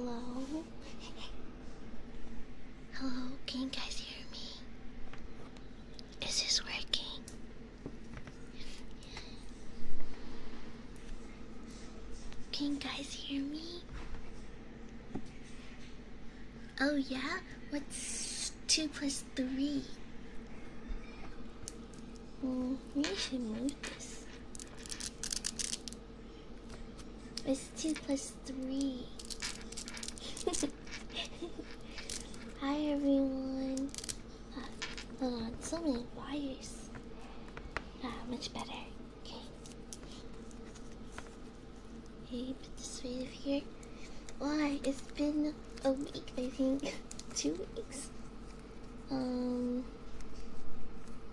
Hello? Hello, can you guys hear me? Is this working? Can you guys hear me? Oh yeah? What's 2 plus 3? Maybe I should move this. What's 2 plus 3? Hi everyone. Hold on, so many wires. Much better. Okay. Okay, put this right over here. Why? It's been a week, I think. 2 weeks? I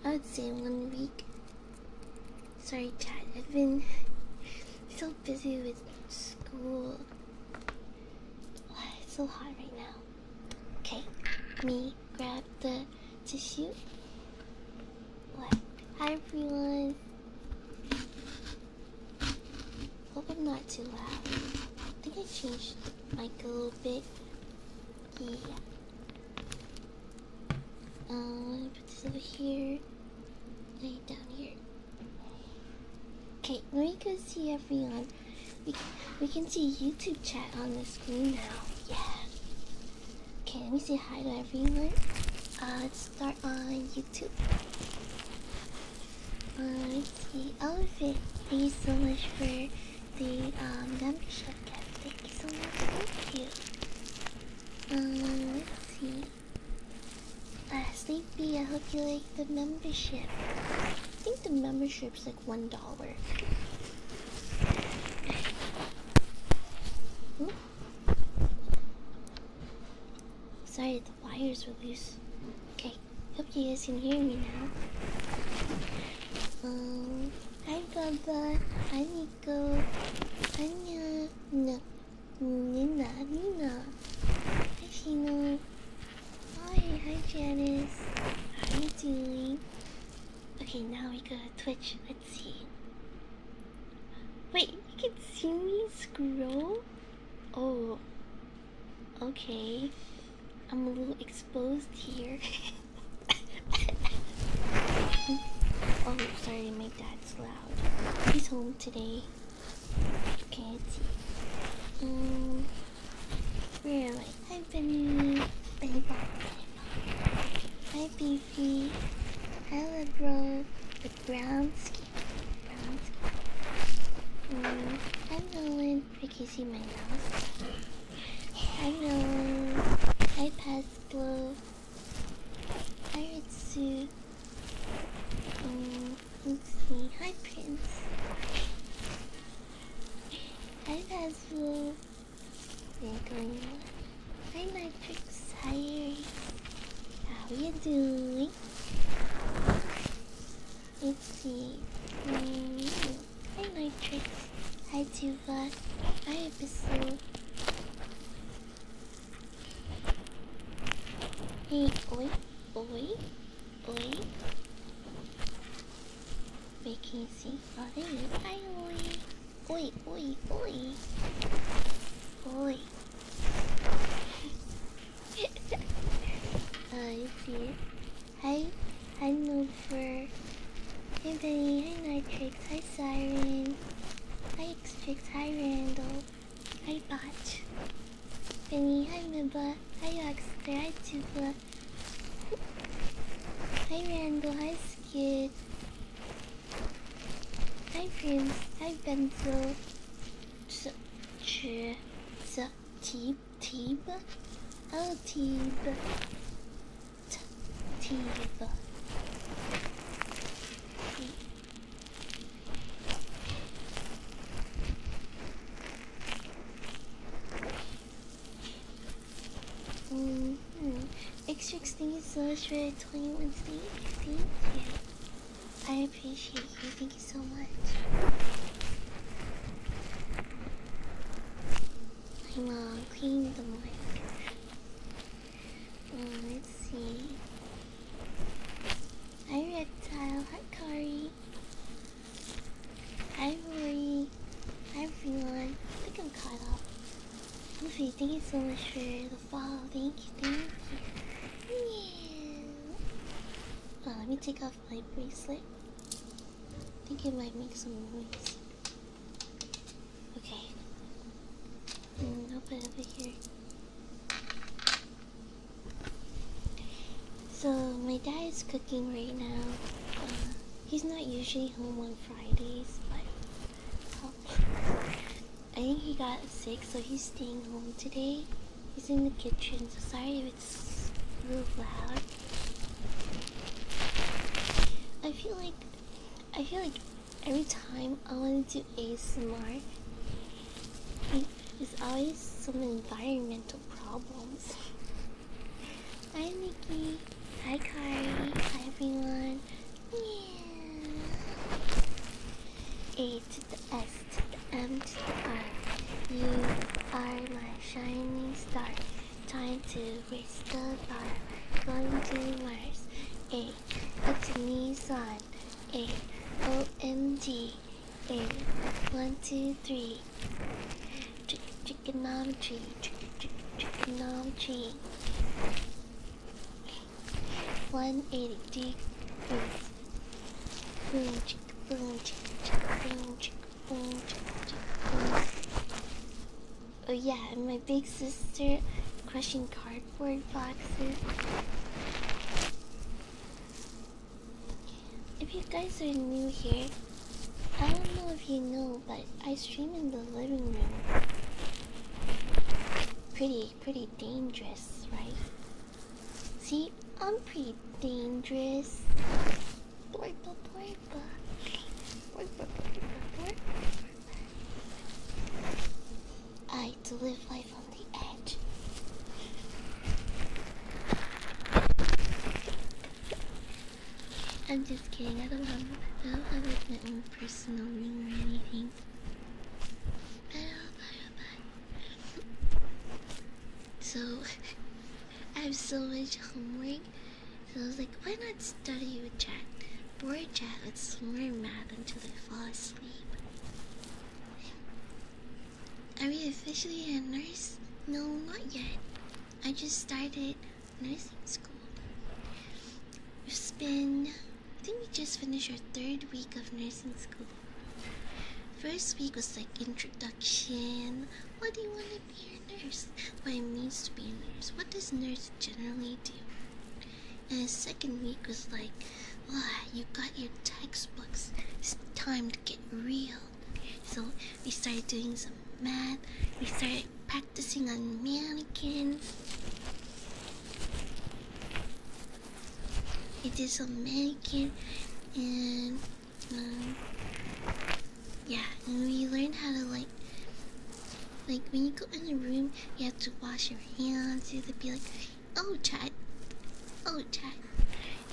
would say 1 week. Sorry, chat. I've been so busy with school. It's so hot right now. Okay, let me grab the tissue. What? Hi everyone. Hope I'm not too loud. I think I changed the mic a little bit. Yeah. Put this over here. And down here. Okay, let me go see everyone. We can see YouTube chat on the screen now. Yeah. Okay, let me say hi to everyone. Let's start on YouTube. Let's see. Elephant, thank you so much for the membership gift. Thank you so much. Thank you. Let's see. Sleepy, I hope you like the membership. I think the membership's like $1. Sorry, the wires were loose. Okay, hope you guys can hear me now. Hi Bubba, hi Nico, hi Nina, hi Shino, hi Janice, how you doing? Okay, now we go to Twitch, let's see. Wait, you can see me scroll? Oh, okay. I'm a little exposed here. Oh, sorry, my dad's loud. He's home today. Okay, let's see. Where am I? Hi, Benny. Benny Bob. Hi, Beefy. Hi, Libro. The brown skin. Hi, Nolan. I can see my mouse. Hi, Nolan. Hi, Pasblo. Hi, Ritsu. Let's see. Hi, Prince. Hi, Pasblo. They're going on. Hi, Nitrix. Hi, Aries. How you doing? Let's see. Hi, Nitrix. Hi, Tuva. Hi, Episode. Hey, oi. Wait, can you see? Oh, there you go. Hi, oi. Oi. You see it? Hi, Nooper. Hey, Benny. Hi, Nitrix. Hi, Siren. Hi, Xtrix. Hi, Randall. Hi, Botch. Benny. Hi, Miba. Hi, Oxter. Hi, Tuva. Hi, Randall. Hi, Skid. Hi, Prince. Hi, Benzo. Teeb. Oh, Teeb. Teeb. Xtrix, thank you so much for 21 Steve. Thank you. I appreciate you. Thank you so much. I'm cleaning the mic. Let's see. Hi, Reptile. Hi, Kari. Hi, Rory. Hi, everyone. I think I'm caught up. Luffy, thank you so much much for the follow. Thank you, thank you. Yeah. Oh, let me take off my bracelet. I think it might make some noise. Okay. I'll put it over here. So, my dad is cooking right now. He's not usually home on Fridays, but I think he got sick, so he's staying home today. He's in the kitchen, so sorry if it's real loud. I feel like every time I want to do ASMR, there's always some environmental problems. Hi Nikki. Hi Kari. Hi everyone. Yeah. A to the S to the M to the R. You are my shining star. Time to raise the bar. Going to Mars. A. It's a Nissan. A. OMG. A. 1, 2, 3. Trigonometry. Trigonometry. 180 degrees. Boom, chicka, boom, chicka, boom, chicka, boom, chicka, boom. Oh yeah, and my big sister crushing cardboard boxes. If you guys are new here, I don't know if you know, but I stream in the living room. Pretty dangerous, right? See, I'm pretty dangerous. I to live life on the edge. I'm just kidding. I don't have like my own personal room or anything. So I have so much homework. So I was like, why not study with Jack? Bored Jack with some more math until I fall asleep. Are we officially a nurse? No, not yet. I just started nursing school. I think we just finished our 3rd week of nursing school. First week was like introduction. What do you want to be a nurse? What it means to be a nurse. What does nurse generally do? And the second week was like, you got your textbooks. It's time to get real. So we started doing some math. We started practicing on mannequins. We did some mannequin and yeah, and we learned how to like when you go in the room, you have to wash your hands. You have to be like, oh Chad,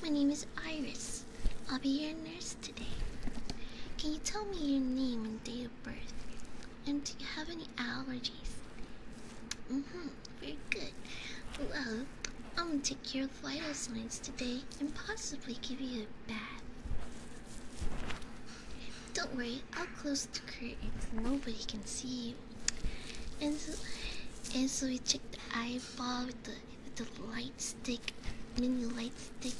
my name is Iris. I'll be your nurse today. Can you tell me your name and date of birth? And do you have any allergies? Very good. Well, I'm gonna take care of vital signs today and possibly give you a bath. Don't worry, I'll close the curtains. Nobody can see you. And so we check the eyeball with the light stick, mini light stick,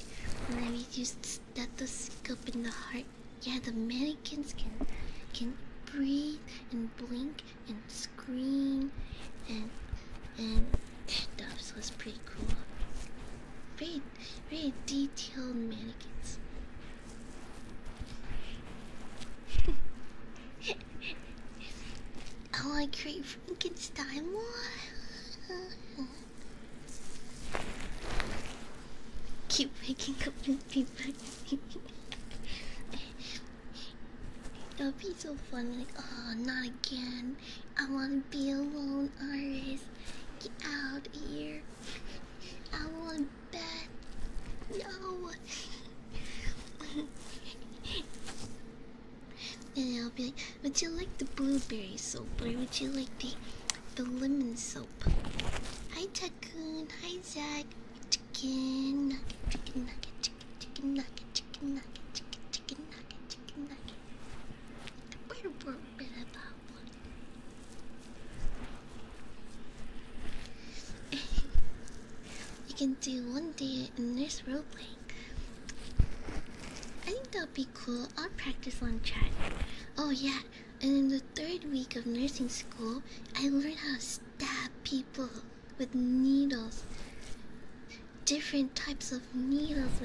and then we use the stethoscope in the heart. Yeah, the mannequins can breathe and blink and scream and stuff. So it's pretty cool. Very detailed mannequins. I want to create Frankenstein. Keep waking up and be it'll be so fun. Like, oh, not again. I want to be alone, Iris. Get out of here. I want bed. No. And I'll be like, would you like the blueberry soap or would you like the lemon soap? Hi Takun, hi Zach. Chicken nugget, chicken nugget, chicken nugget, chicken nugget, chicken nugget, chicken nugget. do one day in nurse roleplay. I think that'll be cool. I'll practice on chat. Oh yeah, and in the 3rd week of nursing school, I learned how to stab people with needles. Different types of needles.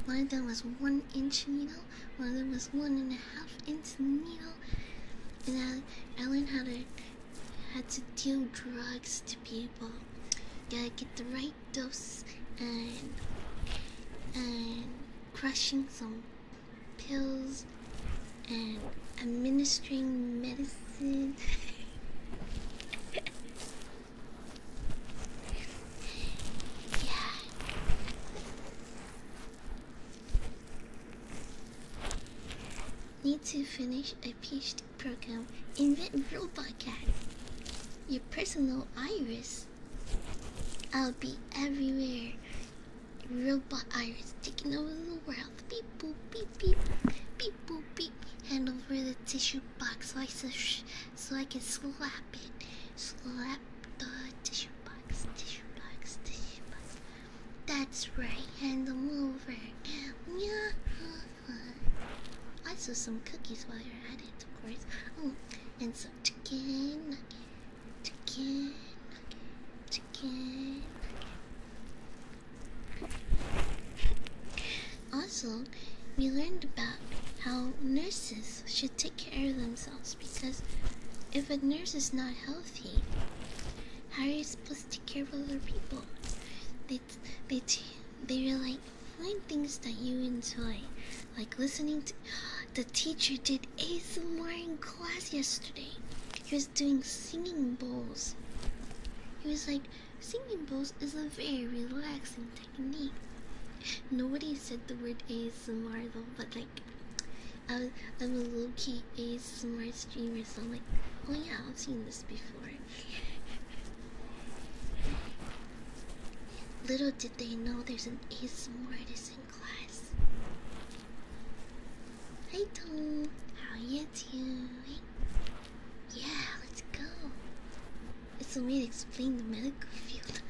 One of them was 1-inch needle, one of them was 1.5-inch needle, and I learned how to deal drugs to people. Gotta get the right dose and crushing some pills and administering medicine. Yeah. Need to finish a PhD program. Invent robot cat. Your personal iris. I'll be everywhere. Robot iris taking over the world. Beep boop beep beep. Beep boop beep. Hand over the tissue box so I can slap it. Slap the tissue box. Tissue box. Tissue box. That's right. Hand them over. Yeah. I saw some cookies while you're at it, of course. Oh, and some chicken nugget. Chicken nugget. Chicken nugget. Also, we learned about how nurses should take care of themselves, because if a nurse is not healthy, how are you supposed to take care of other people? They were like, find things that you enjoy, like listening to. The teacher did ASMR in class yesterday. He was doing singing bowls. He was like, singing bowls is a very relaxing technique. Nobody said the word ASMR though, but like, I'm a low-key ASMR streamer, so I'm like, oh yeah, I've seen this before. Little did they know there's an ASMR artist in class. Hi Tom, how you doing? Yeah, let's go. It's a way to explain the medical field.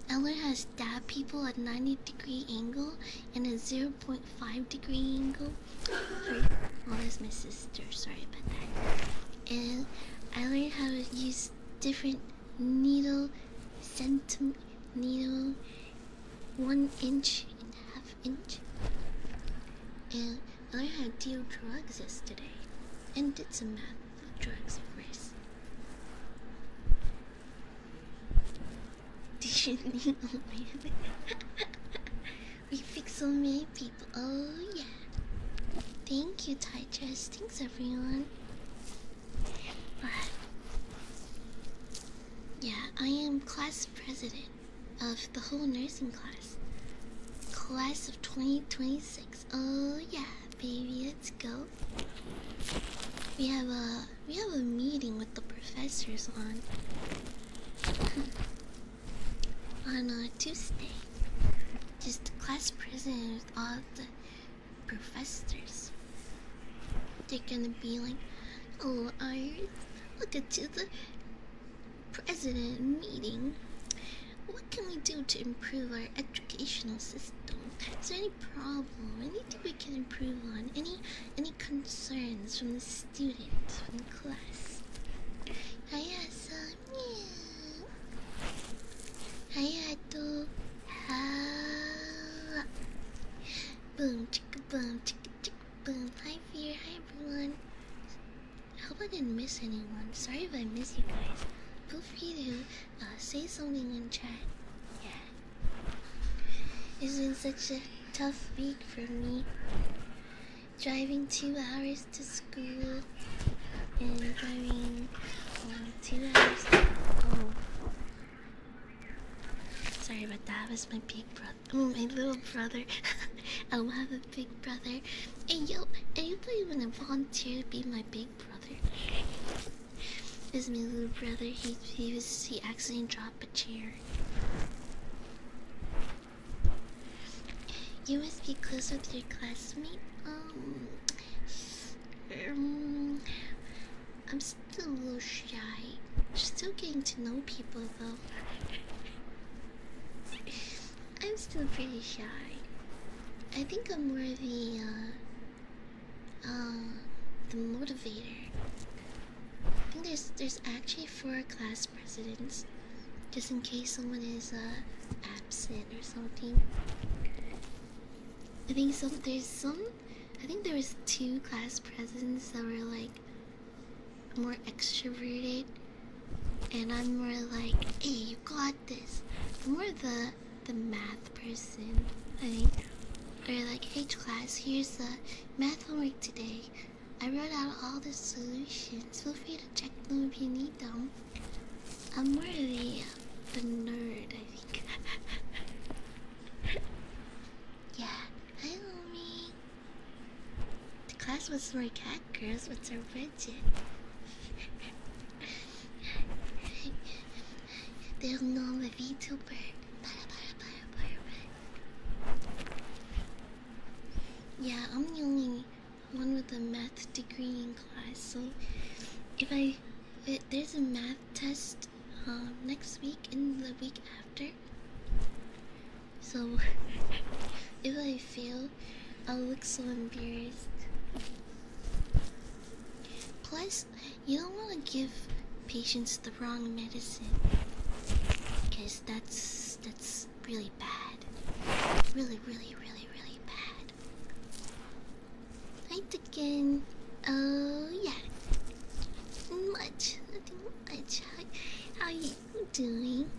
I learned how to stab people at a 90-degree angle and a 0.5-degree angle. Oh, that's my sister. Sorry about that. And I learned how to use different needle, needle, 1 inch and 1/2 inch. And I learned how to deal drugs yesterday. And did some math of drugs first. Did you need we fix so many people. Oh yeah. Thank you, Titress. Thanks everyone. Alright. Yeah, I am class president of the whole nursing class. Class of 2026. Oh yeah, baby, let's go. We have a meeting with the professors on Tuesday. Just the class president with all the professors. They're gonna be like, oh Iris, welcome to the president meeting. What can we do to improve our educational system? Is there any problem? Anything we can improve on? Any concerns from the students, from the class? Hayasa, yeah. Hayato, ha. Boom, chicka boom, chicka chicka boom. Hi Fear, hi everyone. I hope I didn't miss anyone. Sorry if I missed you guys. Feel free to say something in chat. Yeah. It's been such a tough week for me. Driving 2 hours to school and driving 2 hours. Oh. Sorry about that. It was my big brother. Oh, my little brother. I don't have a big brother. Hey yo, anybody wanna volunteer to be my big brother? This is my little brother. He accidentally dropped a chair. You must be close with your classmate. I'm still a little shy. Still getting to know people though. still pretty shy. I think I'm more the motivator. I think there's actually 4 class presidents, just in case someone is absent or something. I think I think there was 2 class presidents that were like more extroverted, and I'm more like, hey, you got this. I'm more the math person, I think. Or like, hey class, here's the math homework today. I wrote out all the solutions. Feel free to check them if you need them. I'm more the nerd, I think. Yeah, hi homie. The class was for cat girls. What's our budget? They don't know I'm a VTuber. Yeah, I'm the only one with a math degree in class, so if there's a math test next week and the week after, so if I fail, I'll look so embarrassed. Plus, you don't want to give patients the wrong medicine, because that's really bad. Really, really, really, really bad. Hi again. Oh yeah. Nothing much. How you doing?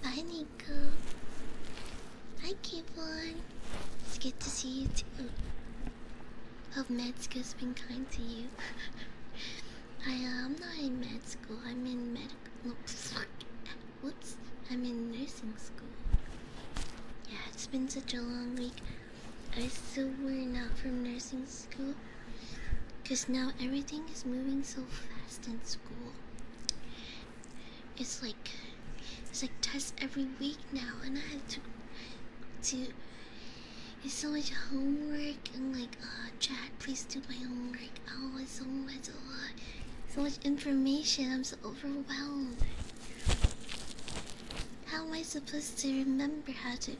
Bye Nico. Hi Kevon. It's good to see you too. Hope med school's been kind to you. I'm not in med school. I'm in medical. No, fuck. Whoops. I'm in nursing school. Yeah, it's been such a long week. I still worn out from nursing school, cause now everything is moving so fast in school. It's like tests every week now, and I have to it's so much homework, and like, chat, please do my homework. Oh, it's so much information. I'm so overwhelmed. How am I supposed to remember how to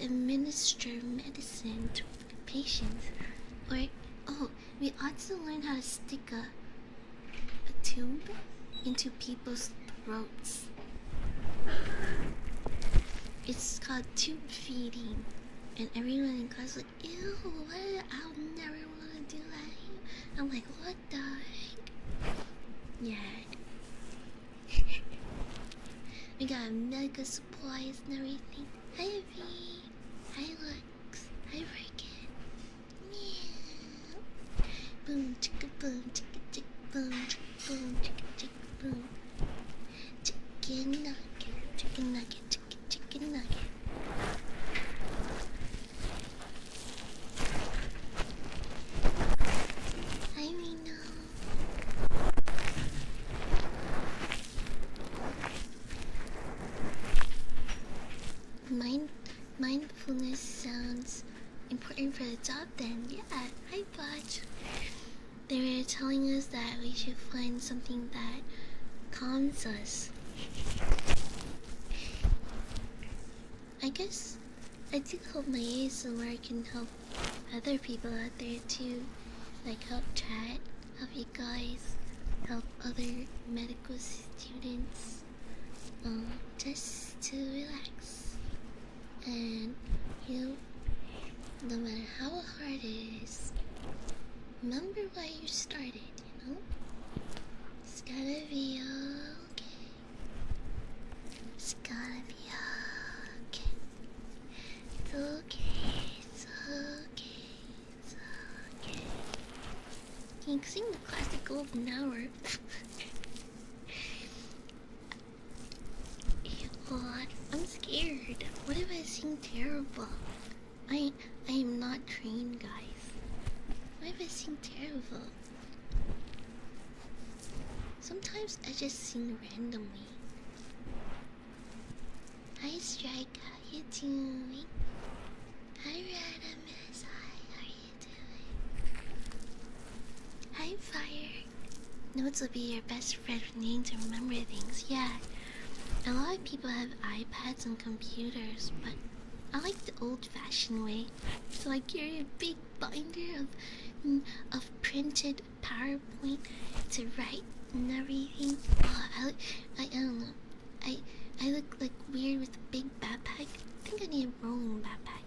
administer medicine to patients? Or, oh, we also learn how to stick a tube into people's throats. It's called tube feeding, and everyone in class is like, ew, what? I'll never want to do that. I'm like, what the heck? Yeah. We got medical supplies and everything. Hi Evie. Hi Lux. Hi Regan. Meow. Boom chicka boom chicka chick boom chicka boom chicka chick boom. Chicken nugget. Chicken nugget. Chicken nugget. Hi Reno. Mindfulness sounds important for the job then. Yeah, hi Butch. They were telling us that we should find something that calms us. I guess I do hope my ASMR can help other people out there too. Like help chat, help you guys, help other medical students. Just to relax. And no matter how hard it is, remember why you started, It's gotta be okay. It's gotta be okay. It's okay, it's okay, it's okay. You can sing the classic golden hour. God, I'm scared. What if I sing terrible? I am not trained, guys. What if I sing terrible? Sometimes I just sing randomly. Hi Strike, how you doing? Hi Radamus, hi, how you doing? Hi Fire. Notes will be your best friend when you need to remember things, yeah. A lot of people have iPads and computers, but I like the old-fashioned way. So I carry a big binder of printed PowerPoint to write and everything. I don't know. I I look like weird with a big backpack. I think I need a rolling backpack.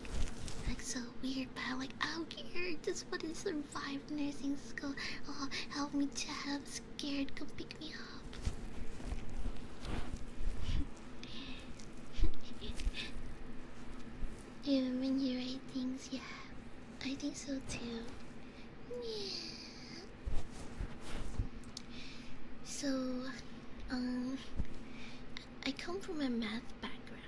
Like so weird, but I'm like, oh, here, just want to survive nursing school. Oh, help me, Chad. I'm scared. Come pick me up. Even when you write things, yeah, I think so too. Yeah. So, um, I come from a math background,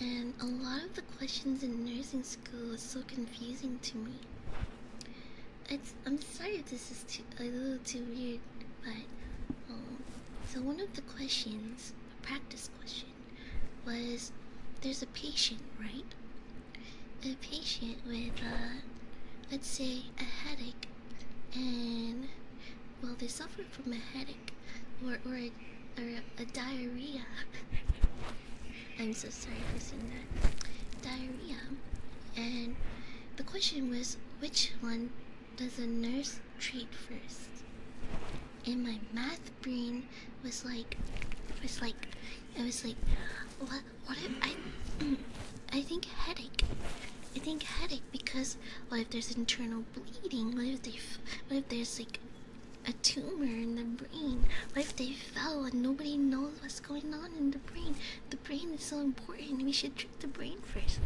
and a lot of the questions in nursing school is so confusing to me. I'm sorry if this is a little too weird, but so one of the questions, a practice question, was there's a patient, right? A patient with, let's say, a headache, and well, they suffer from a headache or a diarrhea. I'm so sorry for saying that. Diarrhea, and the question was, which one does a nurse treat first? And my math brain was like, it was like, what if I think headache. I think headache because what if there's internal bleeding? What if there's like a tumor in the brain? What if they fell and nobody knows what's going on in the brain? The brain is so important. We should treat the brain first.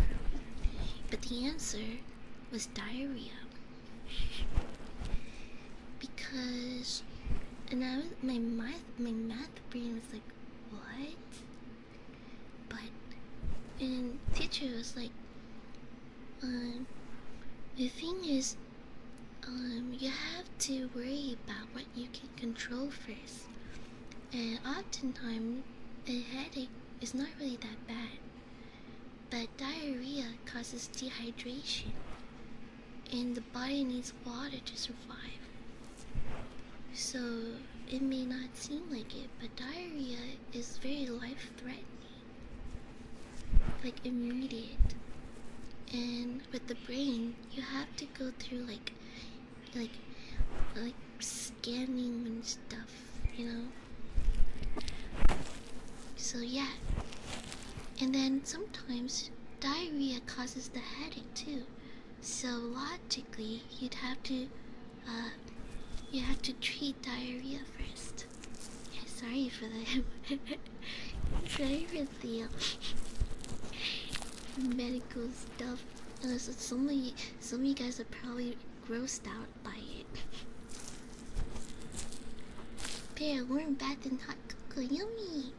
But the answer was diarrhea. Because, and my math brain was like, what? But, and teacher was like, the thing is, you have to worry about what you can control first. And oftentimes, a headache is not really that bad. But diarrhea causes dehydration, and the body needs water to survive. So, it may not seem like it, but diarrhea is very life-threatening. Like, immediate. And with the brain, you have to go through like scanning and stuff, you know. So yeah, and then sometimes diarrhea causes the headache too. So logically, you have to treat diarrhea first. Yeah, sorry for the sorry for the medical stuff. So some of you guys are probably grossed out by it. Pear, warm bath and hot cocoa, yummy!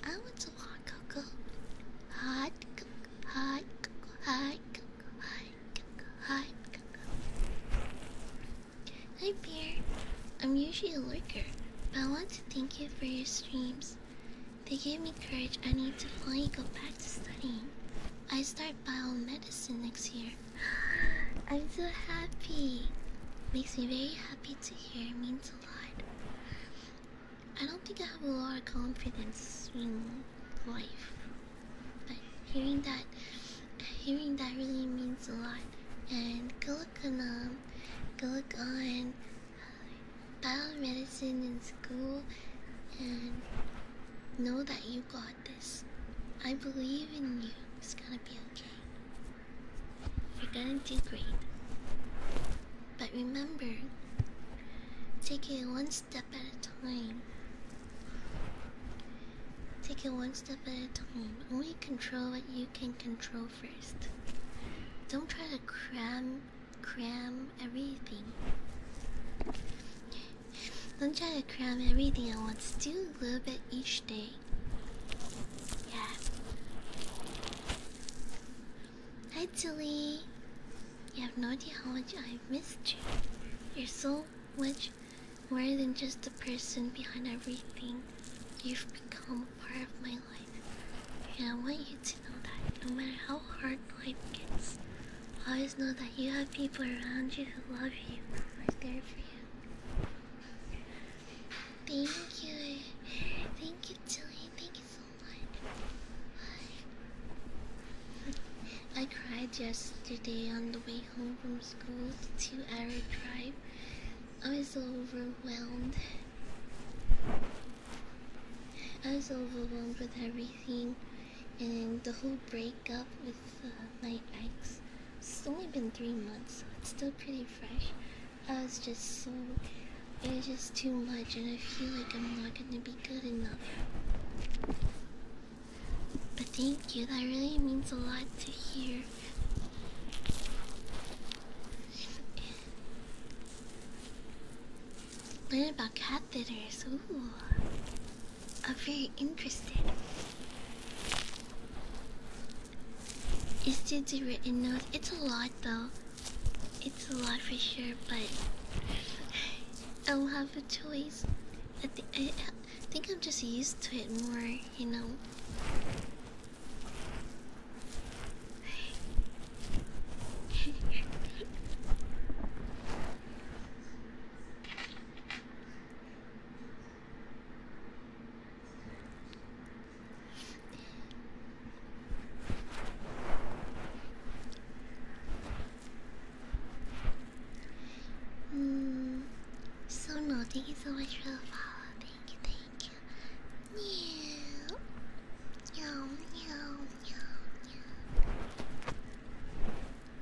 I want some hot cocoa. Hot cocoa, hot cocoa, hot cocoa, hot cocoa, hot cocoa. Hi Pear, I'm usually a lurker, but I want to thank you for your streams. They gave me courage I need to finally go back to studying. I start biomedicine next year. I'm so happy. Makes me very happy to hear. It means a lot. I don't think I have a lot of confidence in life, but hearing that really means a lot. And go look on biomedicine in school, and know that you got this. I believe in you. It's gonna be okay. You're gonna do great. But remember, take it one step at a time. Take it one step at a time. Only control what you can control first. Don't try to cram everything. Don't try to cram everything at once. Do a little bit each day. Yeah. Hi Tilly. You have no idea how much I've missed you. You're so much more than just the person behind everything. You've become a part of my life. And I want you to know that no matter how hard life gets, always know that you have people around you who love you, who are there for you. Thank you. Thank you, Tilly. Thank you yesterday on the way home from school, the 2-hour drive. I was so overwhelmed. I was overwhelmed with everything, and the whole breakup with my ex. It's only been 3 months, so it's still pretty fresh. I was just so. It was just too much, and I feel like I'm not gonna be good enough. But thank you, that really means a lot to hear. Learn about catheters, ooh. I'm very interested. Is to do written notes? It's a lot though. It's a lot for sure, but I don't have a choice. I think I'm just used to it more, you know. So no, thank you so much for the follow. Thank you. Meow. Meow, meow, meow, meow.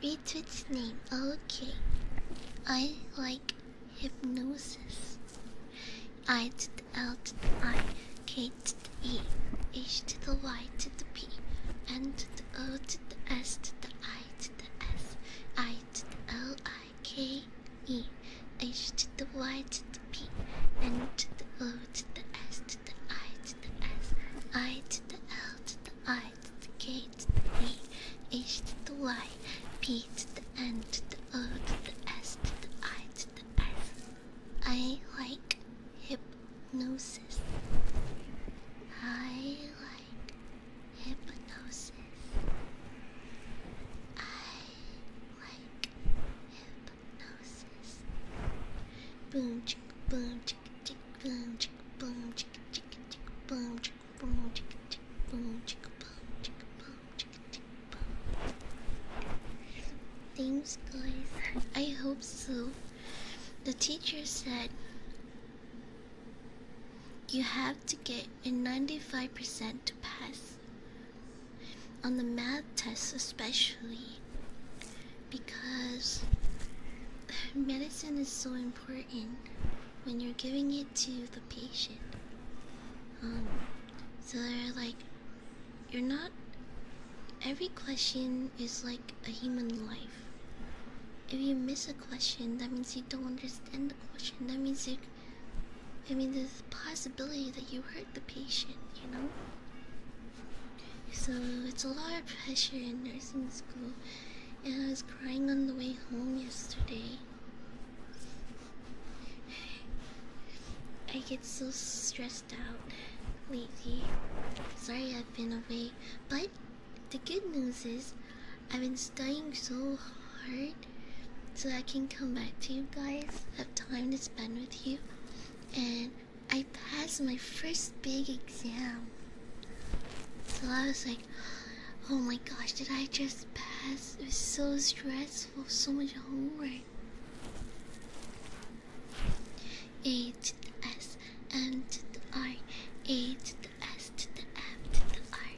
Read Twit's name. Okay. I like hypnosis. I to the L to the I, K to the E, H to the Y to the P, N to the O to the S to the I to the S, I to the L I K E, H to the Y to the P, N to the O to the S to the I to the S, I to the L to the I to the K to the E, H to the Y, P to the N to the O to the S to the I to the S. I like hypnosis. I like hypnosis. I like hypnosis. Boom chicka boom chicka chicka boom chicka boom chicka chicka chicka boom chicka boom chicka chicka boom chicka boom chicka boom chicka chicka boom. Thanks guys. I hope so. The teacher said you have to get a 95% to pass on the math test, especially because medicine is so important when you're giving it to the patient. So they're like, you're not. Every question is like a human life. If you miss a question, that means you don't understand the question. That means there's a possibility that you hurt the patient, you know? So it's a lot of pressure in nursing school. And I was crying on the way home yesterday. I get so stressed out lately. Sorry I've been away. But the good news is I've been studying so hard so I can come back to you guys, have time to spend with you. And I passed my first big exam. So I was like, oh my gosh, did I just pass? It was so stressful, so much homework. A to the S, M to the R, A to the S to the M to the R,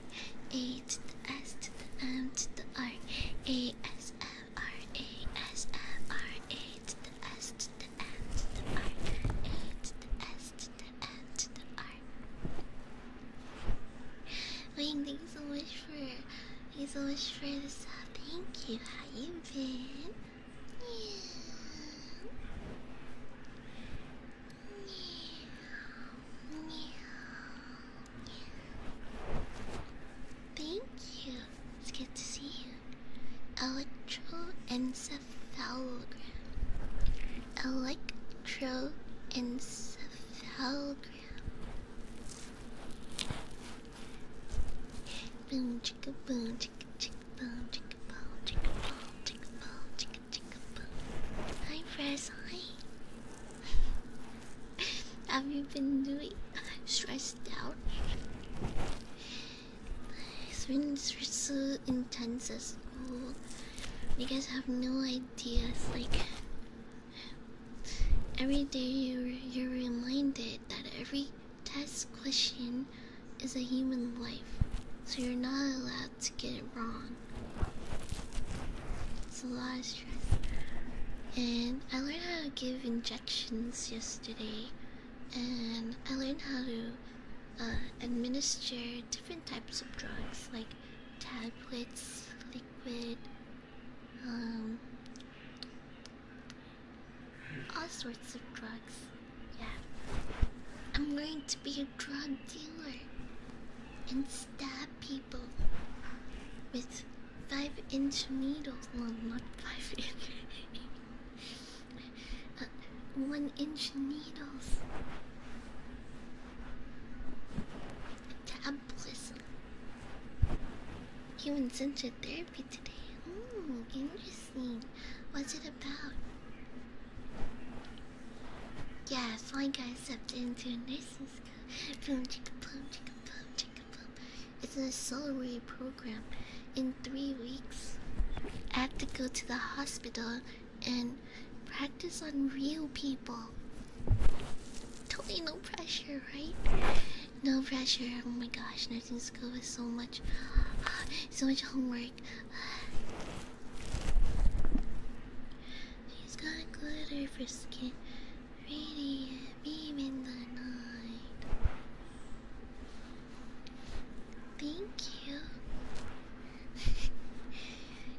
A to the S to the M to the R, A S M R, A S M R, A to the S to the M to the R, A to the S to the M to the R. Wayne, thank you so much for the sub. Thank you. How you been? Thank you. It's good to see you. Electroencephalogram. Electroencephalogram. Boom chicka boom chicka chicka boom chicka boom chicka boom chicka boom chicka chicka boom. Hi Press, hi. Have you been doing stressed out? It's been so intense at school. You guys have no ideas. Like, every day you're reminded that every test question is a human life, so you're not allowed to get it wrong. It's a lot of stress. And I learned how to give injections yesterday, and I learned how to administer different types of drugs like tablets, liquid, all sorts of drugs. Yeah. I'm going to be a drug dealer and stab people with 5-inch needles. Well, not 5-inch. 1-inch needles. Metabolism. Human-centered therapy today. Interesting. What's it about? Yeah, Flying Guy accepted into a nursing school. Boom, chicka, boom, chicka, boom, chicka, boom. It's an accelerated program. In 3 weeks, I had to go to the hospital and practice on real people. Totally no pressure, right? No pressure. Oh my gosh, nursing school is so much homework. She's got glitter for skin, radiant beam in the night. Thank you.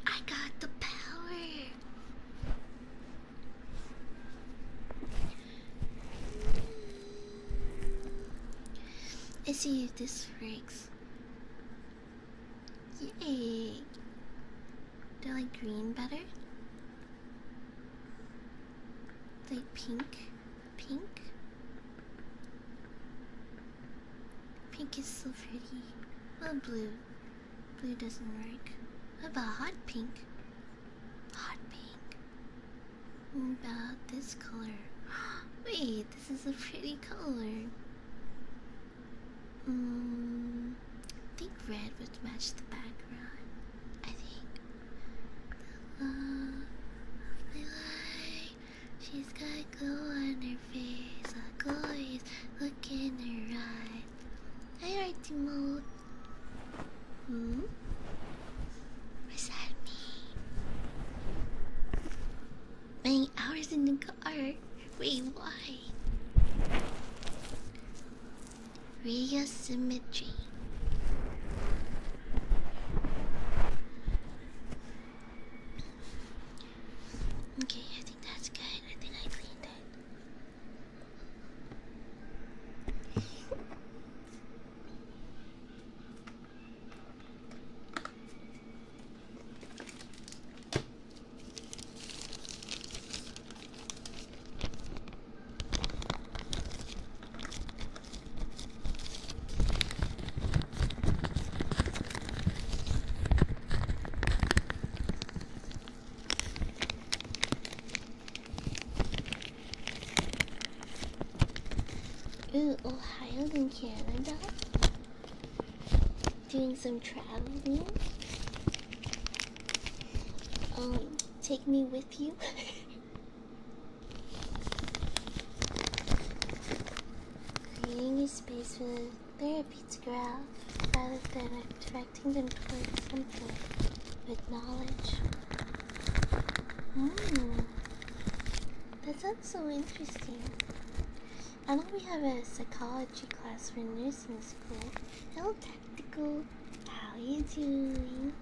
I got the power. Let's see if this works. Yay! Do I like green better? Like pink? Pink? Pink is so pretty. Well, blue. Blue doesn't work. What about hot pink? Hot pink. What about this color? Wait, this is a pretty color. I think red would match the background. I think. The love of my life. She's got glow on her face, a glorious look in her eyes. Hi, Artie Mode. What's that mean? Many hours in the car. Wait, why? Radio symmetry. Okay, I think that's good. I think I cleaned it. Ooh, Ohio and Canada. Doing some traveling. Take me with you. Creating a space for therapy to grow rather than directing them towards something with knowledge. That sounds so interesting. I know we have a psychology class for nursing school. Hello, Tactical. How are you doing?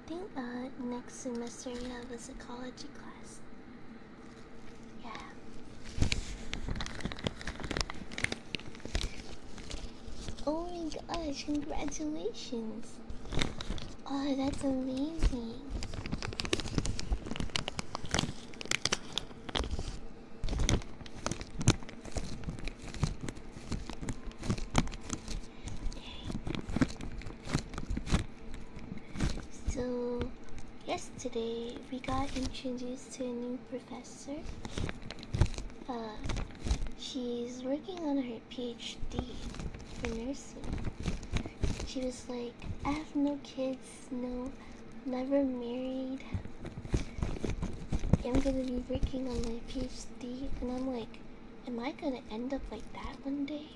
I think next semester we have a psychology class. Yeah. Oh my gosh, congratulations. Oh, that's amazing. So, yesterday we got introduced to a new professor. She's working on her PhD for nursing. She was like, I have no kids, no never married. I'm gonna be working on my PhD, and I'm like, am I gonna end up like that one day?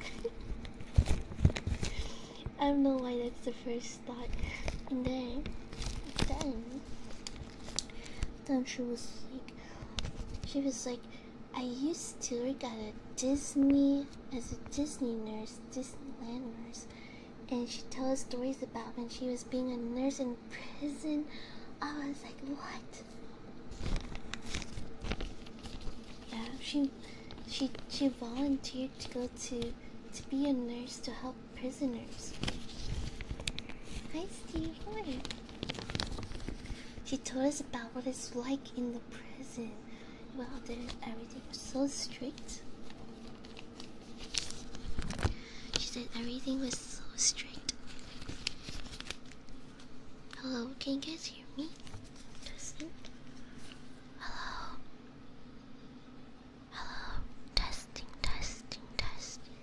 I don't know why that's the first thought. And then she was like, I used to work at a Disney as a Disney nurse, Disneyland nurse, and she tells stories about when she was being a nurse in prison. I was like, what? Yeah, she volunteered to go to be a nurse to help prisoners. Hi, Steve. Hi. She told us about what it's like in the prison. Well, everything was so strict. She said everything was so strict. Hello, can you guys hear me? Testing. Hello. Hello. Testing, testing, testing.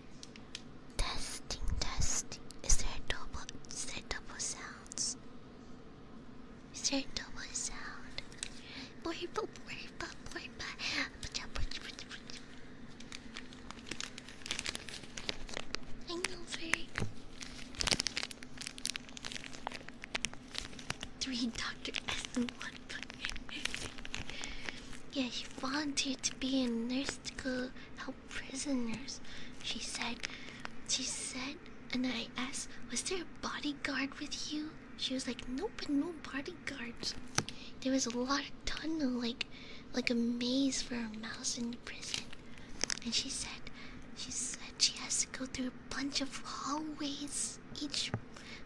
Testing, testing. Is there double sounds? Is there double sound? I know, very. 3 Dr. S and 1 Yeah, she volunteered to be a nurse to go help prisoners. She said, and I asked, was there a bodyguard with you? She was like, nope, no bodyguards. There was a lot of tunnel, like a maze for a mouse in prison. And she said she has to go through a bunch of hallways, each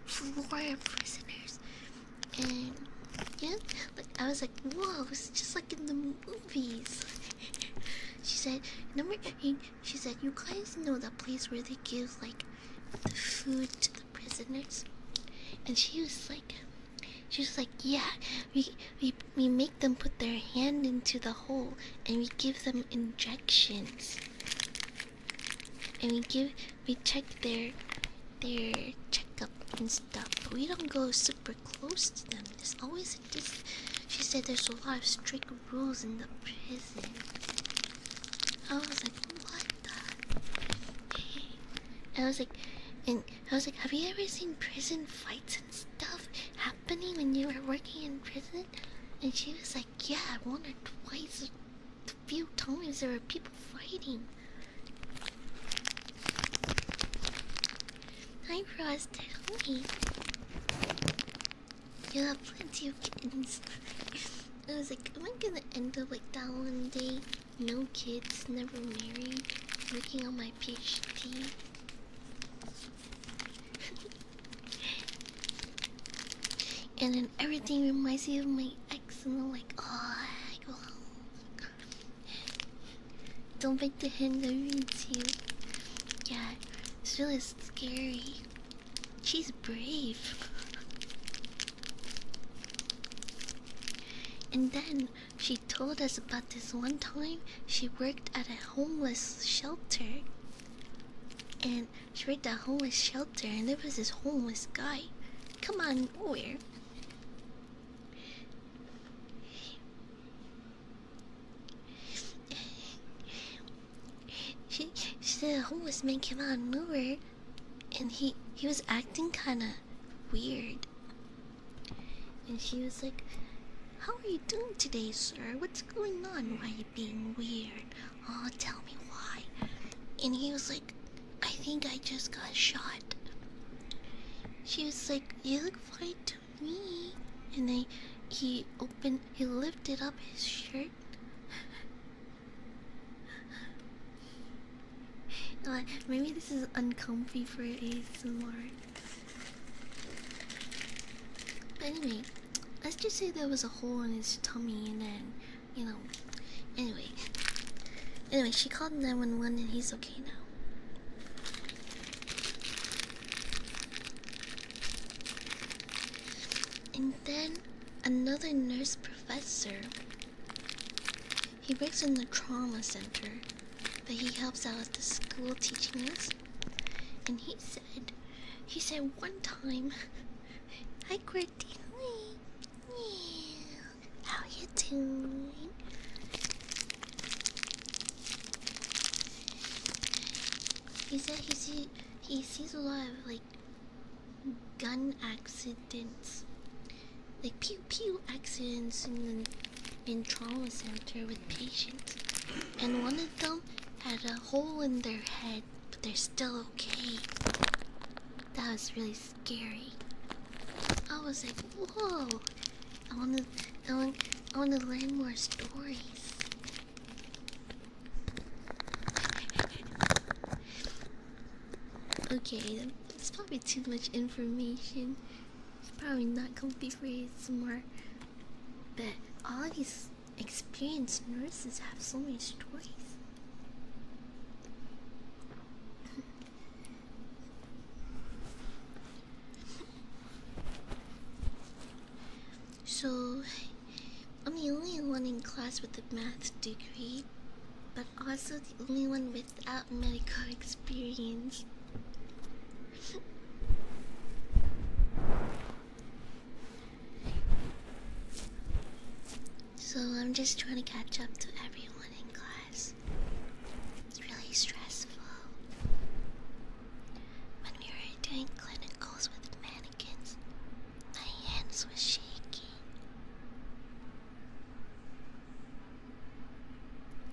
floor of prisoners. And yeah, like I was like, whoa, it's just like in the movies. She said, she said, you guys know that place where they give like the food to the prisoners? And she was like, yeah, we make them put their hand into the hole, and we give them injections, and we check their checkup and stuff, but we don't go super close to them. There's always this. She said there's a lot of strict rules in the prison. I was like, what the? And I was like, have you ever seen prison fights and stuff happening when you were working in prison? And she was like, yeah, 1 or twice, a few times there were people fighting. Hi, Frosted. Hi. You have plenty of kittens. I was like, am I gonna end up like that one day? No kids, never married, working on my PhD. And then everything reminds me of my ex, and I'm like, oh, don't make the hand that reads you. Yeah, it's really scary. She's brave. And then she told us about this one time she worked at a homeless shelter. And she worked at a homeless shelter, and there was this homeless guy. Come on, where? She said a homeless man came out of nowhere, and he was acting kind of weird. And she was like, how are you doing today, sir? What's going on? Why are you being weird? Oh, tell me why. And he was like, I think I just got shot. She was like, you look fine to me. And then he lifted up his shirt. Maybe this is uncomfy for ASMR. But anyway, let's just say there was a hole in his tummy, and then, you know. Anyway, she called 911 and he's okay now. And then another nurse professor. He works in the trauma center, but he helps out at the school teaching us. And he said one time, hi Qwerty, hi, he sees a lot of like gun accidents, like pew pew accidents in trauma center with patients, and one of them had a hole in their head, but they're still okay. That was really scary. I was like, whoa! I wanna, I wanna learn more stories. Okay, that's probably too much information. It's probably not comfy for ASMR. But all of these experienced nurses have so many stories. So, I'm the only one in class with a math degree, but also the only one without medical experience. So I'm just trying to catch up to everyone in class. It's really stressful. When we were doing clinicals with mannequins, my hands were shaking.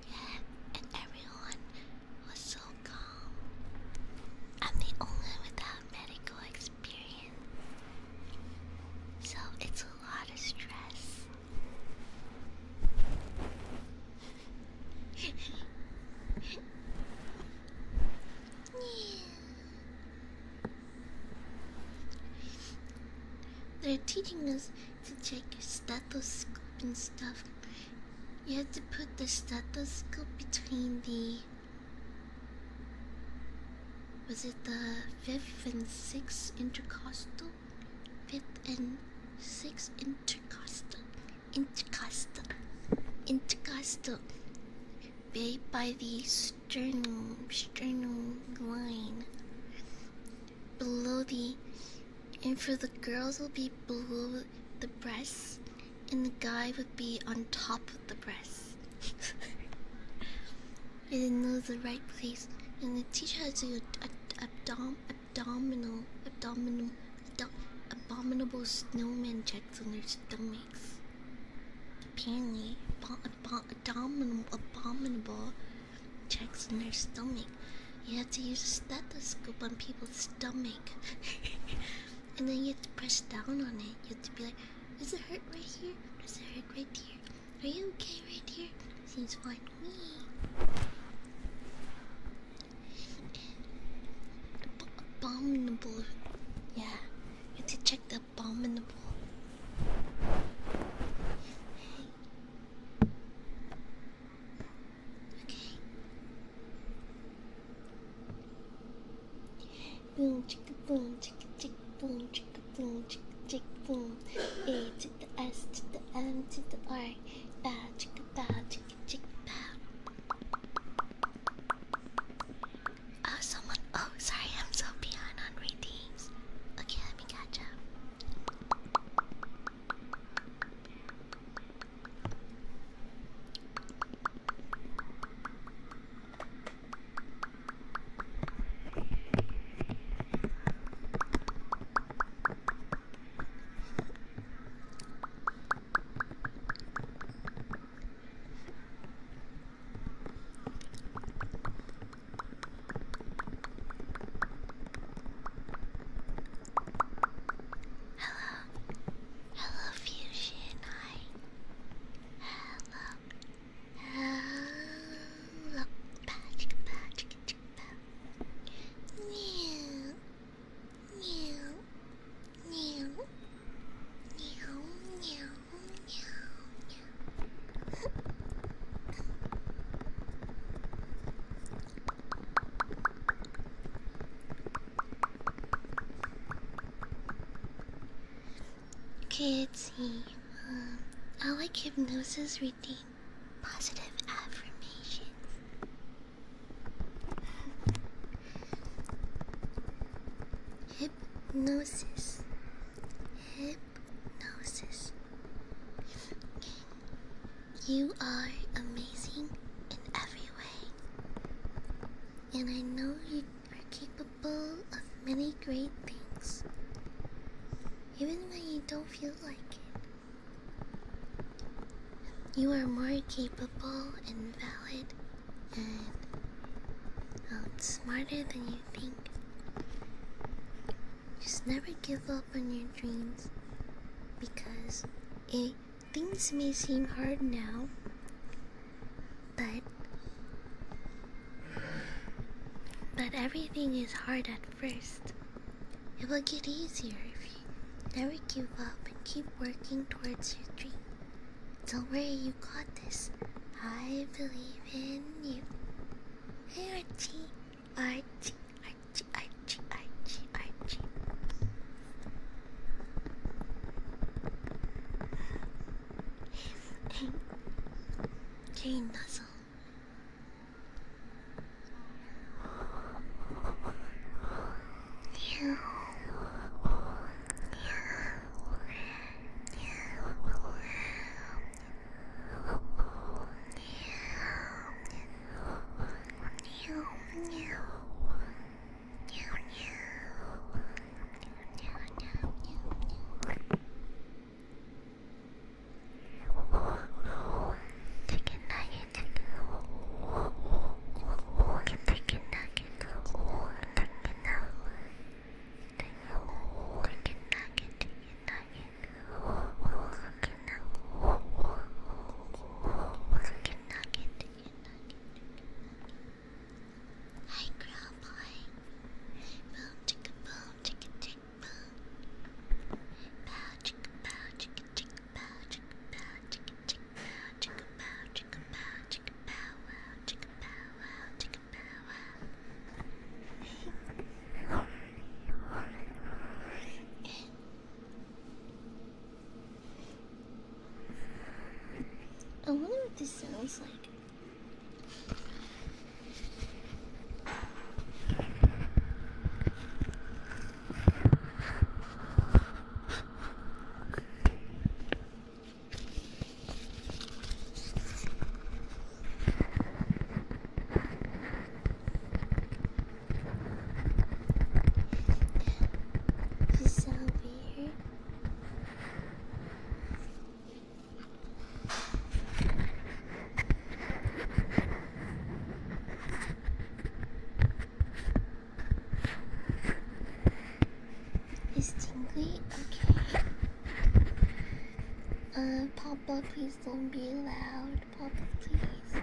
Yeah, and everyone was so calm. I'm the only one without medical experience, so it's a lot of stress. They're teaching us to check your stethoscope and stuff. You have to put the stethoscope between the... Was it the 5th and 6th intercostal? 5th and 6th intercostal. Intercostal. By the sternum line. Below the... And for the girls, will be below the breasts, and the guy would be on top of the breasts. I didn't know the right place. And the teacher has to do abominable snowman checks on their stomachs. Apparently, abominable checks on their stomach. You have to use a stethoscope on people's stomach. And then you have to press down on it. You have to be like, does it hurt right here? Does it hurt right here? Are you okay right here? Seems fine to me. Abominable. Yeah, you have to check the abominable. Okay. Boom, chicka, boom, chicka, chicka, boom, chicka, boom, chicka, chicka, boom. A to the S to the M to the R. Bow, chicka, bow, chicka, chicka, bow. Oh, someone. Oh, sorry, I'm so behind on redeems. Okay, let me catch up. Hello, Fusion. Hi. Hello. Hello. Patch, patch, patch. Meow. Meow. Meow. Meow. Meow. Meow. Okay, let's see. I like hypnosis reading positive affirmations. Hypnosis. Hypnosis. You are amazing in every way. And I know you are capable great things, even when you don't feel like it. You are more capable and valid and smarter than you think. Just never give up on your dreams, because things may seem hard now, but everything is hard at first. It will get easier if you never give up and keep working towards your dream. Don't worry, you got this. I believe in you. Hey Archie, Archie, Archie, Archie, Archie, Archie. Okay, Nuzzle. I wonder what this sounds like. Does this sound weird? It's tingly? Okay. Papa, please don't be loud. Papa, please.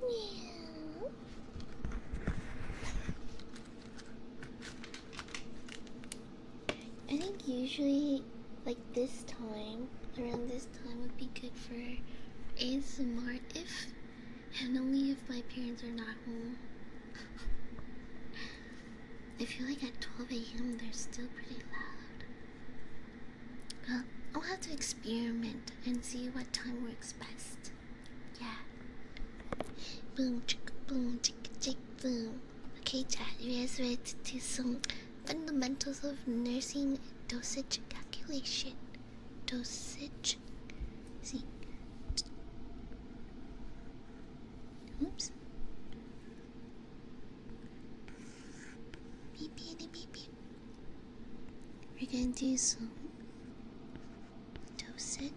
Meow. I think usually, like this time, around this time would be good for ASMR if, and only if my parents are not home. I feel like at 12 a.m. they're still pretty loud. Well, I'll have to experiment and see what time works best. Yeah. Boom, chicka, boom, chicka, chick, boom. Okay, chat, you guys ready to do some fundamentals of nursing dosage calculation? Dosage. See. Oops. Beep, beep, beep, beep, beep. We're gonna do some dosage.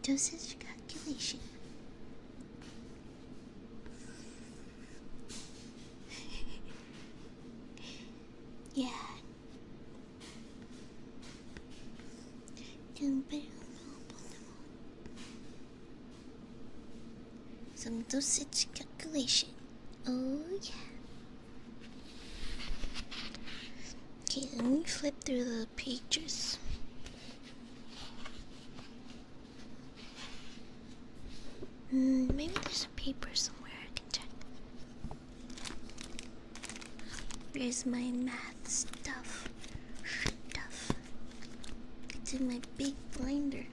Dosage calculation. Yeah. Some dosage calculation. Oh yeah. Okay, let me flip through the pages. Maybe there's a paper somewhere I can check. Here's my math stuff. It's in my big binder.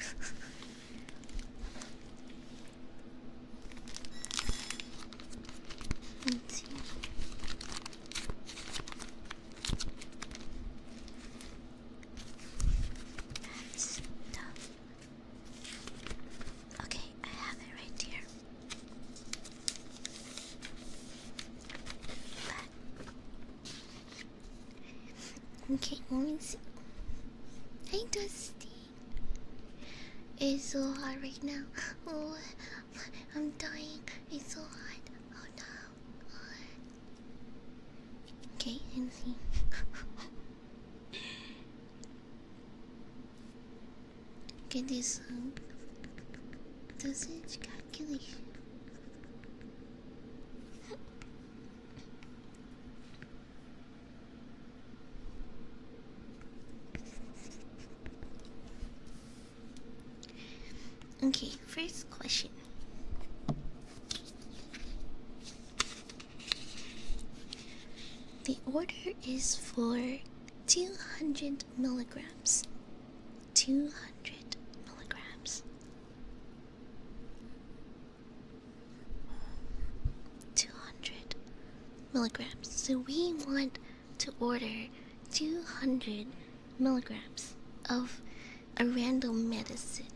Okay, let me see. Hey, Dusty. It's so hot right now. Oh, I'm dying. It's so hot. Oh no. Okay, let's see. Get this dosage calculation. Okay, first question. The order is for 200 milligrams. 200 milligrams. 200 milligrams. So we want to order 200 milligrams of a random medicine.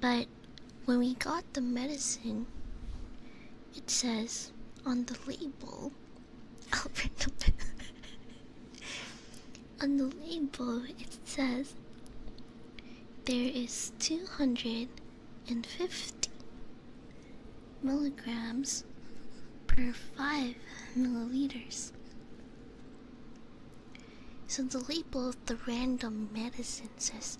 But when we got the medicine, it says on the label, on the label it says there is 250 milligrams per 5 milliliters. So the label of the random medicine says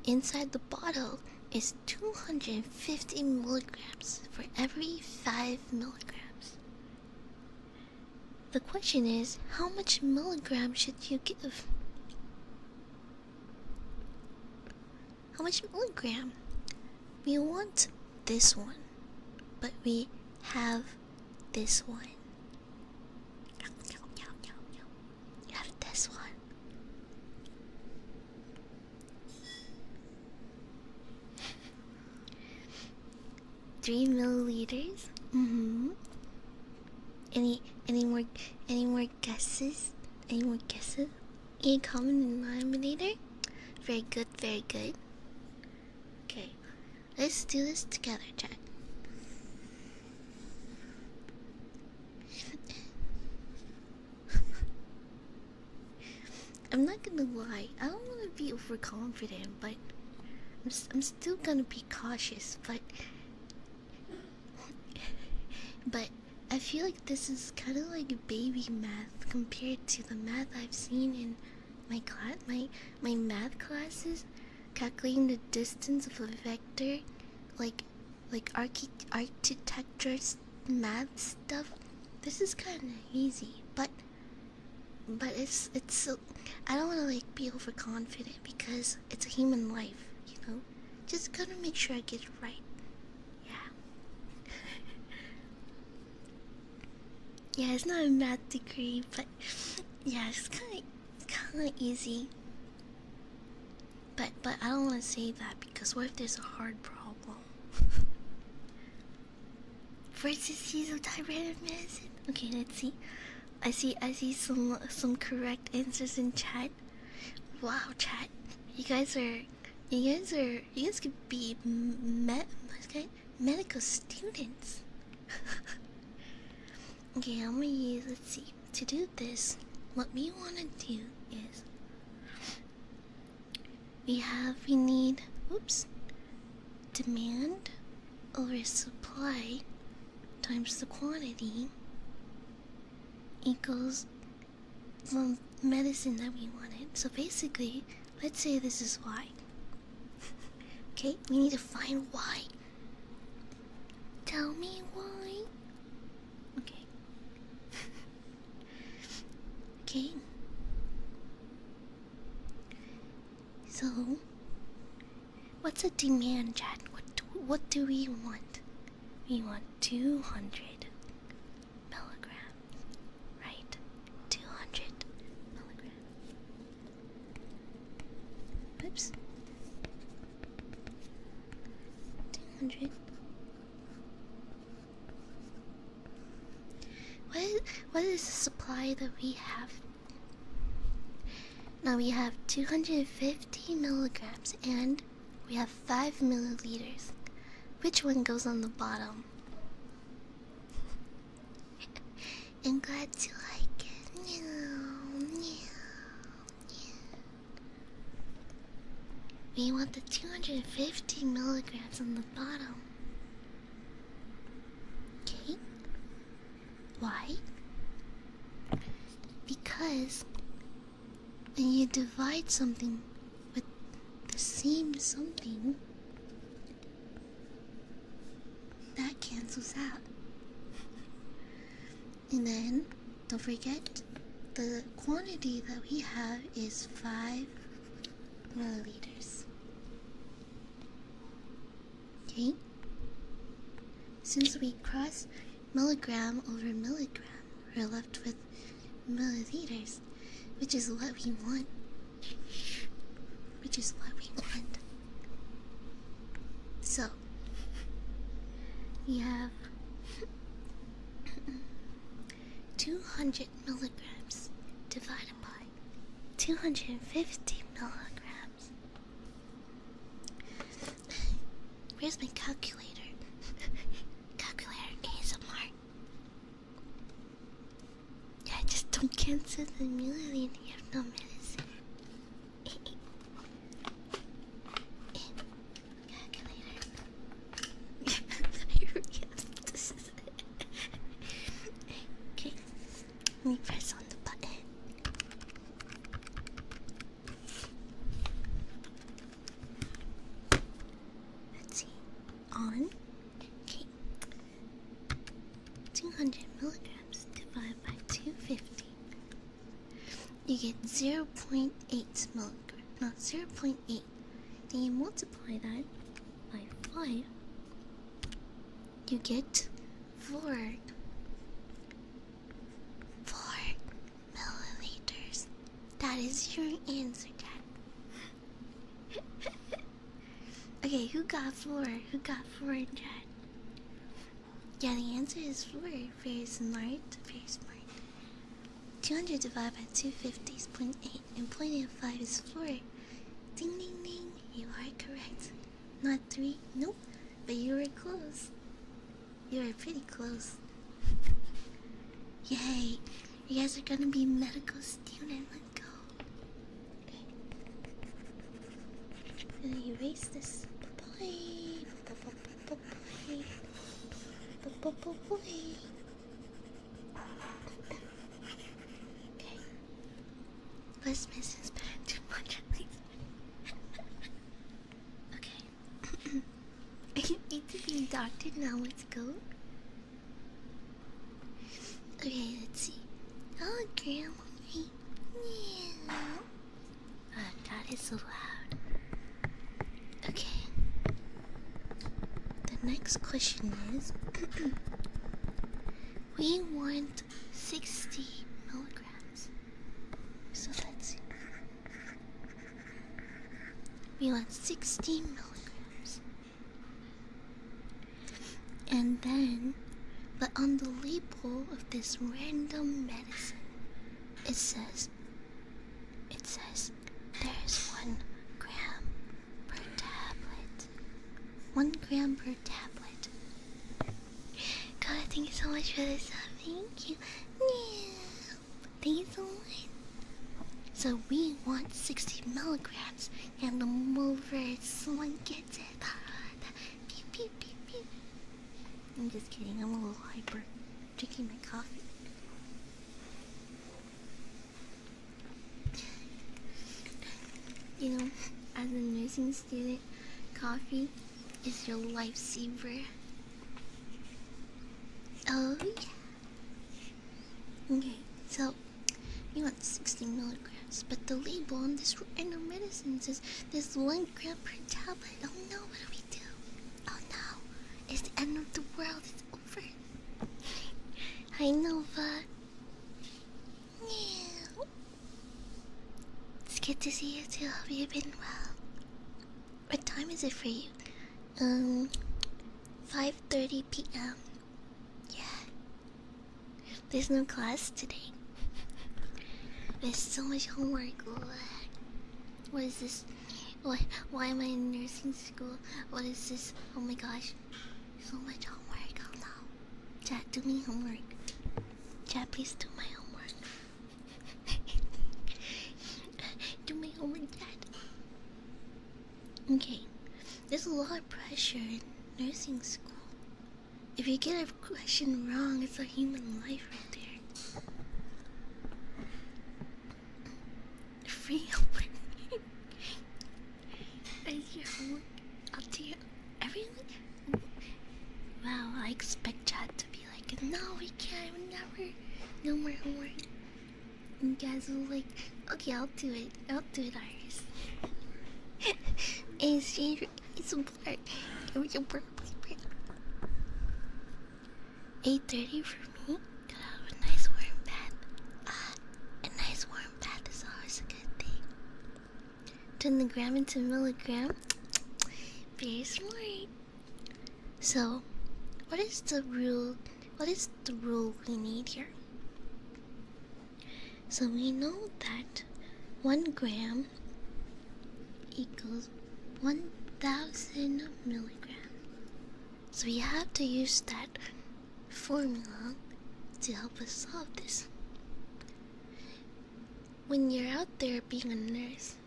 inside the bottle is 250 milligrams for every 5 milligrams. The question is, how much milligrams should you give? How much milligram? We want this one, but we have this one. You have this one. 3 milliliters. Any more guesses? Any more guesses? A common denominator? Very good, very good. Okay, let's do this together, Jack. I'm not gonna lie, I don't want to be overconfident, but I'm still gonna be cautious, but I feel like this is kind of like baby math compared to the math I've seen in my class, my math classes, calculating the distance of a vector, like architecture math stuff. This is kind of easy, but it's so, I don't want to like be overconfident because it's a human life, you know. Just gotta make sure I get it right. Yeah, it's not a math degree, but yeah, it's kind of easy. But I don't want to say that because what if there's a hard problem? Versus of typewriter medicine. Okay, let's see. I see some correct answers in chat. Wow, chat. You guys could be medical students. Okay, I'm gonna use, let's see. To do this, what we wanna do is we need demand over supply times the quantity equals the medicine that we wanted. So basically, let's say this is Y. Okay, we need to find Y. Tell me why. Okay. Okay. So, what's a demand, chat? What do we want? We want 200 milligrams, right? 200 milligrams. Oops. 200. What is the supply that we have? Now we have 250 milligrams and we have 5 milliliters. Which one goes on the bottom? I'm glad you like it. Meow, meow, meow. We want the 250 milligrams on the bottom. Okay? Why? Because when you divide something with the same something, that cancels out. And then, don't forget, the quantity that we have is 5 milliliters. Okay? Since we cross milligram over milligram, we're left with milliliters, which is what we want. Which is what we want. So, we have 200 milligrams divided by 250 milligrams. Where's my calculator? Calculator ASMR. Yeah, just don't cancel the milliliter. You have no medicine. Let me press on the button. Let's see. On. Okay. 200 milligrams divided by 250. You get 0.8 milligrams. No, 0.8. Then you multiply that by 5. You get 4 milliliters. That is your answer, Dad. Okay, who got 4? Who got 4, Dad? Yeah, the answer is 4. Very smart. Very smart. 200 divided by 250 is 0.8, and 0.85 is 4. Ding ding ding. You are correct. Not 3. Nope. But you were close. You were pretty close. Yay. You guys are gonna be medical students. Let's go. Okay. I'm gonna erase this. Okay. Let's miss this bad too much at least. Okay. You need to be a doctor now. Let's go. Okay, let's see. Oh, Grandma. Yeah. God is so loud. Okay. The next question is we want 60 milligrams. So let's see. We want 60 milligrams. And then, but on the label of this random medicine, it says there's 1 gram per tablet. 1 gram per tablet. God, thank you so much for this. Thank you. Yeah. Thank you so much. So we want 60 milligrams, and the mover someone gets it. Pew, pew, pew, pew. I'm just kidding. I'm a little hyper. Drinking my coffee. You know, as a nursing student, coffee is your lifesaver. Oh yeah. Okay, so we want 60 milligrams, but the label on this random medicine says there's 1 gram per tablet. Oh no, what do we do? Oh no, it's the end of the world. It's over. Hi Nova. Yeah. It's good to see you too. Hope you've been well. What time is it for you? 5:30 p.m. Yeah. There's no class today. There's so much homework. What is this? Why am I in nursing school? What is this? Oh my gosh. So much homework. Oh no. Chat, do me homework. Chat, please do my homework. Do my homework, chat. Okay. There's a lot of pressure in nursing school. If you get a question wrong, it's a human life right there. Free homework. Is your homework up to you? Everything? Wow, I expect chat to be like, no, we can't, never. No more homework. And guys will like, okay, I'll do it, Iris. It's a work. It was a work. 8:30 for me. Gotta have a nice warm bath. A nice warm bath is always a good thing. Turn the gram into milligram. Very smart. So, what is the rule? What is the rule we need here? So we know that 1 gram equals 1,000 milligrams. So we have to use that formula to help us solve this. When you're out there being a nurse,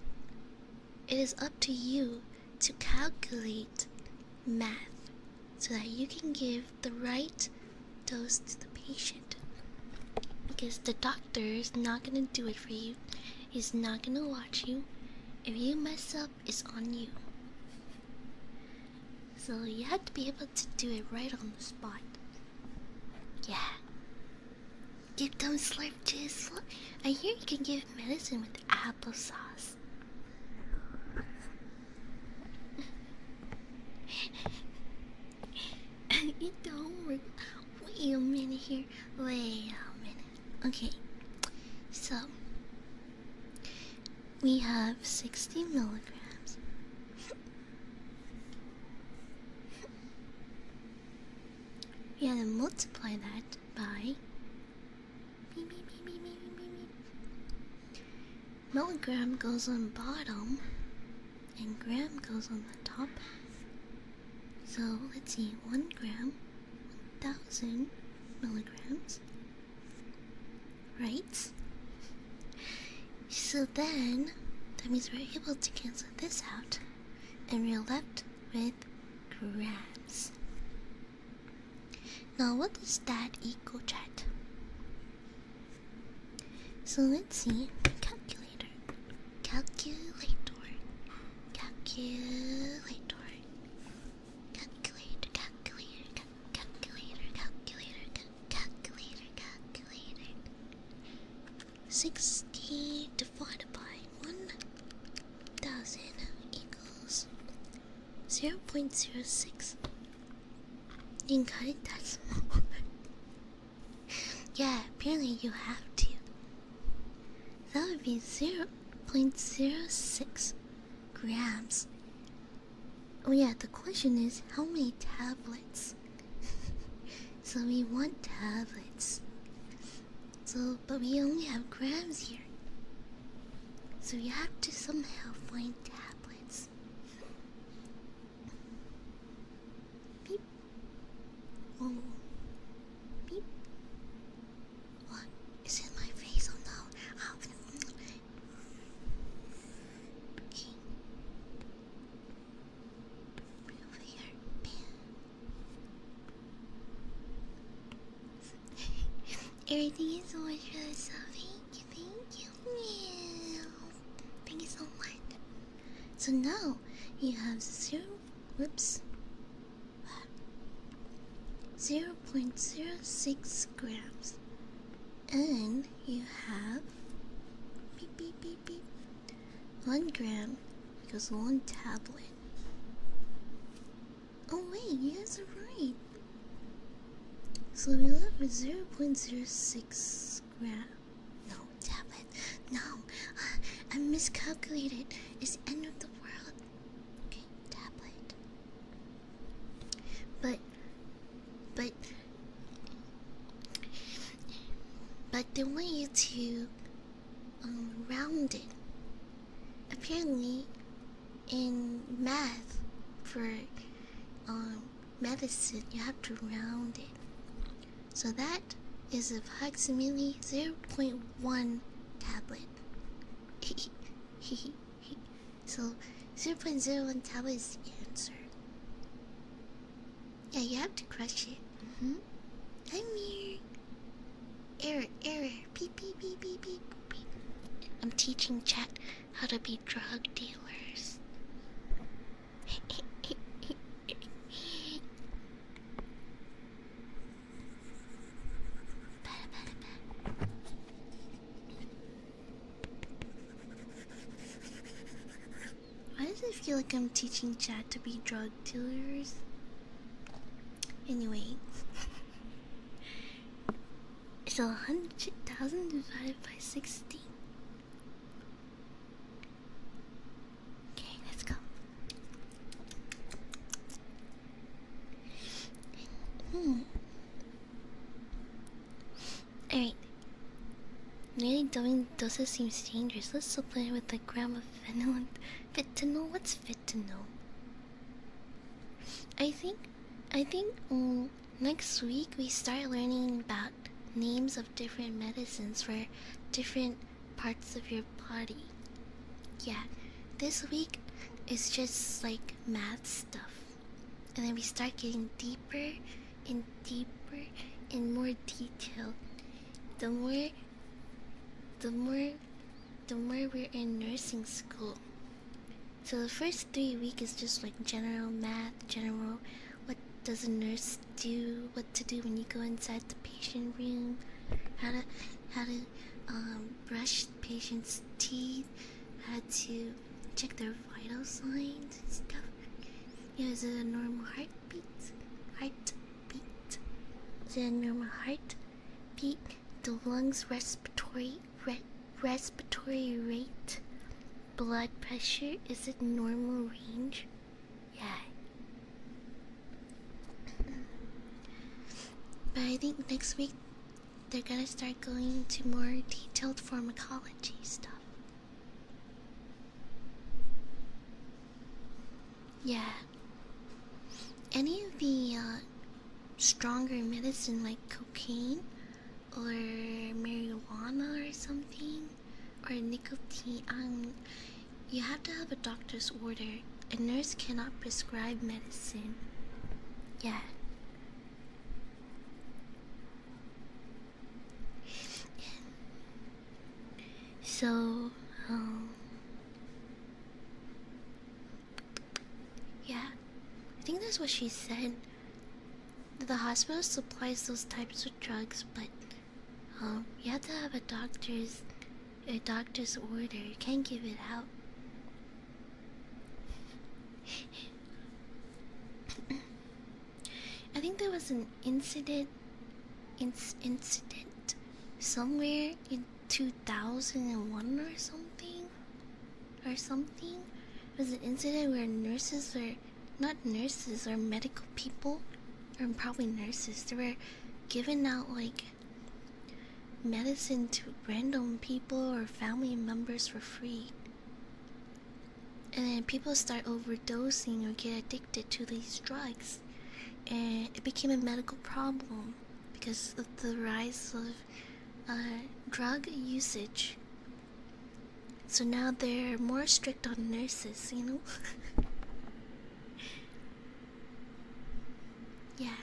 it is up to you to calculate math so that you can give the right dose to the patient. Because the doctor is not gonna do it for you. He's not gonna watch you. If you mess up, it's on you. So you have to be able to do it right on the spot. Yeah. Give them slurp juice. I hear you can give medicine with applesauce. It don't work. Wait a minute here. Wait a minute. Okay. So we have 60 milligrams. We have to multiply that by milligram goes on bottom and gram goes on the top. So let's see, 1 gram, 1,000 milligrams, right? So then that means we're able to cancel this out and we're left with grams. Now what does that equal, chat? So let's see, calculator, calculator, calculator, calculator, calculator, calculator, calculator, calculator, calculator. 60 divided by 1,000 equals 0.06. You can cut it that small. Yeah, apparently you have to. That would be 0.06 grams. Oh yeah, the question is how many tablets? So we want tablets. So, but we only have grams here. So we have to somehow find tablets. Beep. Oh. Beep. What? Is it my face? Oh no. Oh. Okay. Over here. Everything is so much for so thank you. Thank you so much. So now you have 0.06 grams, and you have 1 gram equals 1 tablet. Oh wait, you guys are right. So we left with 0.06 gram. No, tablet. No, I miscalculated. It's the end of the world. Okay, tablet. But they want you to round it. Apparently, in math for medicine, you have to round it. So that is approximately 0.1 tablet. So 0.01 tablet is the answer. Yeah, you have to crush it. Hi, Mir. Error. Beep, beep, beep, beep, beep, beep. I'm teaching chat how to be drug dealers. Why does it feel like I'm teaching chat to be drug dealers? Anyway. So 100,000 divided by 60. Okay, let's go. Alright. Nearly doubling doses seems dangerous. Let's supplement with a gram of fentanyl. Fentanyl? What's fentanyl? I think next week we start learning about names of different medicines for different parts of your body. Yeah, this week is just like math stuff. And then we start getting deeper and deeper and more detailed. The more we're in nursing school. So the first 3 weeks is just like general math, general what does a nurse do, what to do when you go inside the patient room, how to brush patients' teeth, how to check their vital signs and stuff. You know, is it a normal heartbeat? Is it a normal heartbeat? The lungs respiratory rate, blood pressure, is it normal range? Yeah. But I think next week they're gonna start going into more detailed pharmacology stuff. Yeah. Any of the stronger medicine like cocaine or marijuana or something, or nicotine, you have to have a doctor's order. A nurse cannot prescribe medicine. Yeah. So, yeah, I think that's what she said. The hospital supplies those types of drugs, but you have to have a doctor's order. You can't give it out. I think there was an incident somewhere in 2001 or something. It was an incident where nurses, or not nurses, or medical people, or probably nurses, they were giving out like medicine to random people or family members for free. And then people start overdosing or get addicted to these drugs. And it became a medical problem because of the rise of drug usage. So now they're more strict on nurses, you know? Yeah.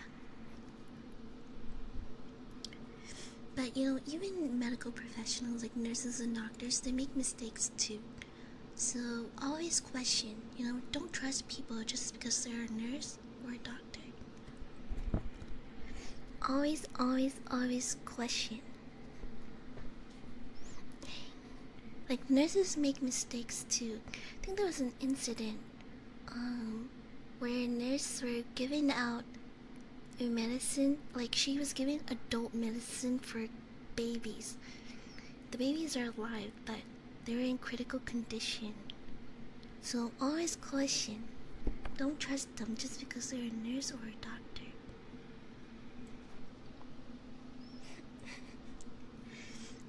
But you know, even medical professionals like nurses and doctors, they make mistakes too. So always question, you know, don't trust people just because they're a nurse or a doctor. Always question. Like, nurses make mistakes too. I think there was an incident where nurses were giving out medicine, like she was giving adult medicine for babies. The babies are alive, but they're in critical condition. So always question. Don't trust them just because they're a nurse or a doctor.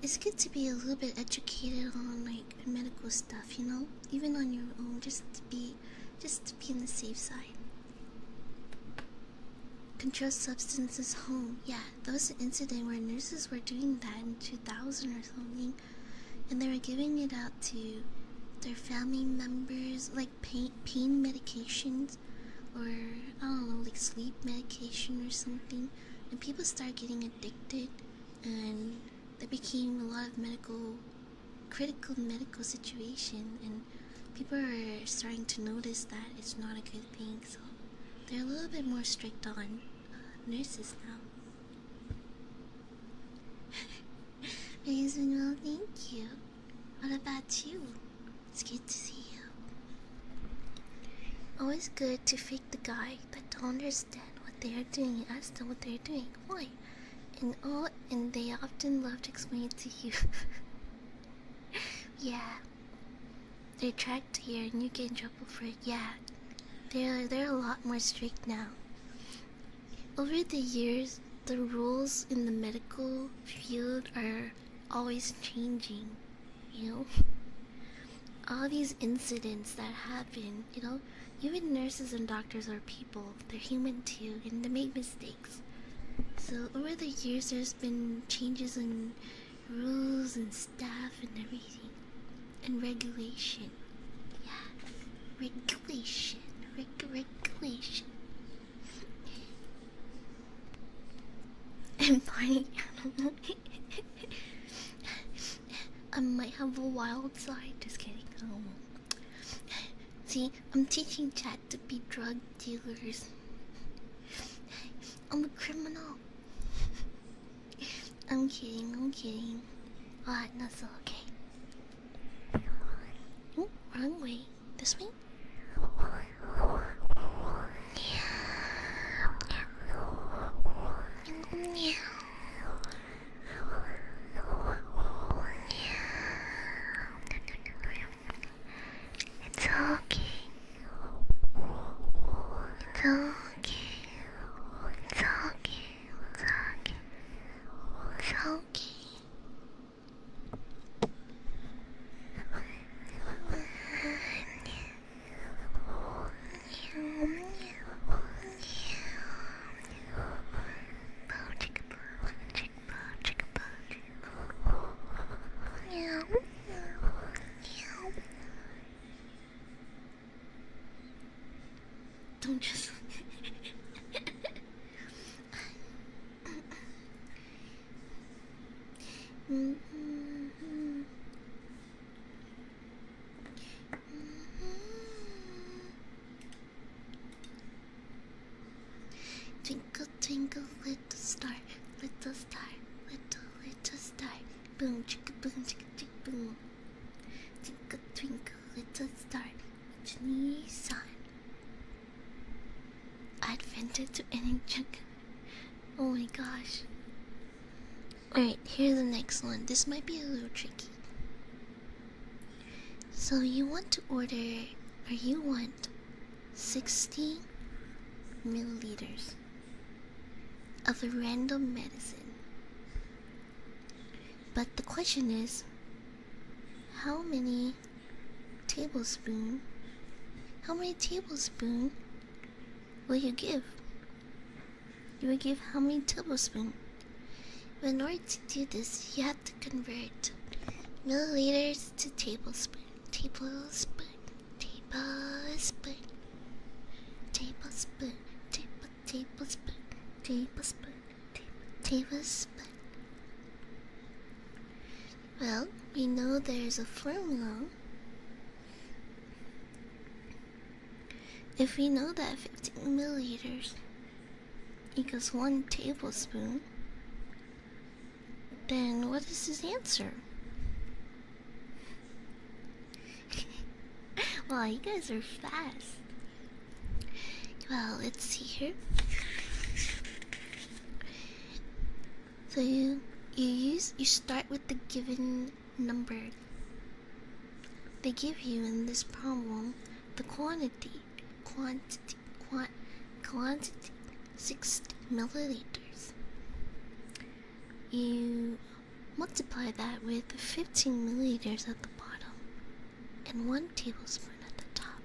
It's good to be a little bit educated on like medical stuff, you know, even on your own, just to be on the safe side. controlled substances home. Yeah, there was an incident where nurses were doing that in 2000 or something, and they were giving it out to their family members, like pain medications, or I don't know, like sleep medication or something. And people started getting addicted, and there became a lot of critical medical situation, and people are starting to notice that it's not a good thing. So they're a little bit more strict on nurses now. Reason, well, thank you. What about you? It's good to see you. Always good to fake the guy that don't understand what they are doing. Ask them what they're doing. Why? And they often love to explain it to you. Yeah. They're tracked here and you get in trouble for it. Yeah. They're a lot more strict now. Over the years, the rules in the medical field are always changing, you know? All these incidents that happen, even nurses and doctors are people. They're human too, and they make mistakes. So over the years, there's been changes in rules and staff and everything. And regulation. Yeah, regulation. Regulation. And Barney, I might have a wild side. Just kidding. See, I'm teaching chat to be drug dealers. I'm a criminal. I'm kidding. Alright, that's okay. Oh, wrong way. This way? It's okay. It's okay. It's okay. It's okay. Don't just Twinkle, twinkle, little star, little star, little star. Boom, chicka, boom, chicka, chick, boom. Twinkle, twinkle, little star, which needs sun. Adventure to any junk. Oh my gosh. Alright, here's the next one. This might be a little tricky. So you want to order, or you want 60 milliliters of a random medicine. But the question is, how many tablespoons will you give? You will give how many tablespoons? In order to do this, you have to convert milliliters to tablespoon. Tablespoon. Well, we know there's a formula. If we know that 15 milliliters equals 1 tablespoon, then what is his answer? Wow, you guys are fast. Well, let's see here. So you start with the given number. They give you in this problem the quantity, 60 milliliters. You multiply that with 15 milliliters at the bottom and 1 tablespoon at the top.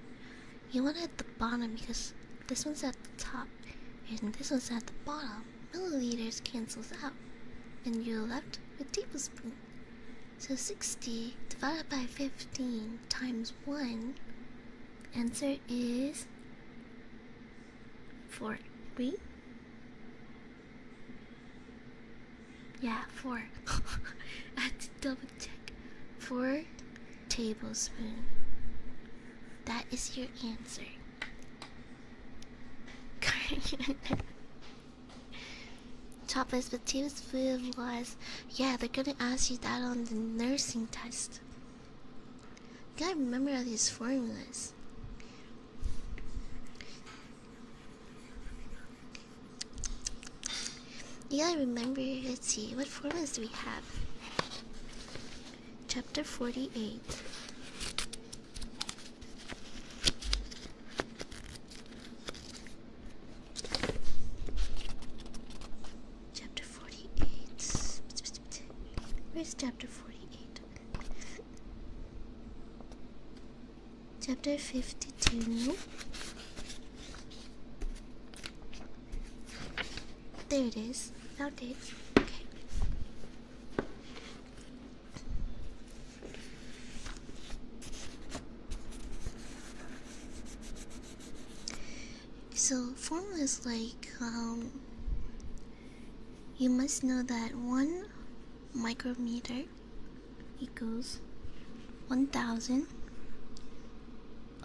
You want it at the bottom because this one's at the top and this one's at the bottom. Milliliters cancels out, and you're left with tablespoon. So 60 divided by 15 times 1. Answer is 4. Wait. Yeah, 4. I had to double check. 4 tablespoons. That is your answer. Chocolates with tablespoon was... Yeah, they're gonna ask you that on the nursing test. You gotta remember all these formulas. You gotta remember, let's see, what formulas do we have? Chapter 48. Chapter 48. Where's chapter 48? Chapter 52, no? There it is. Found it. Okay. So formulas like you must know that 1 micrometer equals 1,000.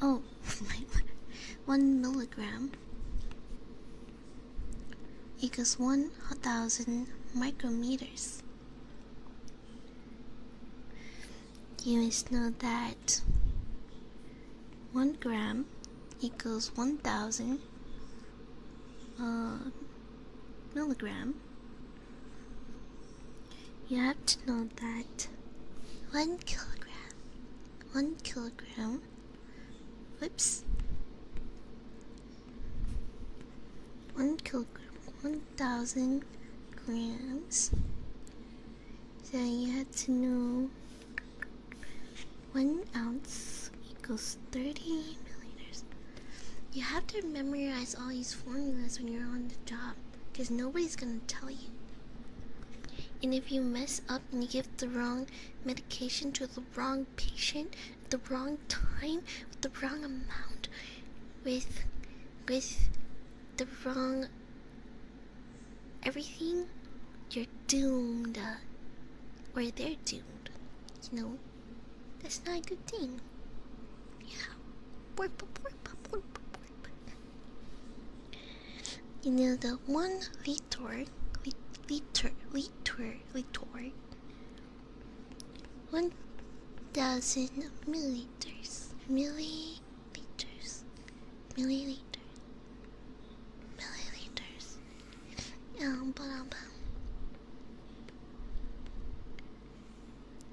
Oh, 1 milligram equals 1,000 micrometers. You must know that 1 gram equals 1,000 milligram. You have to know that 1 kilogram, whoops, 1 kilogram, 1,000 grams. So you have to know 1 ounce equals 30 milliliters. You have to memorize all these formulas when you're on the job, because nobody's gonna tell you. And if you mess up and you give the wrong medication to the wrong patient at the wrong time with the wrong amount, with the wrong everything, you're doomed. Or they're doomed. You know, that's not a good thing. Yeah. You know, the 1 liter 1,000 milliliters.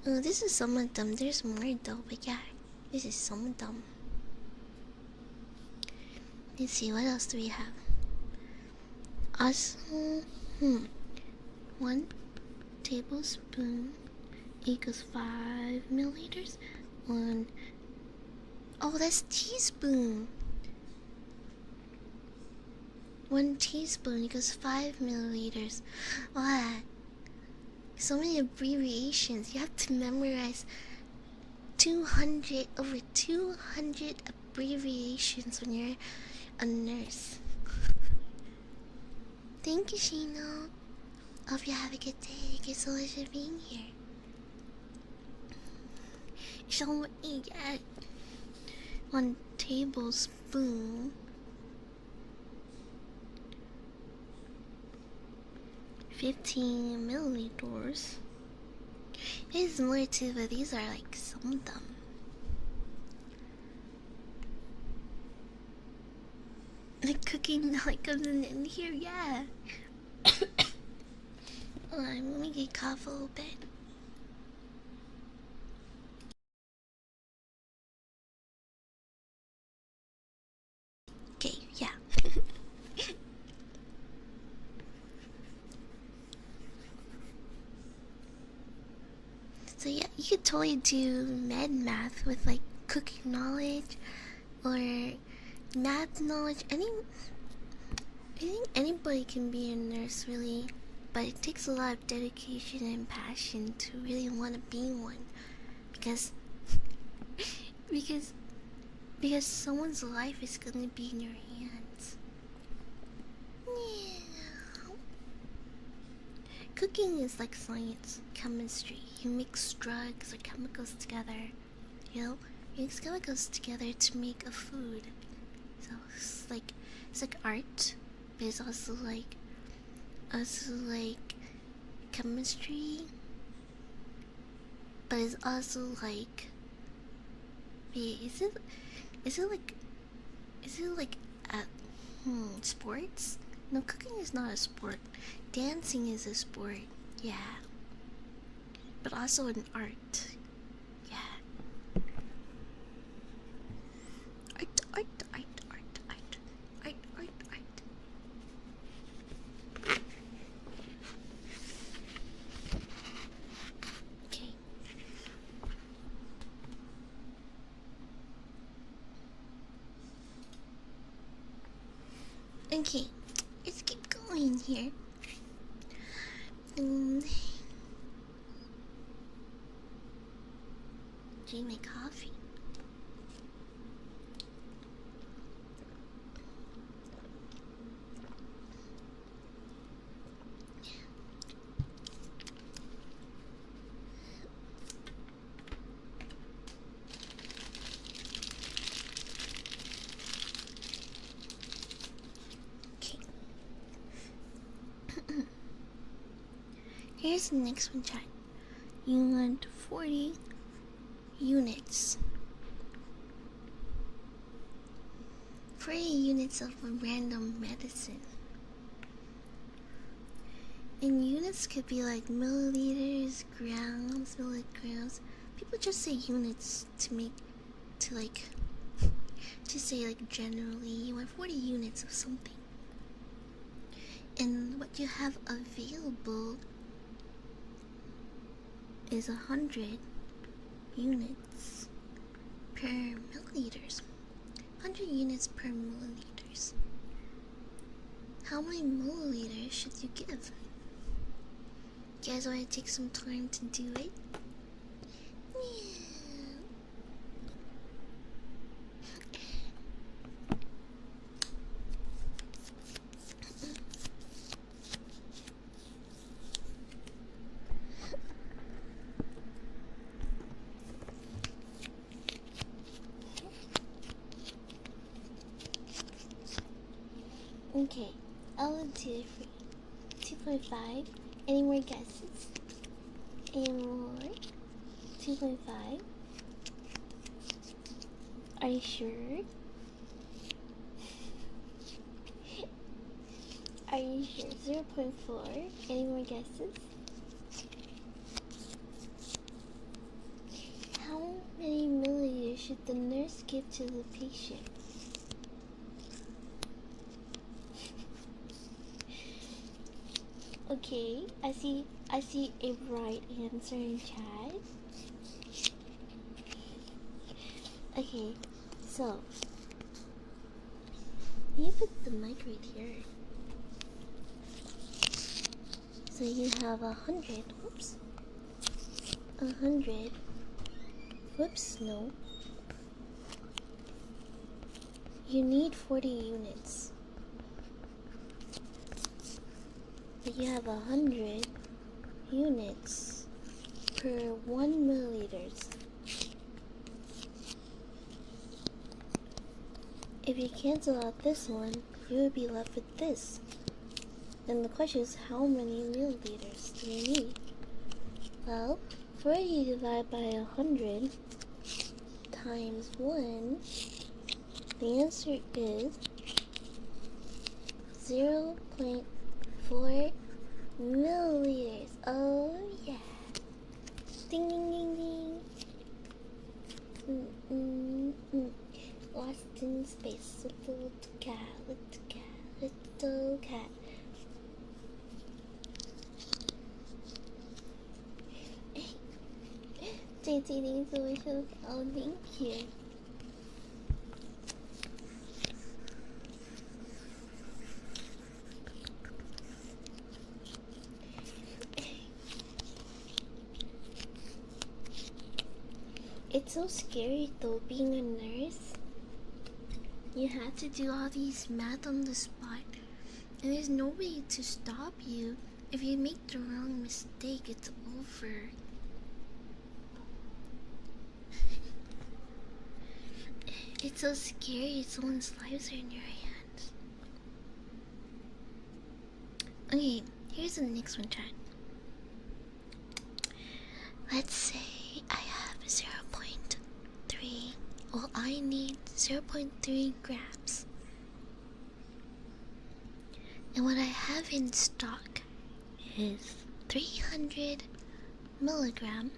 Oh, this is some of them. There's more though, but yeah, this is some of them. Let's see, what else do we have? Also, 1 tablespoon equals 5 milliliters. Oh, that's teaspoon. 1 teaspoon equals 5 milliliters. What? So many abbreviations. You have to memorize 200 abbreviations when you're a nurse. Thank you, Shino. Hope you have a good day. Thank you so much for being here. So what you get? 1 tablespoon. 15 milliliters. There's more too, but these are like some of them. The cooking like comes in here, yeah. Hold on, let me get cough a little bit. Okay, yeah. So yeah, you could totally do med math with like cooking knowledge or math knowledge. think anybody can be a nurse, really, but it takes a lot of dedication and passion to really want to be one, because because because someone's life is gonna be in your hands. Yeah. Cooking is like science, chemistry. You mix drugs or chemicals together. You mix chemicals together to make a food. So it's like art, but it's also like chemistry, but it's also like, wait, is it like at sports? No, cooking is not a sport. Dancing is a sport. Yeah, but also an art. Yeah. Art, art, art, art, art, art, art, art. Okay. Okay, let's keep going here. Drink my coffee. Okay. Here's the next one, chat. You want 40 units. 40 units of a random medicine. And units could be like milliliters, grams, milligrams. People just say units to say like generally you want 40 units of something. And what you have available is 100 units per milliliters. 100 units per milliliters. How many milliliters should you give? You guys want to take some time to do it? Okay, I'll do it for you. 2.5. Any more guesses? Any more? 2.5. Are you sure? Are you sure? 0.4. Any more guesses? How many milliliters should the nurse give to the patient? Okay, I see a right answer in chat. Okay, so you put the mic right here. So you have 100. Whoops. 100. Whoops, no. You need 40 units. But you have 100 units per 1 milliliters. If you cancel out this one, you would be left with this. Then the question is, how many milliliters do you need? Well, 40 divided by 100 times 1, the answer is 0.4 milliliters. Oh yeah. Ding ding ding ding. Lost in space with the little cat, little cat, little cat. JT, thanks so much. Oh, thank you. It's so scary though, being a nurse. You have to do all these math on the spot, and there's no way to stop you. If you make the wrong mistake, it's over. It's so scary, someone's lives are in your hands. Okay, here's the next one, chat. Let's say I have 0.3. Well, I need 0.3 grams. And what I have in stock is 300 milligram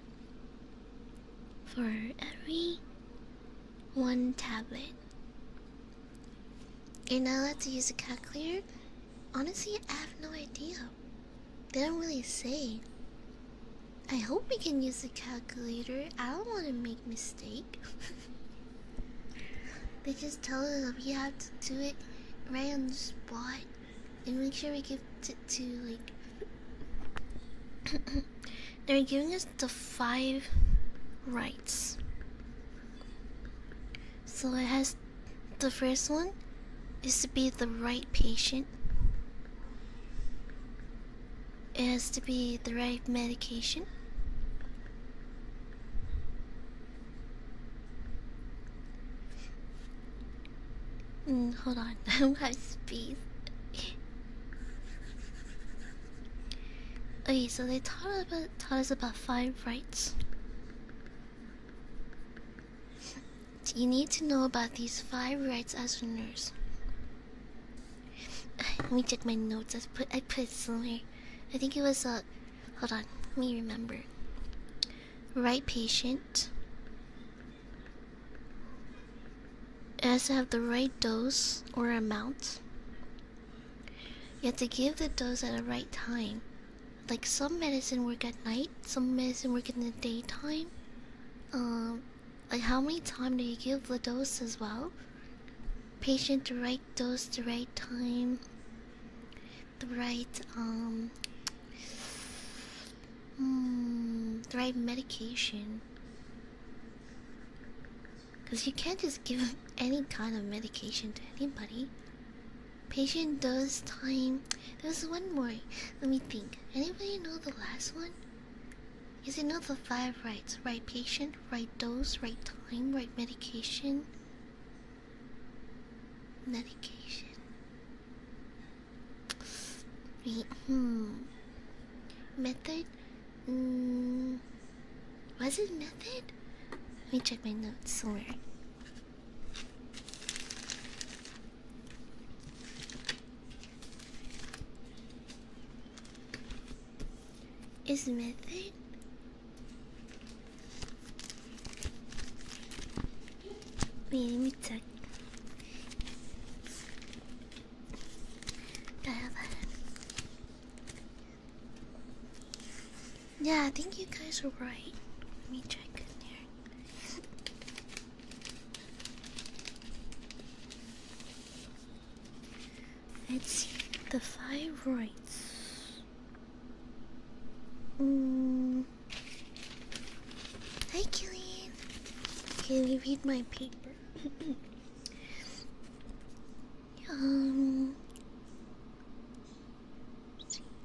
for every one tablet. You're not allowed to use a calculator? Honestly, I have no idea. They don't really say. I hope we can use a calculator. I don't want to make mistake. They just tell us that we have to do it right on the spot and make sure we give it to like they're giving us the 5 rights. So it has, the first one is to be the right patient. It has to be the right medication. Hold on, I'm out of space. Okay, so they taught us about 5 rights. You need to know about these 5 rights as a nurse. Let me check my notes. I put it somewhere. I think it was hold on, let me remember. Right patient. It has to have the right dose or amount. You have to give the dose at the right time. Like some medicine work at night, some medicine work in the daytime. Like how many time do you give the dose as well? Patient the right dose, the right time, the right the right medication. Because you can't just give any kind of medication to anybody. Patient dose, time. There's one more. Let me think. Anybody know the last one? Is it not the 5 rights? Right patient, right dose, right time, right medication. Medication. Method? Was it method? Let me check my notes somewhere. Is method? Wait, let me check. Yeah, I think you guys are right. Let me check in here. Let's see. The 5 rights. Hi, Killian. Can you read my paper?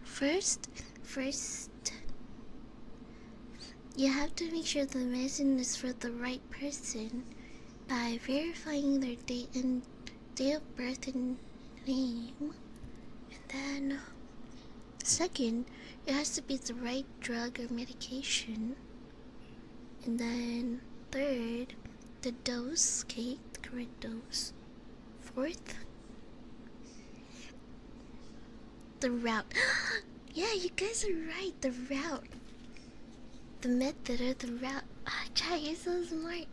First, you have to make sure the medicine is for the right person by verifying their date of birth and name. And then, second, it has to be the right drug or medication. And then, third, the dose, okay, the correct dose. Fourth, the route. Yeah, you guys are right, the route. The method or the route. Ah, Chai, you're so smart.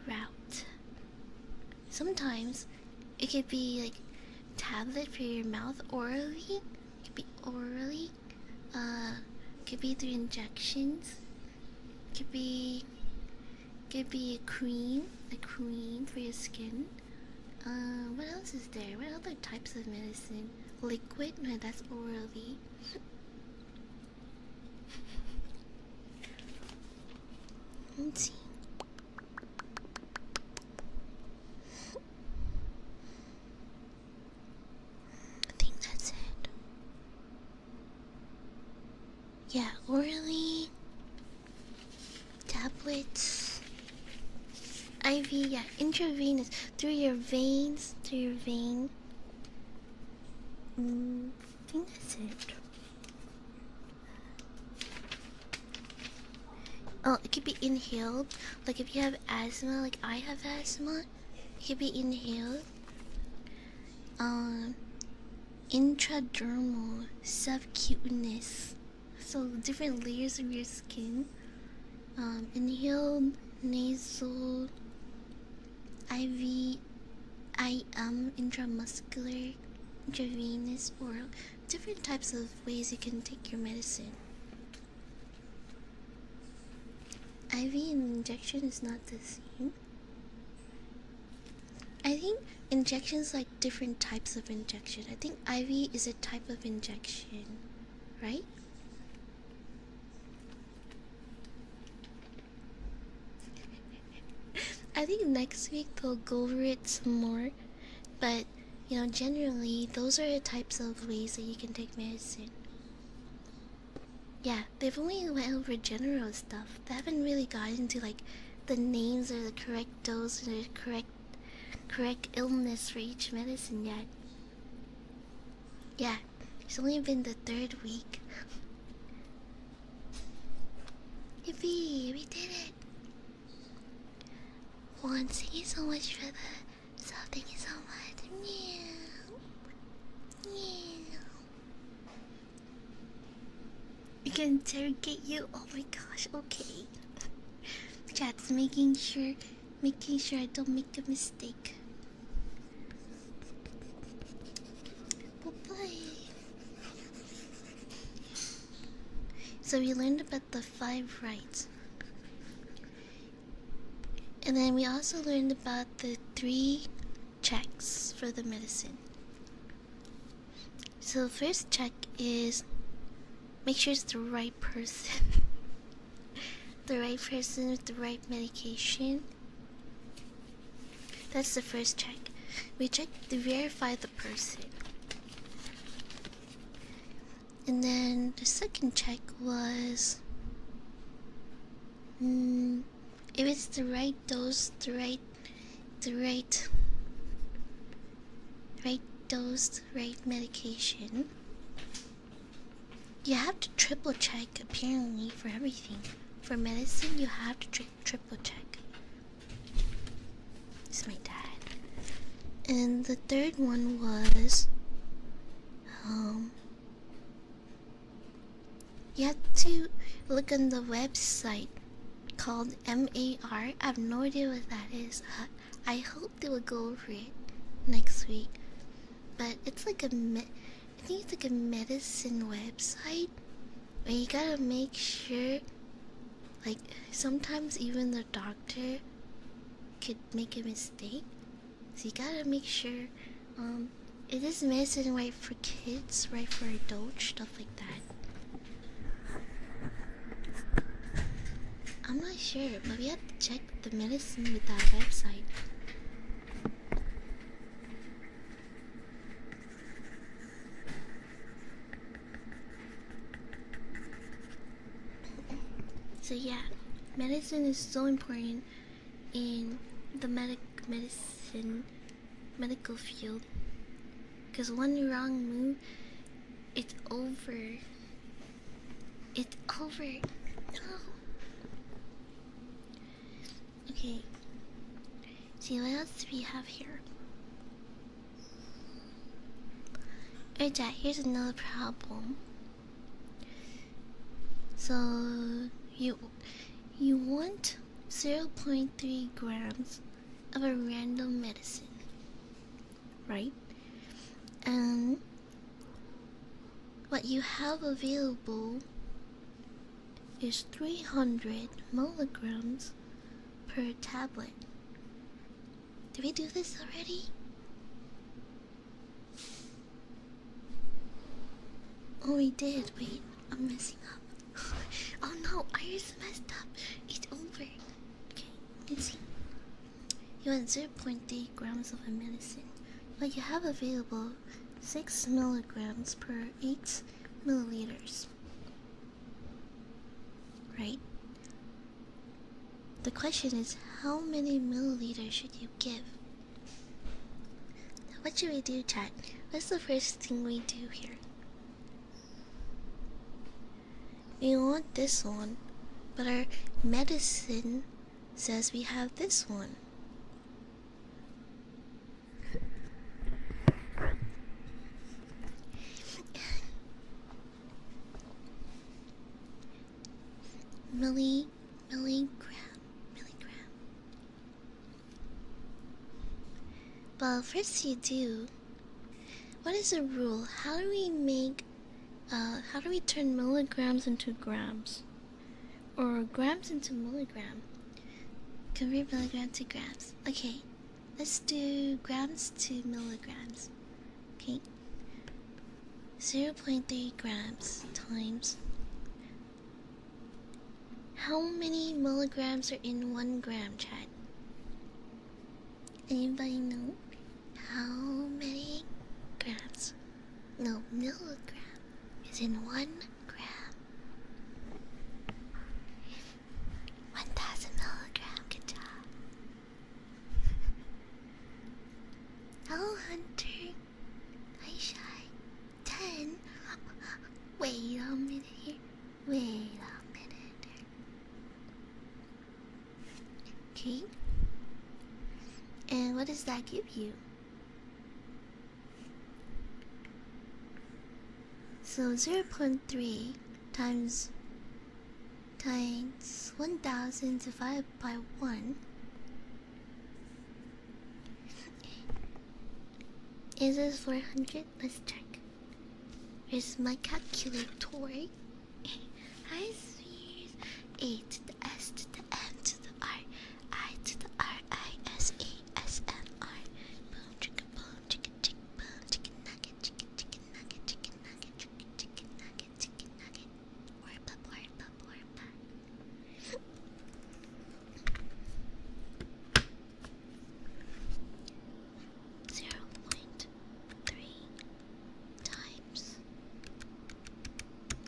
Route. Sometimes it could be like tablet for your mouth orally. It could be orally. Could be through injections. Could be a cream for your skin. What else is there? What other types of medicine? Liquid? No, that's orally. Let's see. I think that's it. Yeah, orally, tablets, IV, yeah, intravenous, through your veins, through your vein. I think that's it. Oh, it could be inhaled. Like if you have asthma, like I have asthma, it could be inhaled. Intradermal, subcutaneous. So different layers of your skin. Inhaled, nasal, IV, IM, intramuscular, intravenous, oral. Different types of ways you can take your medicine. IV and injection is not the same. I think injections like different types of injection. I think IV is a type of injection, right? I think next week they'll go over it some more, but you know, generally those are the types of ways that you can take medicine. Yeah, they've only went over general stuff. They haven't really got into like the names or the correct dose or the correct illness for each medicine yet. Yeah, it's only been the 3rd week. Yippee, we did it! Juan, thank you so much for the sub. Thank you so much. Meow. Meow. I can interrogate you. Oh my gosh. Okay. Chat's making sure I don't make a mistake. Bye bye. So we learned about the 5 rights. And then we also learned about the 3 checks for the medicine. So the first check is make sure it's the right person. The right person with the right medication. That's the first check. We check to verify the person. And then the second check was if it's the right dose, the right dose, right medication. You have to triple check apparently for everything. For medicine, you have to triple check. It's my dad. And the third one was you have to look on the website called MAR. I have no idea what that is. I hope they will go over it next week. But it's like I think it's like a medicine website where you gotta make sure, like sometimes even the doctor could make a mistake. So you gotta make sure it is medicine right for kids, right for adults, stuff like that. I'm not sure, but we have to check the medicine with that website. So yeah, medicine is so important in the medical field. Because one wrong move, it's over. It's over. No. Okay. See, what else do we have here? Alright, Dad, here's another problem. So, you want 0.3 grams of a random medicine, right? And what you have available is 300 milligrams per tablet. Did we do this already? Oh, we did. Wait, I'm messing up. Oh no, I just messed up. It's over. Let's see. You want 0.3 grams of a medicine, but you have available 6 milligrams per 8 milliliters. Right? The question is, how many milliliters should you give? Now, what should we do, chat? What's the first thing we do here? We want this one, but our medicine says we have this one. Milligram. Well, first you do. What is the rule? How do we turn milligrams into grams? Or grams into milligram? Convert milligram to grams. Okay, let's do grams to milligrams. Okay. 0.3 grams times. How many milligrams are in 1 gram, chat? Anybody know? How many grams? No, milligram is in 1 gram. 1,000 milligram, good job. Hello, Hunter. Hi, Shy. 10. Wait a minute here. Wait a minute here. Okay. And what does that give you? So 0.3 times 1,000 divided by 1 is this 400? Let's check. Here's my calculator. Hi, Spheres. A to the S to the M to the R, I to the R, I, S, A, S, M, R. Boom, chicka, boom, chicka, chick, boom, chicken nugget, chicken nugget, chicken nugget, chicken nugget, chicken nugget. Warp up, warp up, warp up. 0.3 times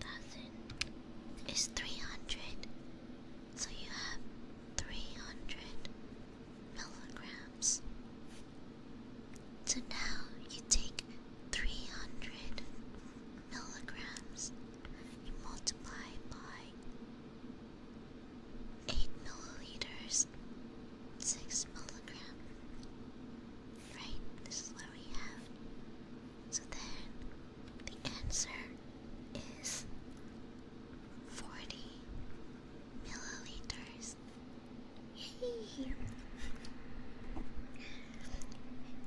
1,000 is 300. So you have 300 milligrams. So now you take 300 milligrams, you multiply by 8 milliliters, 6 milligram. Right? This is what we have. So then the answer is 40 milliliters. Yay!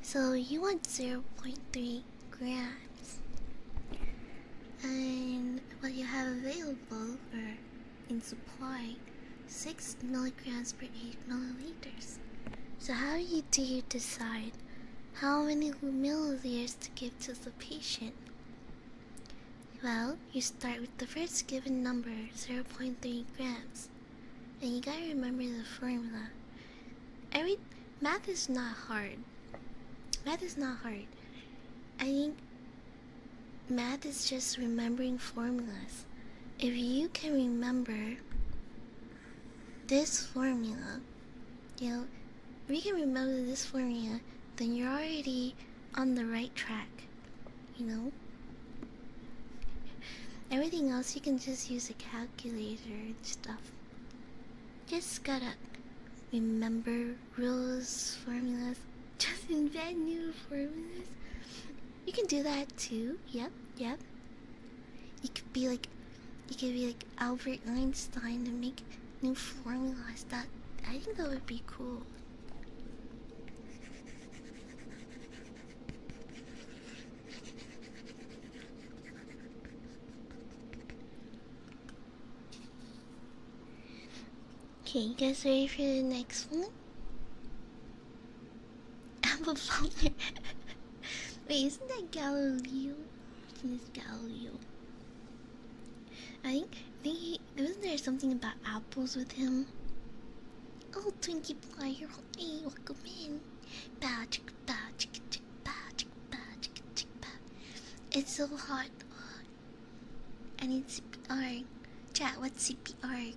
So you want 0.3 grams, and what you have available or in supply 6 milligrams per 8 milliliters. So how do you decide how many milliliters to give to the patient? Well, you start with the first given number, 0.3 grams. And you gotta remember the formula. Math is not hard. Math is not hard. I think math is just remembering formulas. If you can remember this formula, if you can remember this formula, then you're already on the right track, Everything else you can just use a calculator and stuff. Just gotta remember rules, formulas, just invent new formulas. You can do that too. Yep. You could be like Albert Einstein and make new formulas. I think that would be cool. Okay, you guys ready for the next one? Apple Falcon. Wait, isn't that Galileo? It's Galileo. I think wasn't there something about apples with him? Oh Oh, Twinkie Flyer, hey, welcome in. Bow, chicka, bow, chicka, chicka, bow, chicka, bow, chicka, chicka, bow. It's so hot. I need CPR. Chat, what's CPR?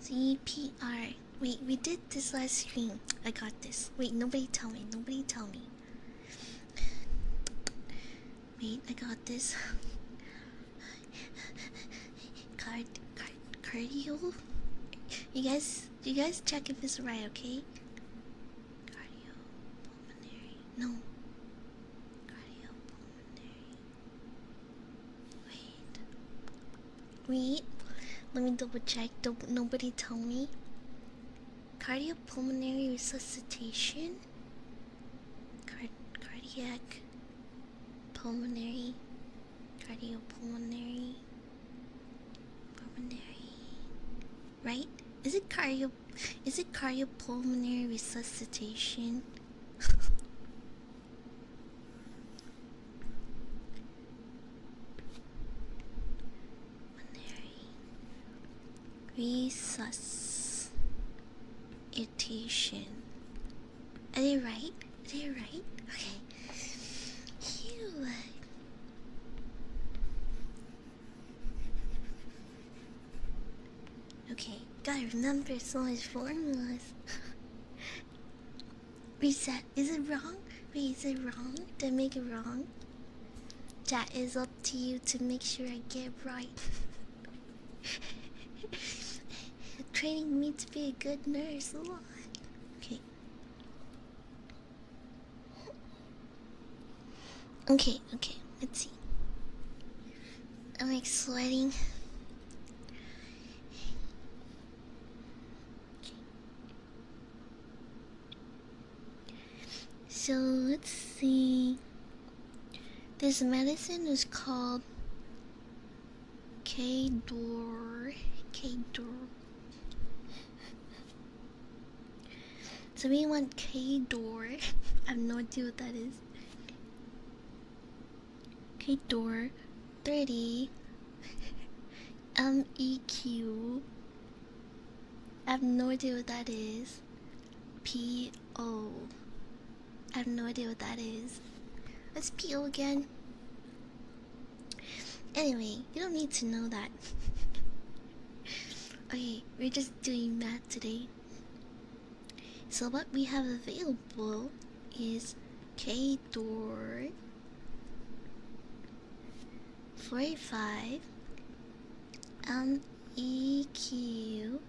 CPR. Wait, we did this last stream. I got this. Wait, nobody tell me. Nobody tell me. Wait, I got this. Cardio. You guys check if it's right, okay? Cardio pulmonary. No. Cardio pulmonary. Wait. Let me double check. Don't nobody tell me. Cardiopulmonary resuscitation. Cardiac pulmonary. Cardiopulmonary. Pulmonary. Right? Is it cardiopulmonary resuscitation? Resuscitation. Are they right? Are they right? Okay. Phew. Okay, gotta remember so much formulas. Reset. Is it wrong? Wait, is it wrong? Did I make it wrong? That is up to you to make sure I get it right. Training me to be a good nurse. Okay. Okay, let's see. I'm like sweating. Okay. So let's see. This medicine is called K-Dor. So we want K-Dor. I have no idea what that is. K-Dor 30 MEQ. I have no idea what that is. PO. I have no idea what that is. What's PO again? Anyway, you don't need to know that. Okay, we're just doing math today. So what we have available is K-Dor 45 MEQ.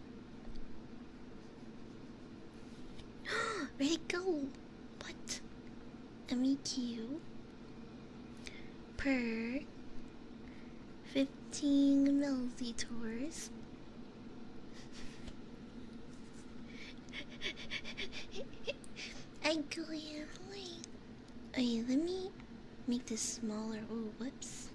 Where'd it go? What? MEQ per 15 milliliters. I go here. Wait, let me make this smaller. Oh, whoops.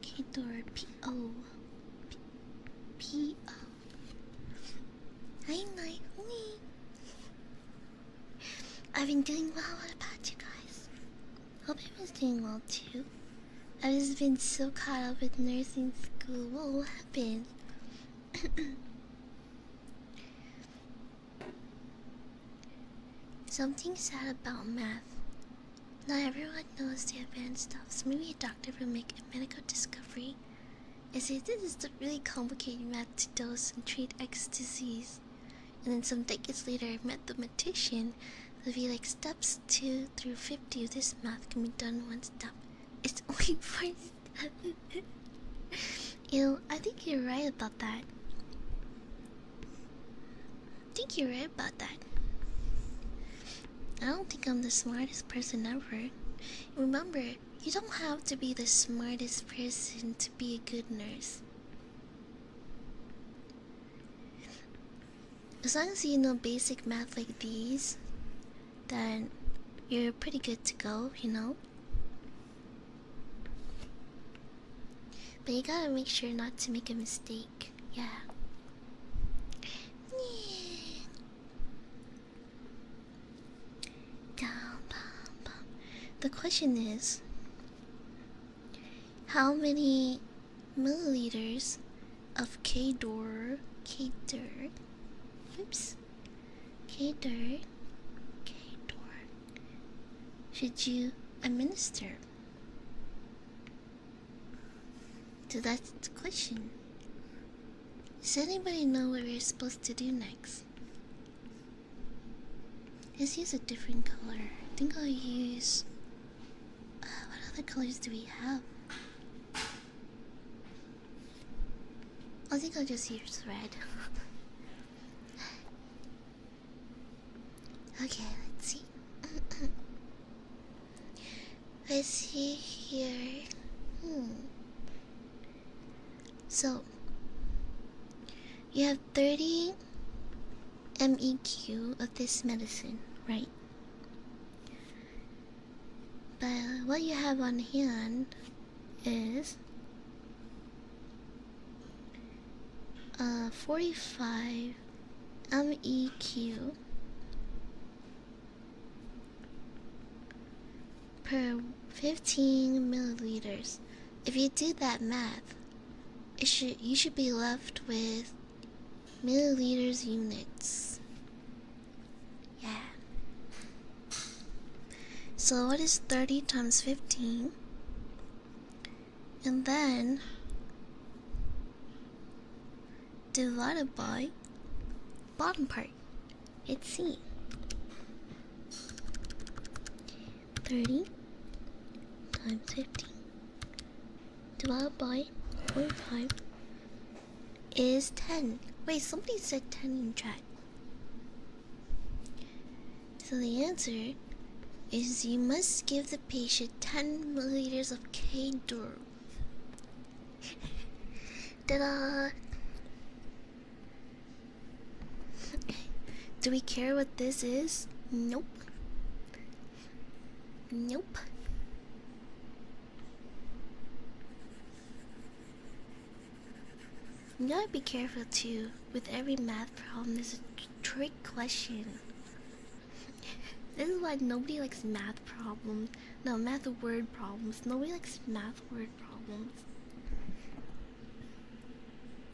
K-Dor PO. PO. Hi, Night. I've been doing well. What about you guys? Hope everyone's doing well too. I've just been so caught up with nursing school. What happened? Something sad about math. Not everyone knows the advanced stuff, so maybe a doctor will make a medical discovery. This is the really complicated math to dose and treat X disease. And then some decades later, a mathematician will be like steps 2 through 50 of this math can be done one step. It's only 4 steps. Ew, I think you're right about that. I don't think I'm the smartest person ever. Remember, you don't have to be the smartest person to be a good nurse. As long as you know basic math like these, then you're pretty good to go, you know? But you gotta make sure not to make a mistake. Yeah. The question is, how many milliliters of K-Dur, oops, K-Dur should you administer? So that's the question. Does anybody know what we're supposed to do next? Let's use a different color. I think I'll use... what other colors do we have? I think I'll just use red. Okay, let's see. Let's see here. So, you have 30 MEQ of this medicine, right? But what you have on hand is 45 MEQ per 15 milliliters. If you do that math, you should be left with milliliters units. Yeah. So what is 30 times 15? And then divided by bottom part. It's C. 30 times 15 divided by 45 is 10. Wait, somebody said 10 in chat. So the answer is you must give the patient 10 milliliters of K-Dur. Ta-da! Do we care what this is? Nope. Nope. You gotta be careful too. With every math problem, there's a trick question. This is why nobody likes math problems. No, math word problems. Nobody likes math word problems.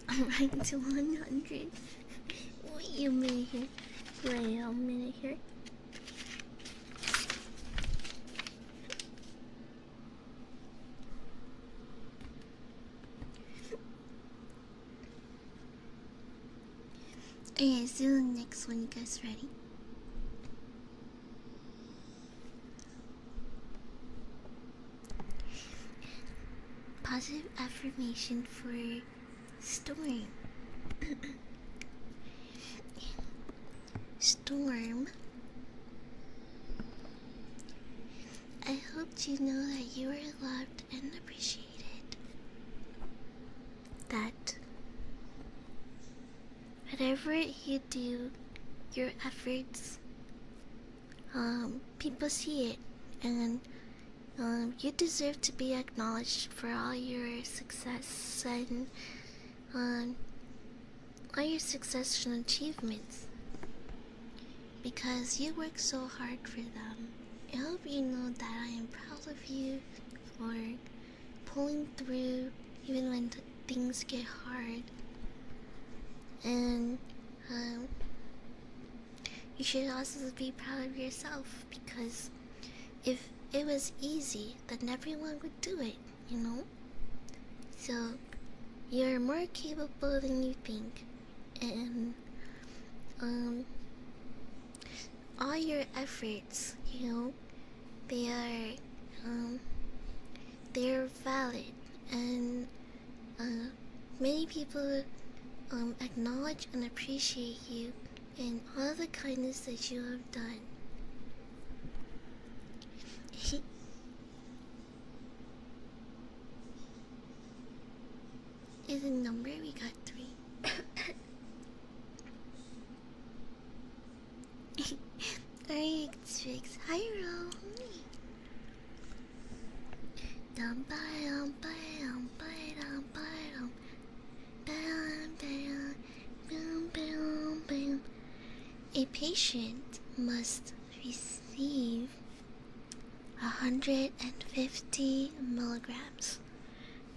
I'm right to 100. Wait a minute here. Wait a minute here. Okay, see the next one. You guys ready? Positive affirmation for Storm. Storm, I hope you know that you are loved and appreciated. That whatever you do, your efforts, people see it, and you deserve to be acknowledged for all your success and all your success and achievements, because you work so hard for them. I hope you know that I am proud of you for pulling through even when things get hard. And you should also be proud of yourself, because if it was easy, then everyone would do it, you know? So you're more capable than you think, and all your efforts, you know, they're valid, and many people acknowledge and appreciate you and all the kindness that you have done. Is a number? We got 3. Alright, patient must receive 150 milligrams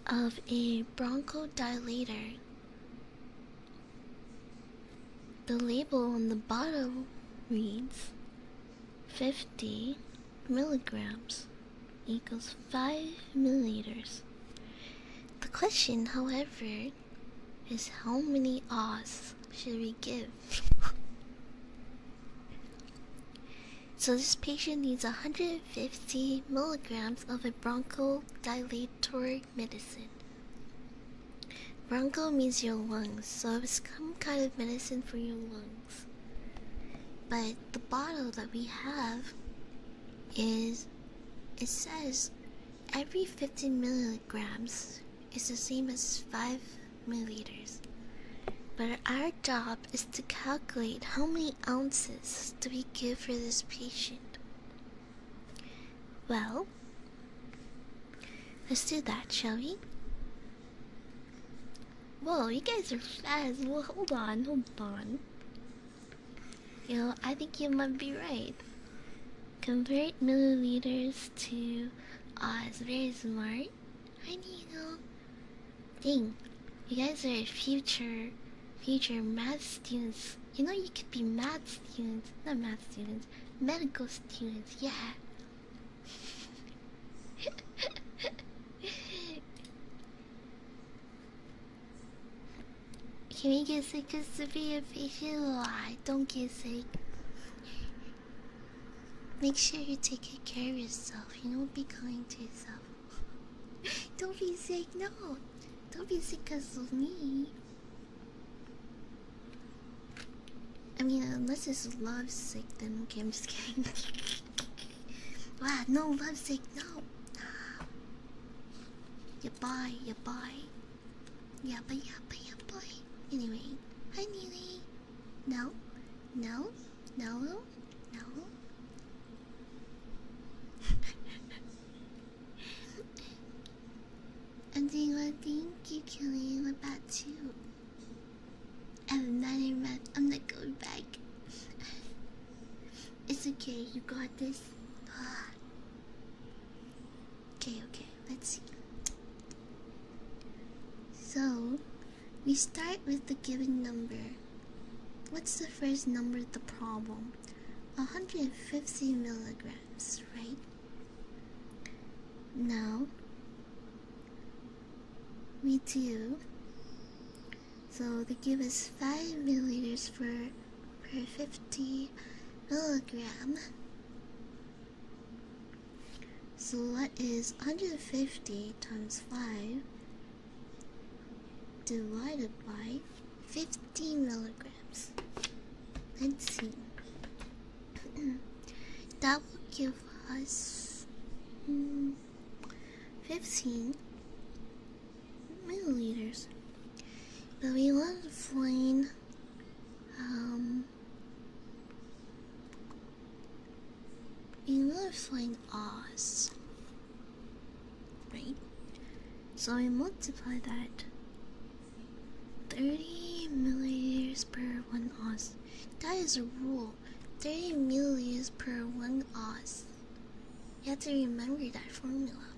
of a bronchodilator. The label on the bottle reads 50 milligrams equals 5 milliliters. The question, however, is how many Oz should we give? So this patient needs 150 milligrams of a bronchodilator medicine. Broncho means your lungs, so it's some kind of medicine for your lungs. But the bottle that we have it says every 50 milligrams is the same as 5 milliliters. But our job is to calculate how many ounces do we give for this patient. Well, let's do that, shall we? Whoa, you guys are fast. Well, hold on. You know, I think you might be right. Convert milliliters to Oz. Very smart. I need to know. Dang, you guys are future math students. You know, you could be math students, not math students, medical students. Yeah. Can we get sick of severe facial? Don't get sick. Make sure you take good care of yourself. You know, be kind to yourself. Don't be sick, no. Don't be sick because of me. I mean, unless it's love sick, then okay, I'm just kidding. Wow, no, love sick, no. You buy. Yeah, but. Anyway, hi Neely. No. I'm doing well, thank you, Kelly. What about you? I'm not going back. It's okay, you got this. Okay, let's see. So, we start with the given number. What's the first number of the problem? 150 milligrams, right? Now, we do. So they give us 5 milliliters per 50 milligram. So what is 150 times 5 divided by 50 milligrams? Let's see. That will give us 15 milliliters. But we want to find Oz, right? So I multiply that 30 milliliters per 1 Oz. That is a rule. 30 milliliters per 1 Oz. You have to remember that formula.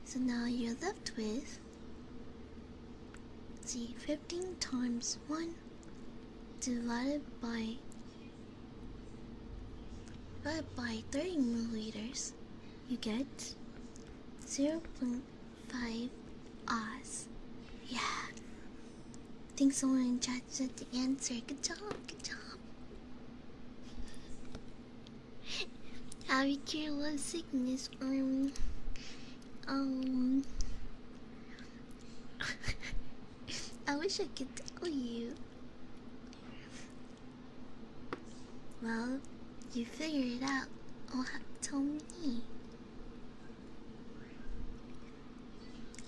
So now you're left with, see, 15 times 1 divided by 30 milliliters. You get 0.5 Oz. Yeah. I think someone in chat said the answer. Good job. How you cure love sickness? I wish I could tell you. Well, you figure it out. You'll have to tell me.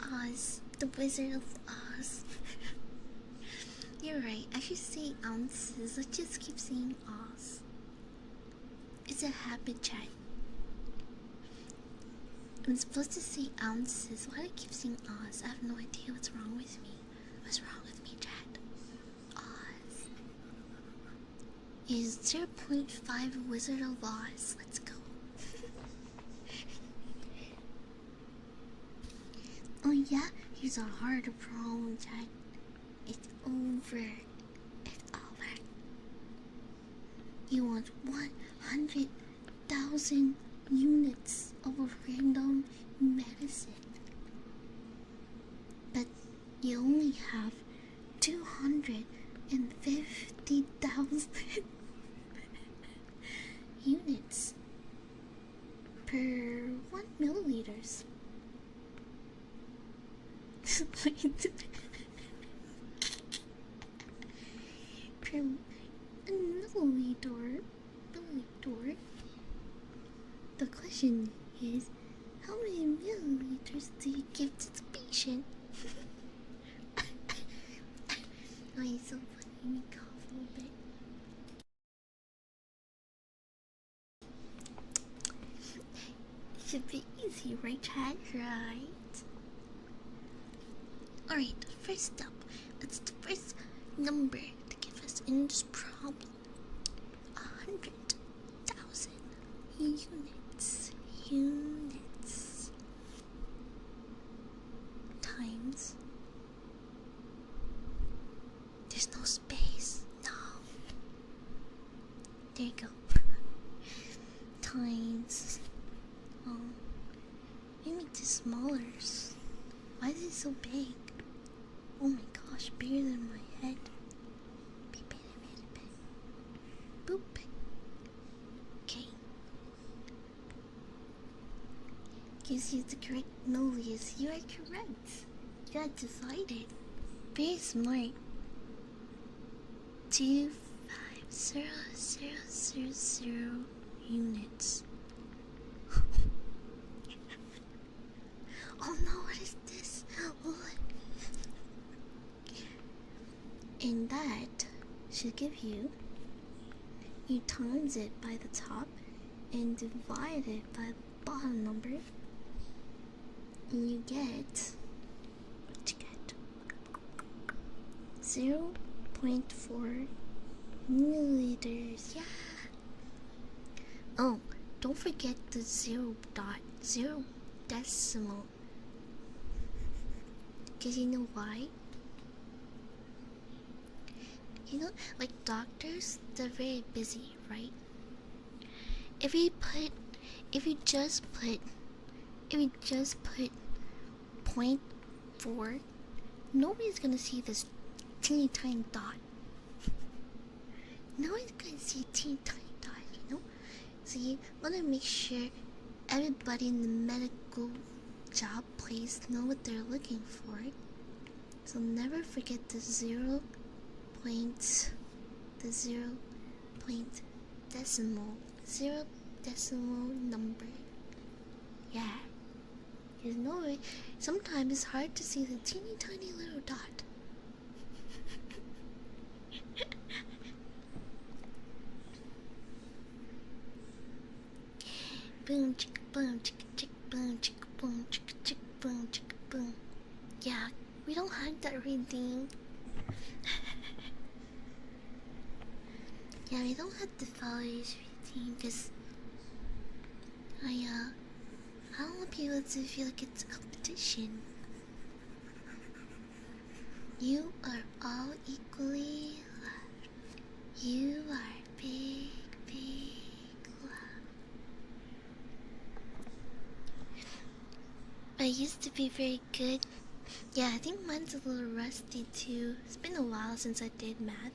Oz, the Wizard of Oz. You're right, I should say ounces. Let's just keep saying Oz. It's a habit, chat. I'm supposed to say ounces. Why do I keep saying Oz? I have no idea what's wrong with me. What's wrong with me, chat? Oz. is 0.5 Wizard of Oz. Let's go. Oh yeah, here's a hard problem, Jack. It's over. It's over. You want 100,000 units of a random medicine. But you only have 250,000 units per 1 milliliters. Per milliliter. The question is, how many milliliters do you give to the patient? Oh, he's so funny. Let me cough a little bit. It should be easy, right, Chad? Right? Alright, first up, what's the first number to give us in this problem? 100,000 units. Times. There's no space. No. There you go. Times. Oh. We make this smaller. Why is it so big? Oh my gosh, bigger than my head. Boop. Okay. Gives you the correct milliliters. You are correct. You got decided. Very smart. 250,000 units. Oh no, what is this? What? And that should give you times it by the top and divide it by the bottom number, and you get what you get 0.4 milliliters. Yeah. Oh, don't forget the 0 decimal. Because you know why? You know, like doctors, they're very busy, right? If you just put 0.4, nobody's gonna see this teeny tiny dot. Nobody's gonna see a teeny tiny dot, you know? So you wanna make sure everybody in the medical job place know what they're looking for. So never forget the zero decimal number. Yeah. Because no, sometimes it's hard to see the teeny tiny little dot. Boom, chicka boom, chicka chick boom, chicka boom, chicka chick boom, chicka boom. Yeah, we don't have that reading. Yeah, we don't have to follow his routine because I don't want people to feel like it's a competition. You are all equally loved. You are big, big love. I used to be very good. Yeah, I think mine's a little rusty too. It's been a while since I did math.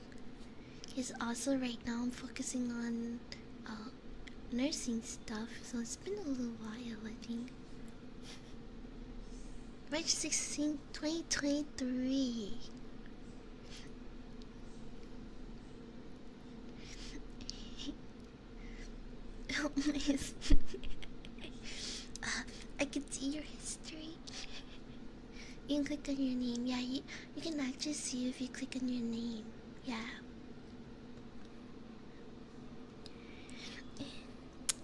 Because also right now I'm focusing on nursing stuff, so it's been a little while, I think. March 16, 2023. Oh my. I can see your history. You can click on your name. Yeah, you can actually see if you click on your name. Yeah.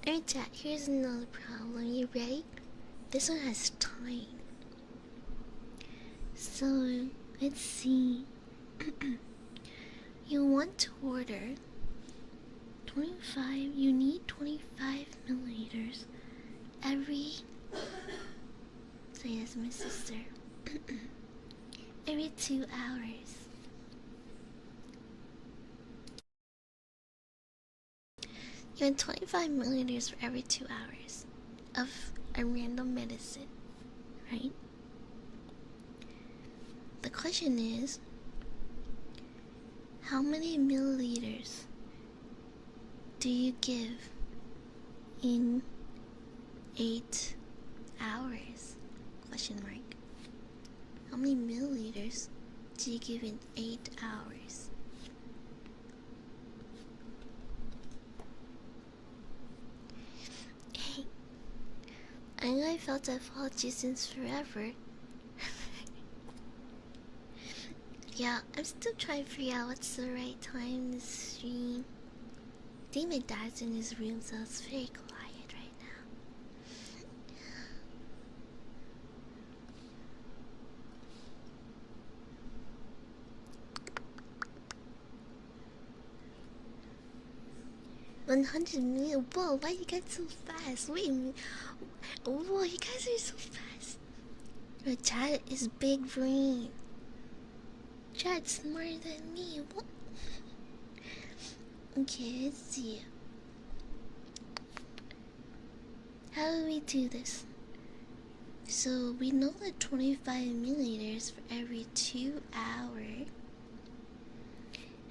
Alright, chat, here's another problem. You ready? This one has time. So, let's see. You want to order 25. You need 25 milliliters every. So yes, my sister. Every 2 hours. You want 25 milliliters for every 2 hours of a random medicine, right? The question is, how many milliliters do you give in 8 hours? Question mark. How many milliliters do you give in 8 hours? Hey, I know I felt I've followed you since forever. Yeah, I'm still trying to figure out what's the right time to stream. I think my dad's in his room, so it's very quiet right now. 100 million. Whoa, why you guys so fast? Wait a minute. Whoa, you guys are so fast. Your chat is big brain. Chat's smarter than me. What? Okay, let's see. How do we do this? So we know that 25 milliliters for every 2 hours.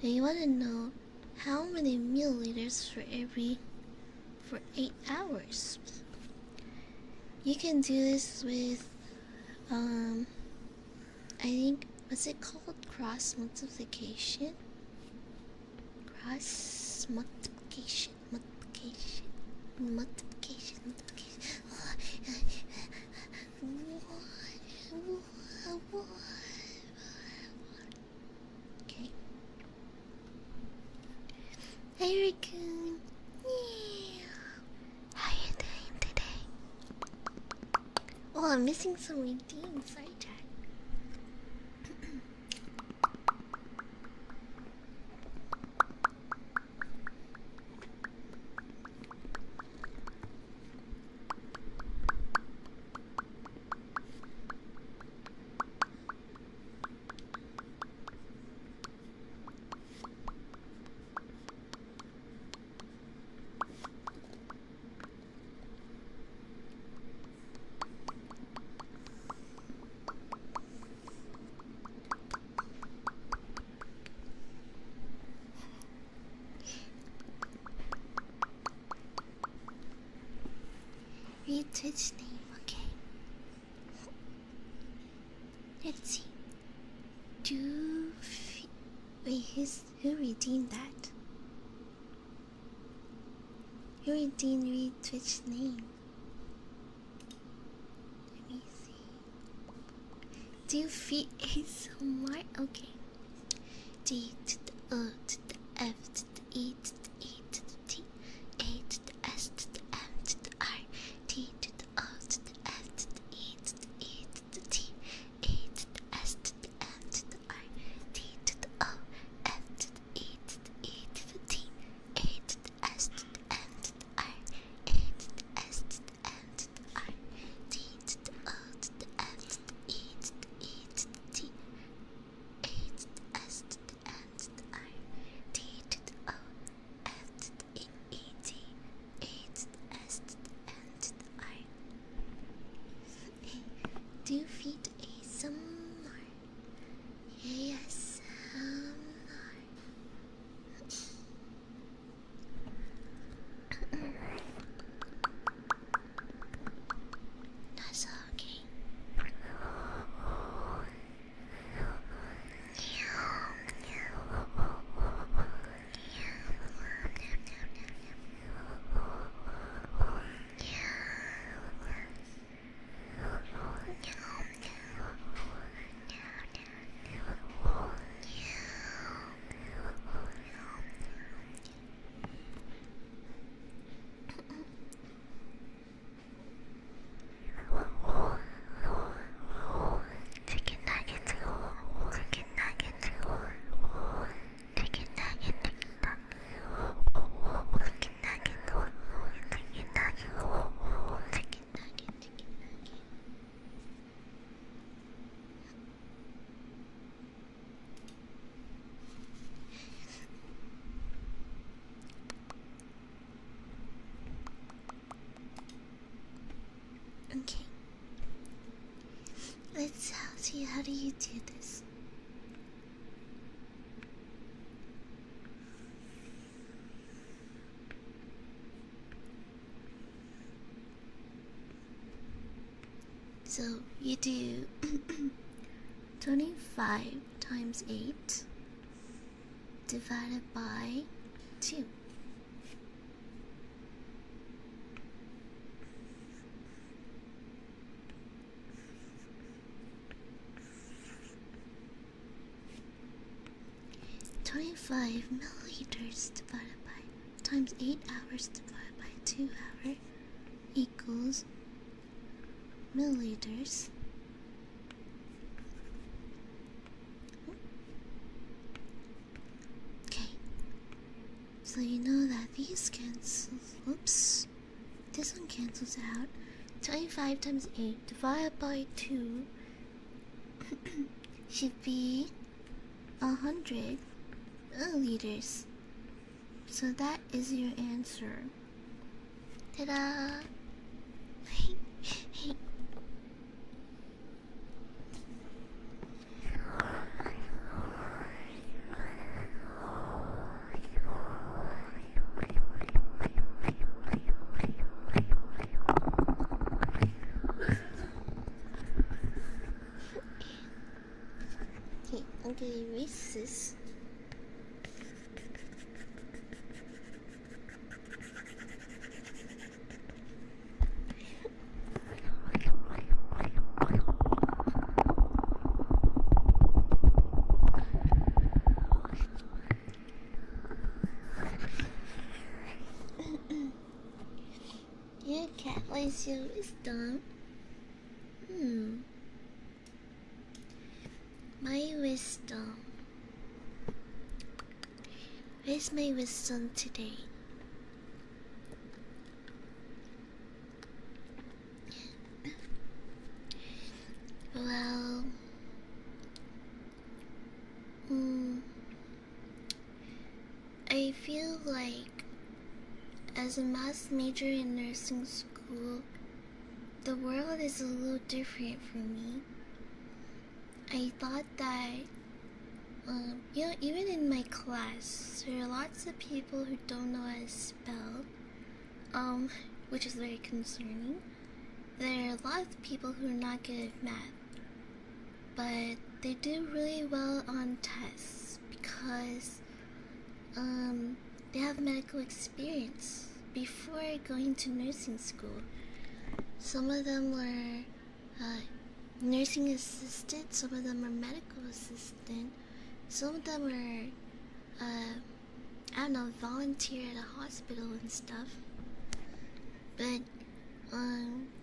And you want to know how many milliliters for 8 hours. You can do this with I think, what's it called? Cross multiplication. Cross multiplication. Multiplication. Okay. Hey Raccoon. Yeah. How are you doing today? Oh, I'm missing some redeems. Sorry, chat. Read Twitch name, okay. Let's see. Wait, who redeemed that? Who redeemed read Twitch name? Let me see. Doofy ASMR? Okay. D to the O to the F to the E to the E to the T, A to the S to the M to the R, T to the O to the F to the E to the E to the T, A to the S to the M to the R, T to the O, F to the E to the E to the T, A to the S to the M to the R, A to the S to the M to the R, T to the O to the F to the E to the E to the T, A to the S to the M to the R, T to the O, how do you do this? So you do 25 times 8 divided by 2. "25 milliliters divided by times 8 hours divided by 2 hours equals milliliters." Okay, so you know that these cancel. Oops, this one cancels out. 25 times 8 divided by 2 should be 100 milliliters. So that is your answer. Ta-da! Okay, I'm gonna erase this. Yeah, cat, what is your wisdom? My wisdom. Where's my wisdom today? Well, I feel like as a math major in nursing school, the world is a little different for me. I thought that, even in my class, there are lots of people who don't know how to spell, which is very concerning. There are a lot of people who are not good at math, but they do really well on tests because, they have medical experience before going to nursing school. Some of them were nursing assistant, some of them are medical assistant, some of them are, I don't know, volunteer at a hospital and stuff. But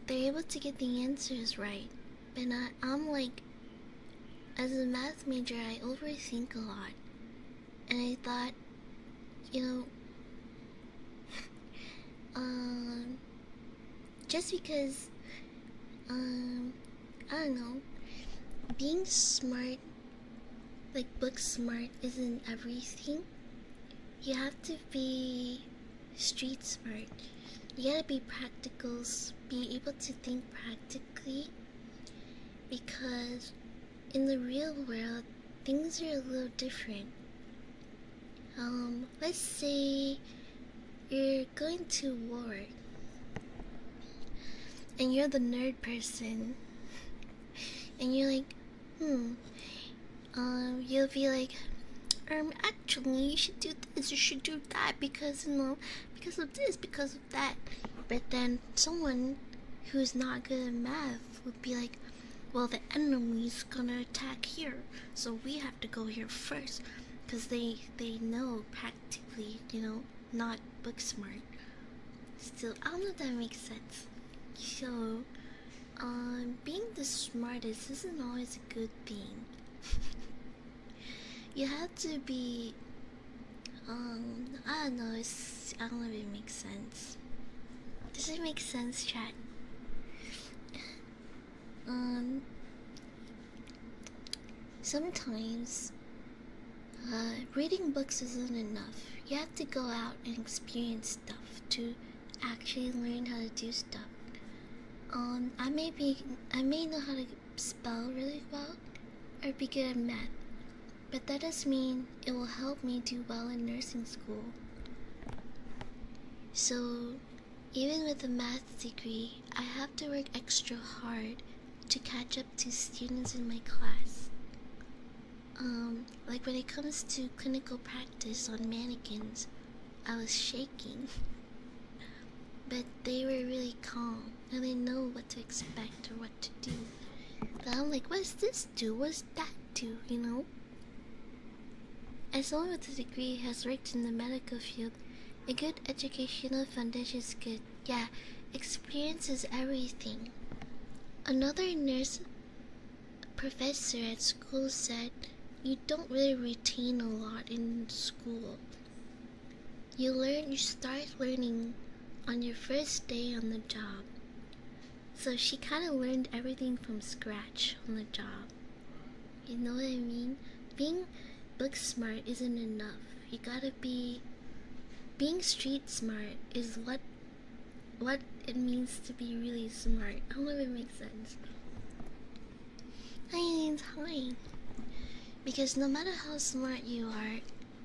they're able to get the answers right. But I'm like, as a math major, I overthink a lot, and I thought, just because, I don't know, being smart, like book smart, isn't everything. You have to be street smart. You gotta be practical, be able to think practically, because in the real world, things are a little different. Let's say you're going to war, and you're the nerd person, and you're like, you'll be like, actually, you should do this, you should do that, because, because of this, because of that. But then someone who's not good at math would be like, well, the enemy's gonna attack here, so we have to go here first, because they know practically, not book smart. Still, I don't know if that makes sense. So, being the smartest isn't always a good thing. You have to be, I don't know, I don't know if it makes sense. Does it make sense, chat? Sometimes, reading books isn't enough. You have to go out and experience stuff to actually learn how to do stuff. I may know how to spell really well or be good at math, but that does mean it will help me do well in nursing school. So, even with a math degree, I have to work extra hard to catch up to students in my class. Like when it comes to clinical practice on mannequins, I was shaking. But they were really calm and they know what to expect or what to do. But I'm like, what does this do? What does that do? You know? As someone with a degree who has worked in the medical field, a good educational foundation is good. Yeah, experience is everything. Another nurse professor at school said you don't really retain a lot in school. You start learning on your first day on the job. So she kind of learned everything from scratch on the job. You know what I mean? Being book smart isn't enough. You gotta be... Being street smart is what it means to be really smart. I don't know if it makes sense. It's fine. Because no matter how smart you are,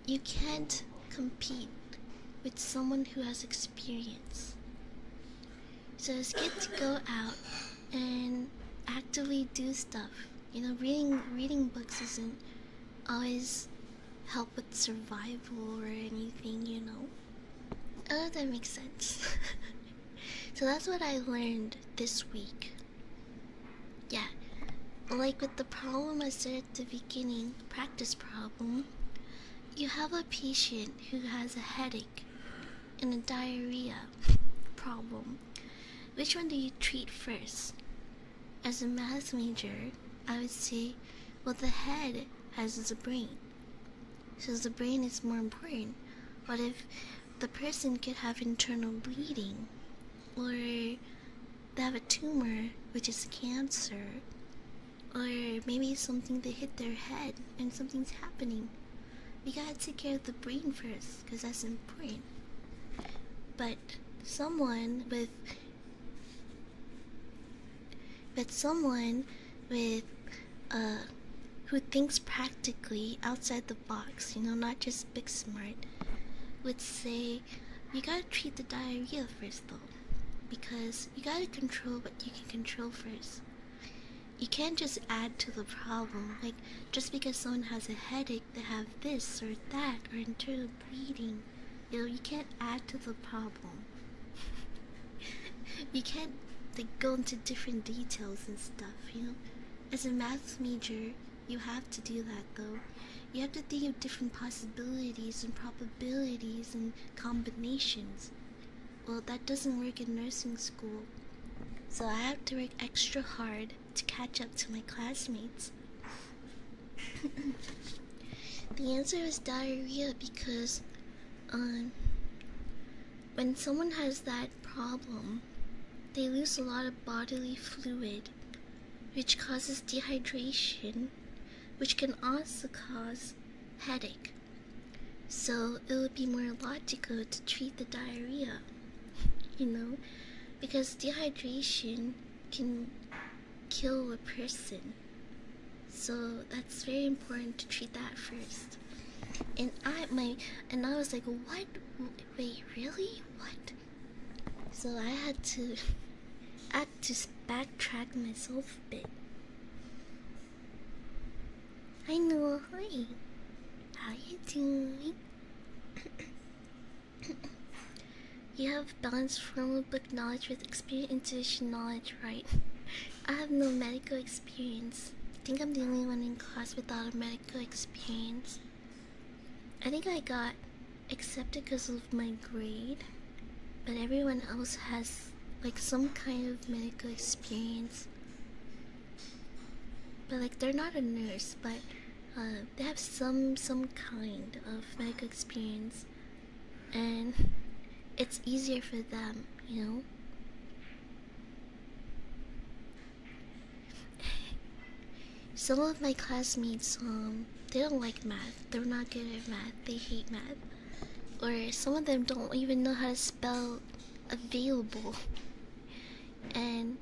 you can't compete with someone who has experience. So it's good to go out and actively do stuff. You know, reading books isn't always help with survival or anything, you know. Oh, that makes sense. So that's what I learned this week. Yeah, like with the problem I said at the beginning, practice problem, you have a patient who has a headache and a diarrhea problem. Which one do you treat first? As a math major, I would say, well, the head has the brain, so the brain is more important. What if the person could have internal bleeding, or they have a tumor, which is cancer, or maybe something that hit their head and something's happening? We gotta take care of the brain first, because that's important. But someone with who thinks practically outside the box, you know, not just big smart, would say you gotta treat the diarrhea first though, because you gotta control what you can control first. You can't just add to the problem. Like, just because someone has a headache, they have this or that or internal bleeding, you know, you can't add to the problem. You can't like go into different details and stuff, you know. As a math major, you have to do that though. You have to think of different possibilities and probabilities and combinations. Well, that doesn't work in nursing school. So I have to work extra hard to catch up to my classmates. The answer is diarrhea because when someone has that problem, they lose a lot of bodily fluid, which causes dehydration, which can also cause headache. So it would be more logical to treat the diarrhea, you know, because dehydration can kill a person. So that's very important to treat that first. And I was like, what? Wait, really? What? So I had to backtrack myself a bit. I know, hi. How you doing? You have balanced formal book knowledge with experience intuition knowledge, right? I have no medical experience. I think I'm the only one in class without a medical experience. I think I got accepted because of my grade, but everyone else has like some kind of medical experience. But like they're not a nurse, but they have some kind of medical experience, and it's easier for them, you know. Some of my classmates, they don't like math. They're not good at math. They hate math. Or some of them don't even know how to spell available. And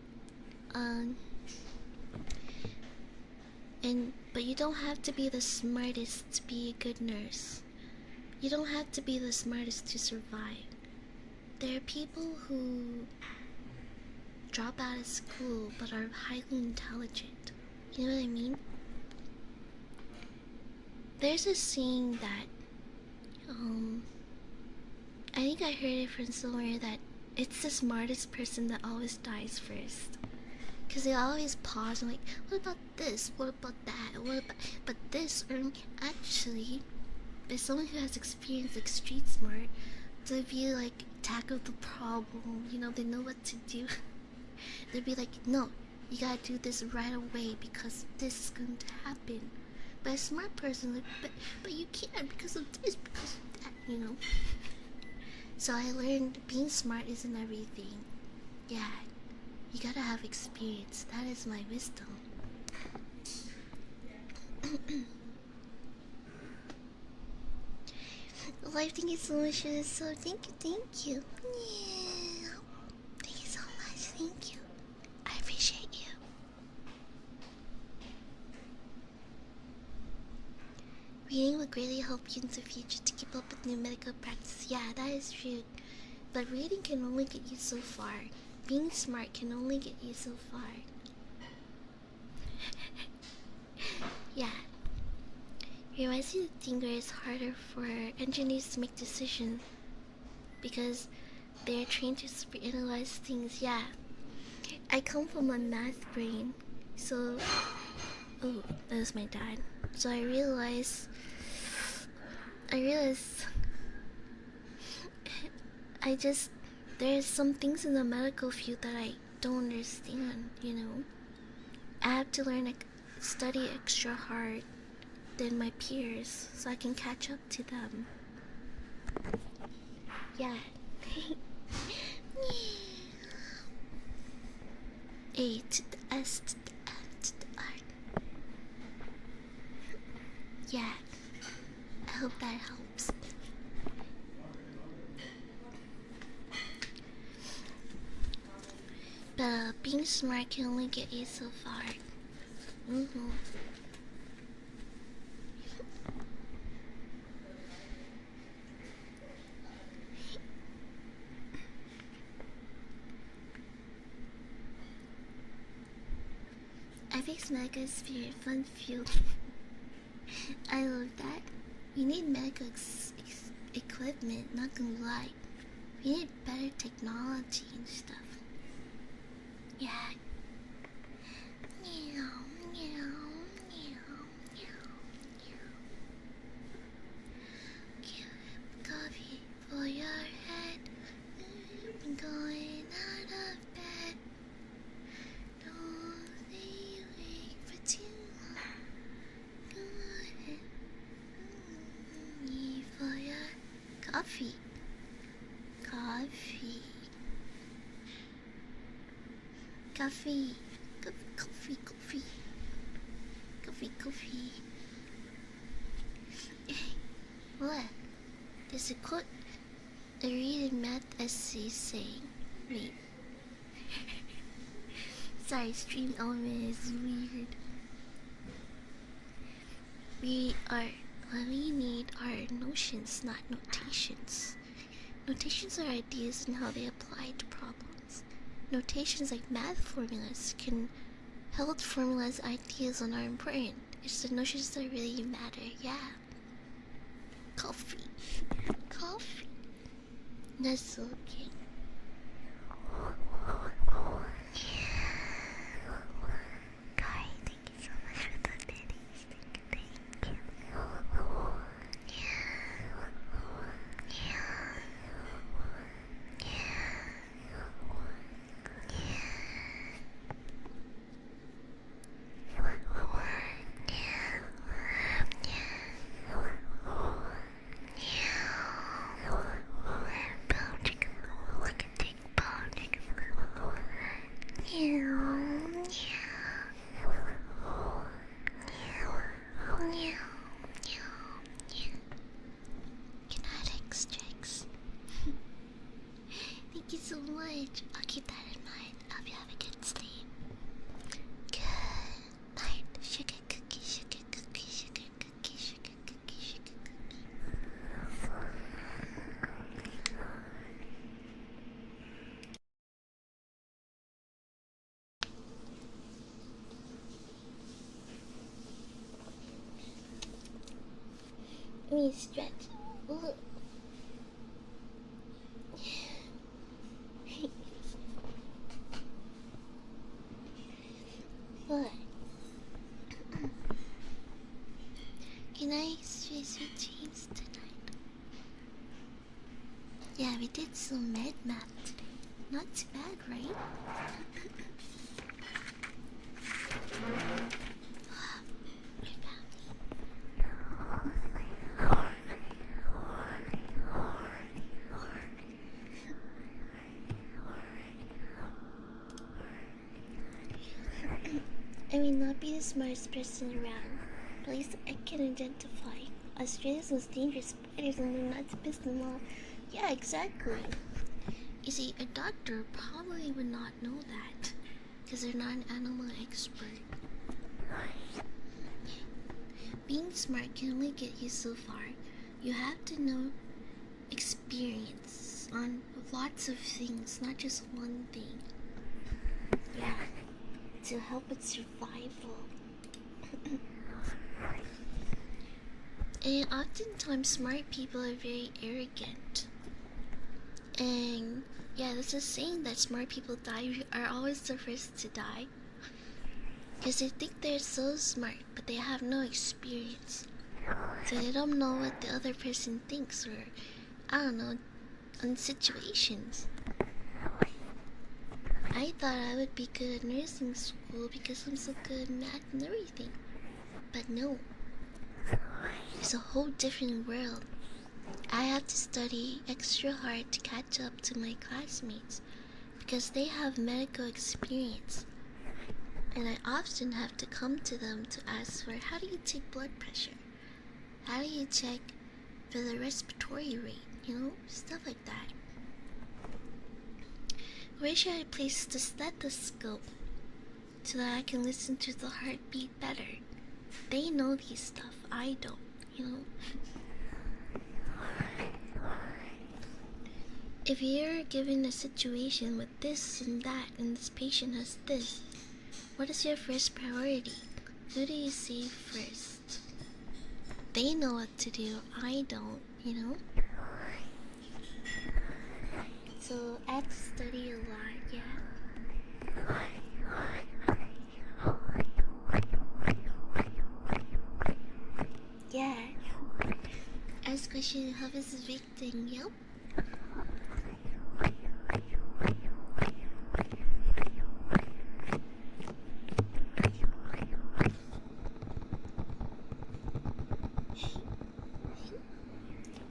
And but you don't have to be the smartest to be a good nurse. You don't have to be the smartest to survive. There are people who drop out of school but are highly intelligent. You know what I mean? There's a saying that I think I heard it from somewhere that it's the smartest person that always dies first. Cause they always pause and like, what about this? What about that? What about but this? Or actually, as someone who has experience like street smart, to be like tackle the problem, you know, they know what to do. They'd be like, no, you gotta do this right away because this is going to happen. But a smart person, like, but you can't because of this, because of that, you know. So I learned being smart isn't everything. Yeah, you gotta have experience. That is my wisdom. Life, thank you so much for this. So thank you. Yeah. Thank you so much. Thank you. I appreciate you. Reading will greatly help you in the future to keep up with new medical practice. Yeah, that is true. But reading can only get you so far. Being smart can only get you so far. Yeah. It reminds me of the thing where it's harder for engineers to make decisions because they're trained to superanalyze things. Yeah. I come from a math brain, so oh, that was my dad. So I realized there's some things in the medical field that I don't understand, you know. I have to learn, like, study extra hard than my peers so I can catch up to them. Yeah. A to the S to the M to the R. Yeah. I hope that helps. But being smart can only get you so far. Ethics medical spirit fun field. I love that. You need medical equipment, not gonna lie. You need better technology and stuff. Yeah. Meow, meow, meow, meow, meow. Give coffee for your head. I'm going out of bed. Don't stay awake for too long. Go ahead. For your coffee. Coffee. Coffee. Coffee. Coffee. Coffee. Coffee. What? There's a quote I read in math essay saying, wait. Sorry, stream element is weird. What we need are notions, not notations. Notations are ideas and how they apply to problems. Notations like math formulas can help formalize ideas and are important. It's the notions that really matter, yeah. Coffee. Coffee. That's okay. Kai, thank you so much for the bitties. Thank you. Let me stretch. Ooh. What? Can I switch dreams tonight? Yeah, we did some med math today. Not too bad, right? I may not be the smartest person around, but at least I can identify Australia's most dangerous spiders and learn not to piss them off. Yeah, exactly. You see, a doctor probably would not know that, because they're not an animal expert. Being smart can only get you so far. You have to know experience on lots of things, not just one thing. Yeah, to help with survival. And oftentimes smart people are very arrogant. And yeah, this is saying that smart people are always the first to die. Because they think they're so smart, but they have no experience. So they don't know what the other person thinks, or I don't know, on situations. I thought I would be good at nursing school because I'm so good at math and everything. But no. It's a whole different world. I have to study extra hard to catch up to my classmates because they have medical experience. And I often have to come to them to ask for how do you take blood pressure? How do you check for the respiratory rate? You know, stuff like that. Where should I place the stethoscope so that I can listen to the heartbeat better? They know these stuff, I don't, you know. If you're given a situation with this and that and this patient has this, what is your first priority? Who do you see first? They know what to do, I don't, you know? So I have to study a lot, yeah. Yeah. Ask question, how is the victim? Yep.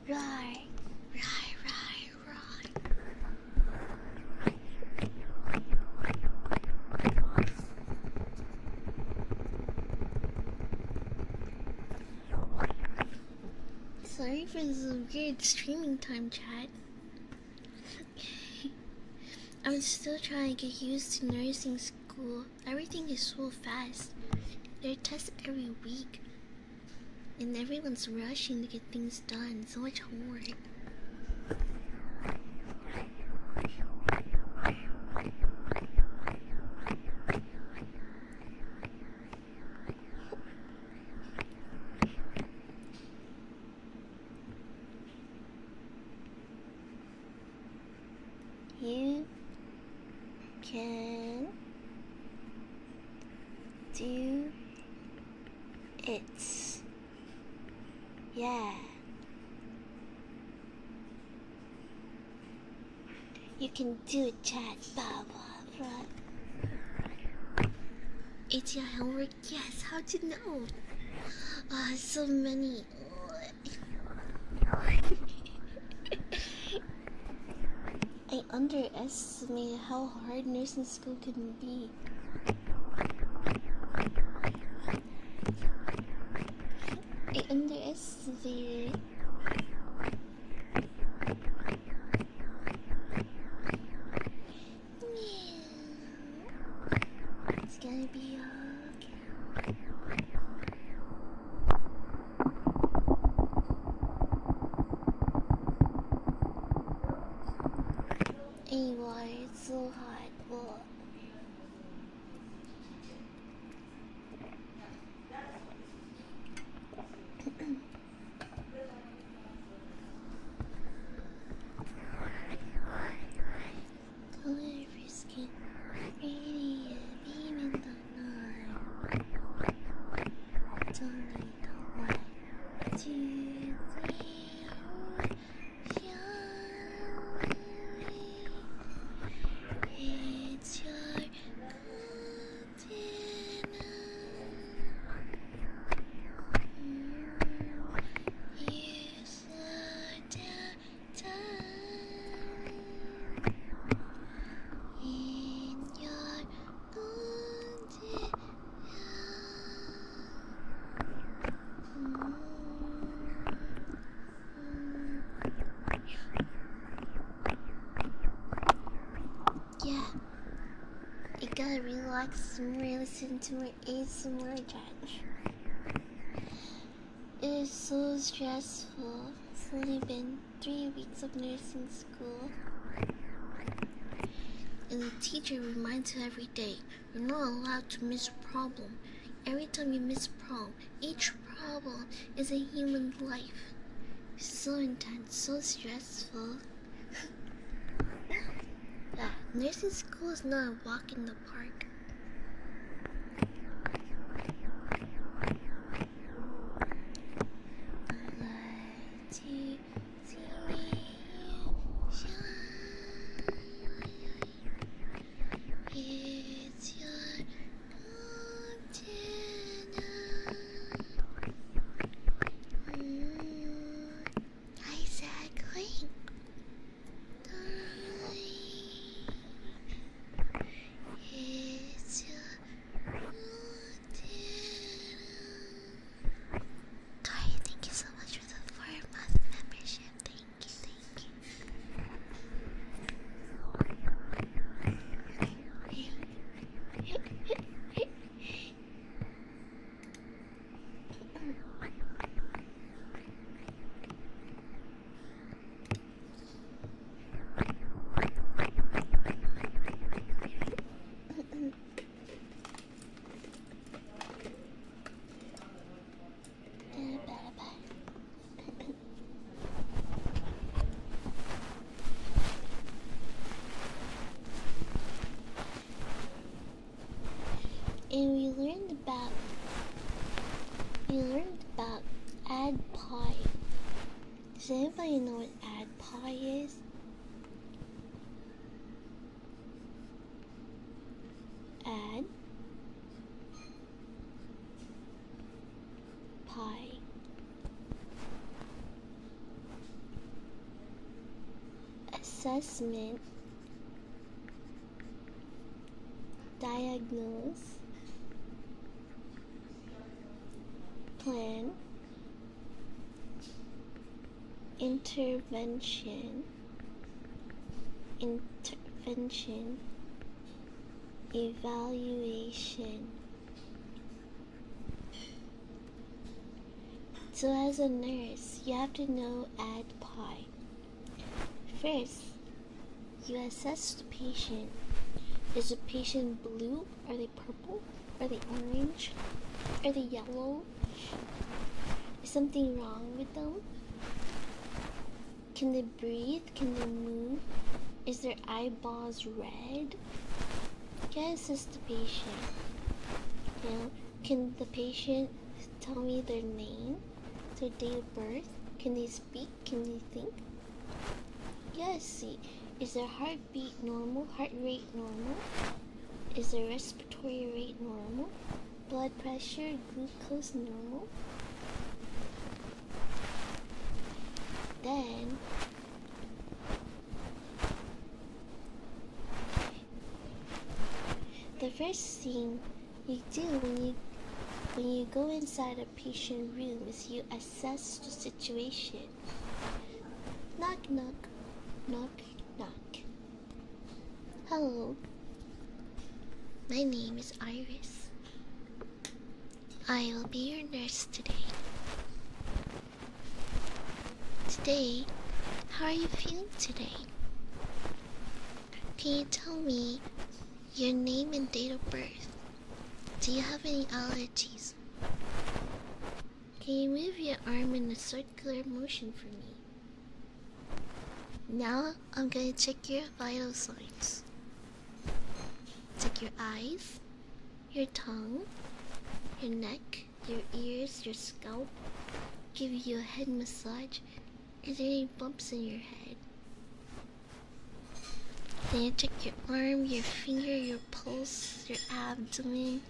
Right. Sorry for this weird streaming time, chat. I'm still trying to get used to nursing school. Everything is so fast. There are tests every week. And everyone's rushing to get things done. So much homework. You can do it. Yeah. You can do it, chat. Blah blah blah. ATI homework? Yes, how'd you know? So many. I underestimated how hard nursing school can be. I underestimated. It's gonna be okay. Anyway, it's so hot. Well, One, two, three, shall we? It's your dinner. You slow down time in your own dinner. Yeah, you gotta relax and listen to my ASMR chat. It is so stressful. It's only been 3 weeks of nursing school. And the teacher reminds you every day, you're not allowed to miss a problem. Every time you miss a problem, each problem is a human life. So intense, so stressful. Nursing school is not a walk in the park. It's your exactly. It's your Tori, thank you so much for the 4-month membership. Thank you. And we learned about AdPie. Does anybody know what AdPie is? Ad Pie. Assessment, diagnose, plan, intervention, evaluation. So as a nurse, you have to know AdPie. First, you assess the patient. Is the patient blue? Are they purple? Are they orange? Are they yellow? Is something wrong with them? Can they breathe? Can they move? Is their eyeballs red? Can I assess the patient? You know, can the patient tell me their name, their date of birth? Can they speak? Can they think? Yes, see. Is their heartbeat normal? Heart rate normal? Is their respiratory rate normal? Blood pressure, glucose normal? Then the first thing you do when you go inside a patient room is you assess the situation. Knock knock, knock knock. Hello, my name is Iris. I will be your nurse today. Today, how are you feeling today? Can you tell me your name and date of birth? Do you have any allergies? Can you move your arm in a circular motion for me? Now I'm going to check your vital signs. Check your eyes, your tongue, your neck, your ears, your scalp, give you a head massage. Is there any bumps in your head? Then you check your arm, your finger, your pulse, your abdomen.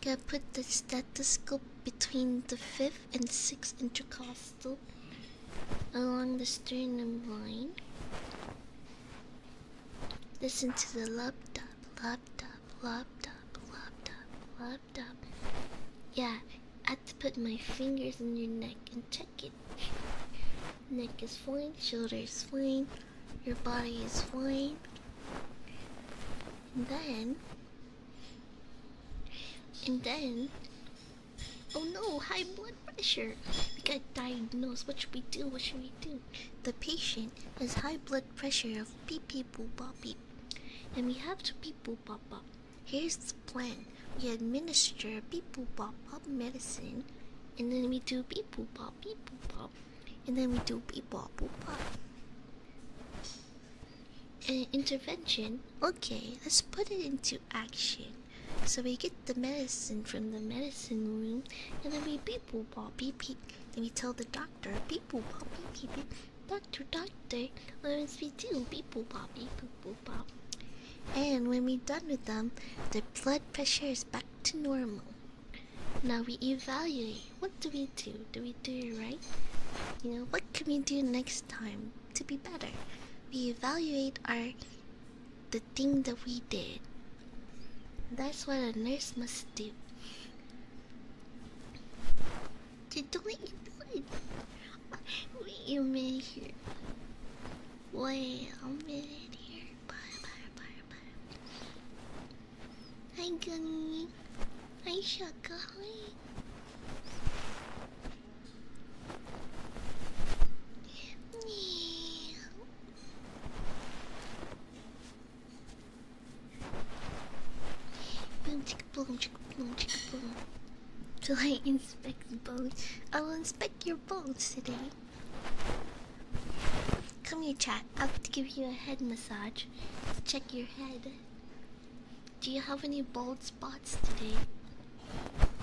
Gotta put the stethoscope between the 5th and 6th intercostal along the sternum line. Listen to the lub dub, lub dub, lub dub, lub dub, lub dub. Yeah, I had to put my fingers in your neck and check it. Neck is fine, shoulder is fine, your body is fine. And then, oh no, high blood pressure. We got diagnosed. What should we do? What should we do? The patient has high blood pressure of beep beep boop bop beep. And we have to beep boop bop bop. Here's the plan. We administer beep boop bop bop medicine, and then we do beep boop bop, and then we do beep bop boop bop. Intervention. Okay, let's put it into action. So we get the medicine from the medicine room, and then we beep boop bop beep beep. Then we tell the doctor beep boop bop beep beep. Doctor, what must we do? Beep boop bop beep boop bop. And when we're done with them, their blood pressure is back to normal. Now we evaluate. What do we do? Do we do it right? You know, what can we do next time to be better? We evaluate the thing that we did. That's what a nurse must do. Don't let you do it. Wait a minute here. Wait a minute here. Bye. Hi, Gunny. Hi, Shaka. Hi. Boom, chicka, boom, chicka, boom, chicka, boom. Till I inspect the bones. I will inspect your bones today. Come here, chat. I have to give you a head massage. Let's check your head. Do you have any bald spots today?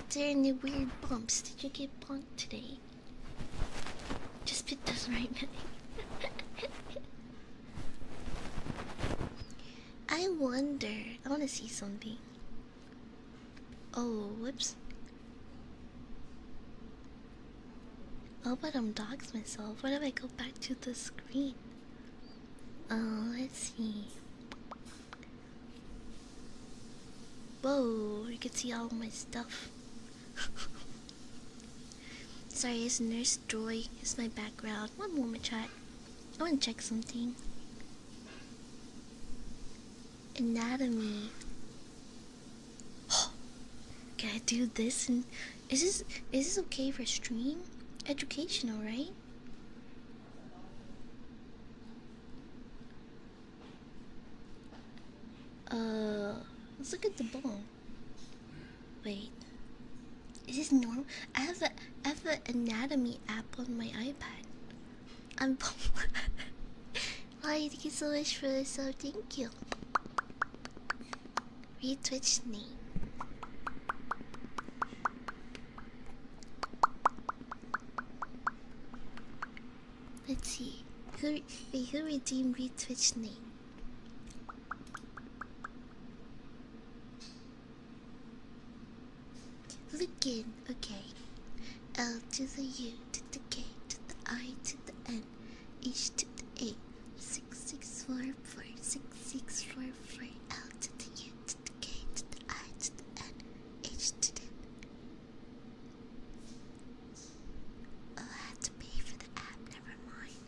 Is there any weird bumps? Did you get bumped today? Just put those right now. I wonder. I want to see something. Oh, whoops. Oh, but I'm doxed myself. What if I go back to the screen? Oh, let's see. Whoa, you can see all my stuff. Sorry, it's Nurse Joy. It's my background. One moment, chat. I want to check something. Anatomy. Can I do this? And is this okay for stream? Educational, right? Let's look at the bone. Wait, is this normal? I have an anatomy app on my iPad. Why, thank you so much for the sub. Thank you. Read Twitch name. Let's see. Who redeemed read Twitch name? Look in. Okay. L to the U to the K to the I to the N H to the A 6644 6644 L to the U to the K to the I to the N H to the. Oh, I had to pay for the app. Never mind.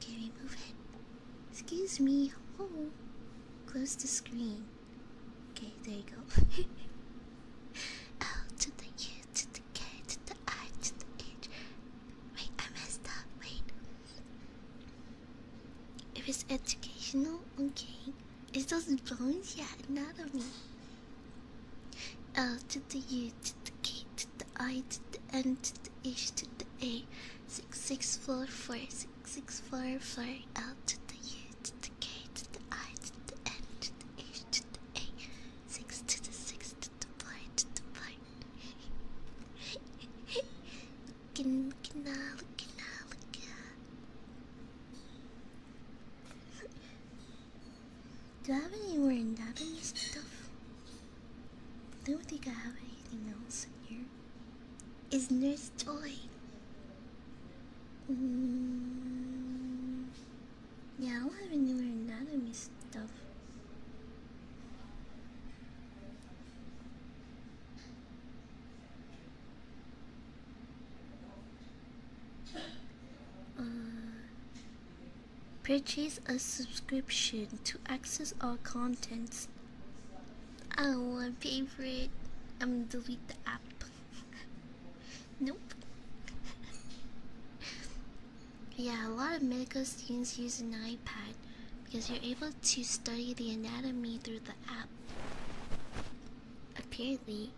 Okay, remove it. Excuse me. Oh. Close the screen. Okay, there you go. L to the U to the K to the I to the H. Wait, I messed up. Wait. If it's educational, okay. Is those bones? Yeah, anatomy. L to the U to the K to the I to the N to the H to the A 6644 6644 L to the U Do I have any more anatomy stuff? I don't think I have anything else in here. Is Nurse Joy? Yeah, I don't have any more anatomy stuff. Purchase a subscription to access all contents. I don't want to pay for it. I'm gonna delete the app. Nope. Yeah, a lot of medical students use an iPad because you're able to study the anatomy through the app. Apparently.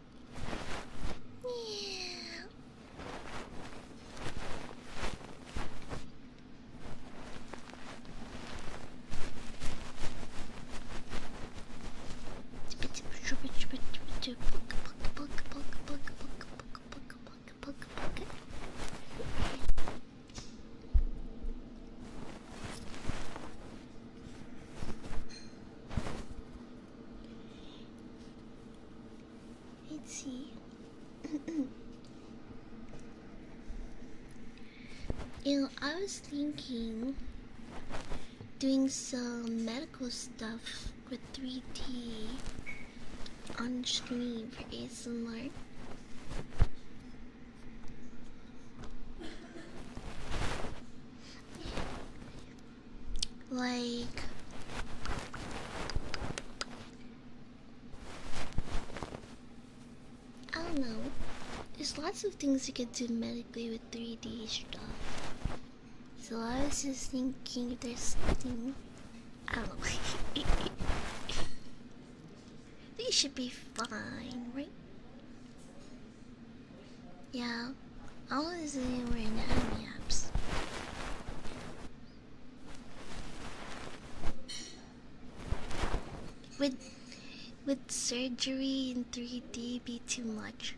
Yeah. Let's see. I was thinking doing some medical stuff with 3D on screen for ASMR. Like, I don't know. There's lots of things you could do medically with 3D stuff. So I was just thinking if there's something, I don't know. I think it should be fine, right? Yeah. I don't want to see any more anatomy apps. Would surgery in 3D be too much?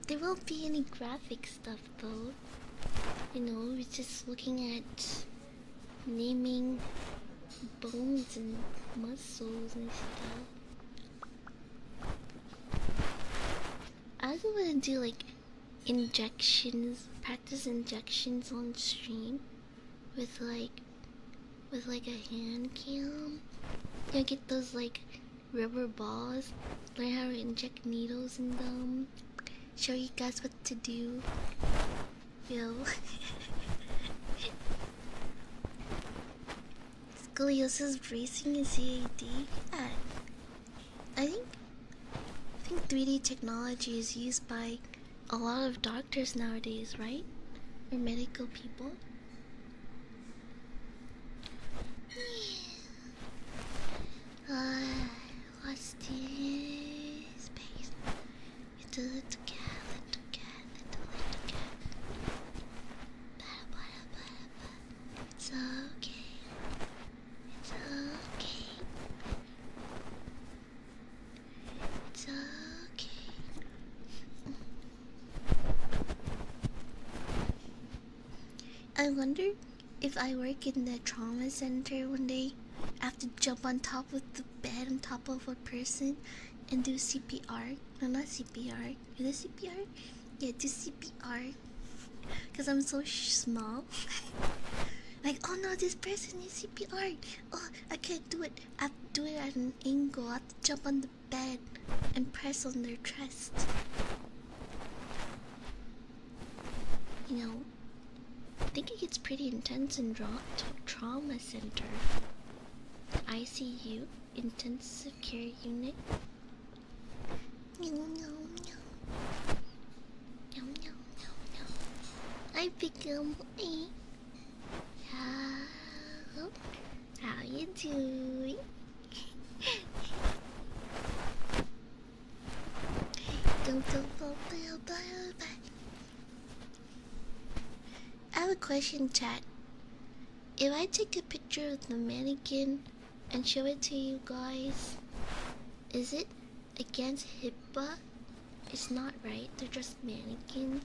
There won't be any graphic stuff though. You know, we're just looking at naming bones and muscles and stuff. I also want to do like injections, practice injections on stream with like a hand cam. You know, get those like rubber balls, learn how to inject needles in them, show you guys what to do. Yo. Scoliosis bracing and CAD. Yeah. I think 3D technology is used by a lot of doctors nowadays, right? Or medical people. What's this space? It's a little cat, little cat, little cat. It's okay. It's okay. It's okay. I wonder if I work in the trauma center one day, I have to jump on top of the bed on top of a person and do CPR. No, not CPR. Is it CPR? Yeah, do CPR. Because I'm so small. Like, oh no, this person needs CPR. Oh, I can't do it. I have to do it at an angle. I have to jump on the bed and press on their chest. You know, I think it gets pretty intense in trauma center. ICU, intensive care unit. No, no, no. No, no, no, no. I become a. How you doing? I have a question, chat. If I take a picture of the mannequin and show it to you guys, is it against HIPAA? It's not, right? They're just mannequins.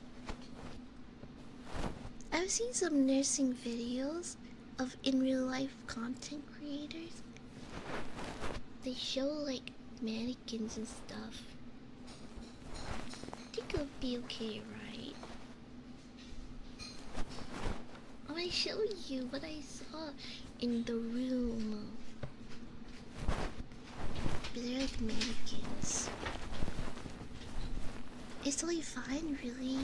I've seen some nursing videos of in real life content creators. They show like mannequins and stuff. I think it'll be okay, right? I'm gonna show you what I saw in the room. They're like mannequins. It's totally fine, really.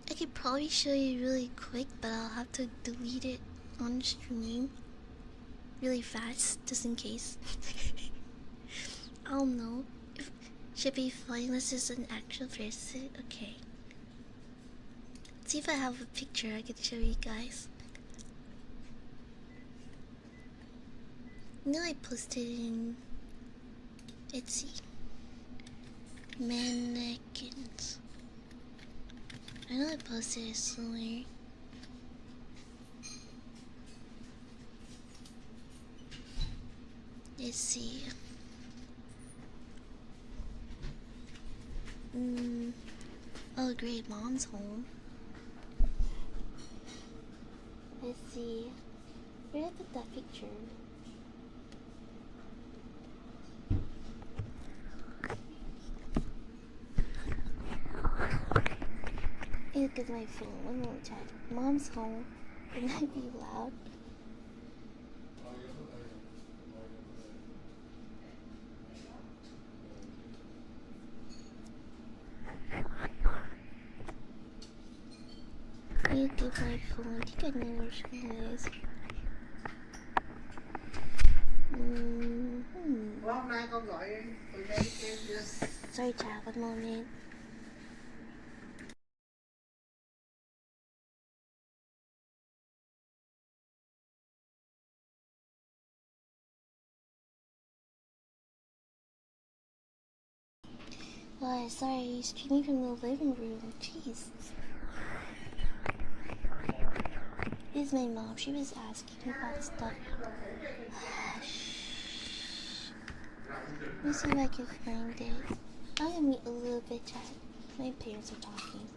I could probably show you really quick, but I'll have to delete it on stream really fast, just in case. I don't know. If, should be fine. This is an actual person. Okay. Let's see if I have a picture I could show you guys. I posted in Etsy. Mannequins. I know I posted it somewhere. Let's see. Oh great, mom's home. Let's see. Where did I put that picture? Look at my phone. One more chat. Mom's home. It might be loud. Look at my phone. I think I know which one it is. Sorry, chat. One moment. Why? Sorry, streaming from the living room. Jeez. This is my mom. She was asking about stuff. Let me see if I can find it. I'm gonna mute a little bit, chat. My parents are talking.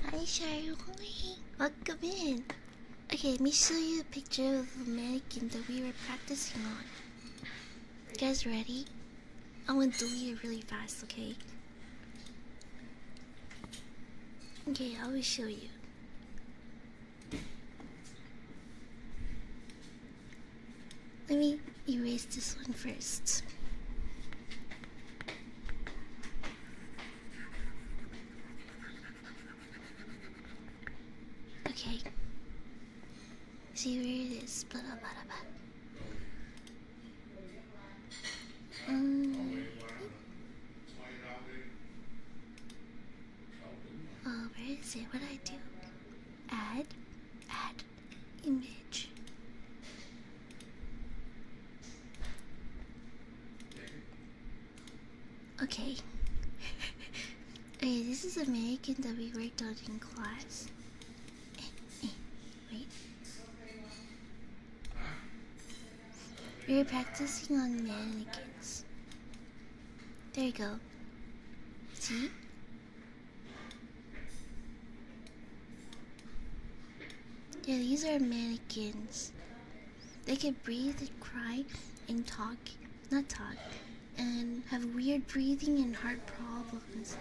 Hi, Charlie. Welcome in. Okay, let me show you a picture of the mannequin that we were practicing on. You guys ready? I'm gonna delete it really fast, okay? Okay, I will show you. Let me erase this one first. Okay. See where it is. Oh, where is it? What did I do? Add image. Okay. Okay, this is a mannequin that we worked on in class. Wait. We were practicing on mannequins. There you go. See? Yeah, these are mannequins. They can breathe and cry and talk. Not talk. And have weird breathing and heart problems.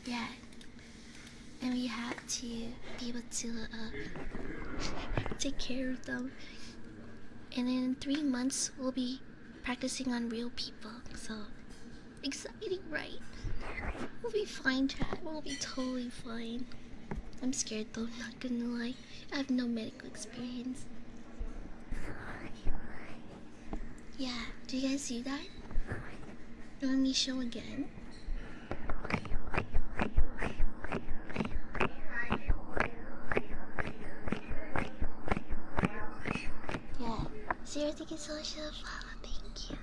Yeah. And we have to be able to take care of them. And in 3 months, we'll be practicing on real people. So exciting, right? We'll be fine, chat. We'll be totally fine. I'm scared though, not gonna lie. I have no medical experience. Yeah, do you guys see that? Let me show again. Yeah, Sarah, thank you so much for the follow. Thank you.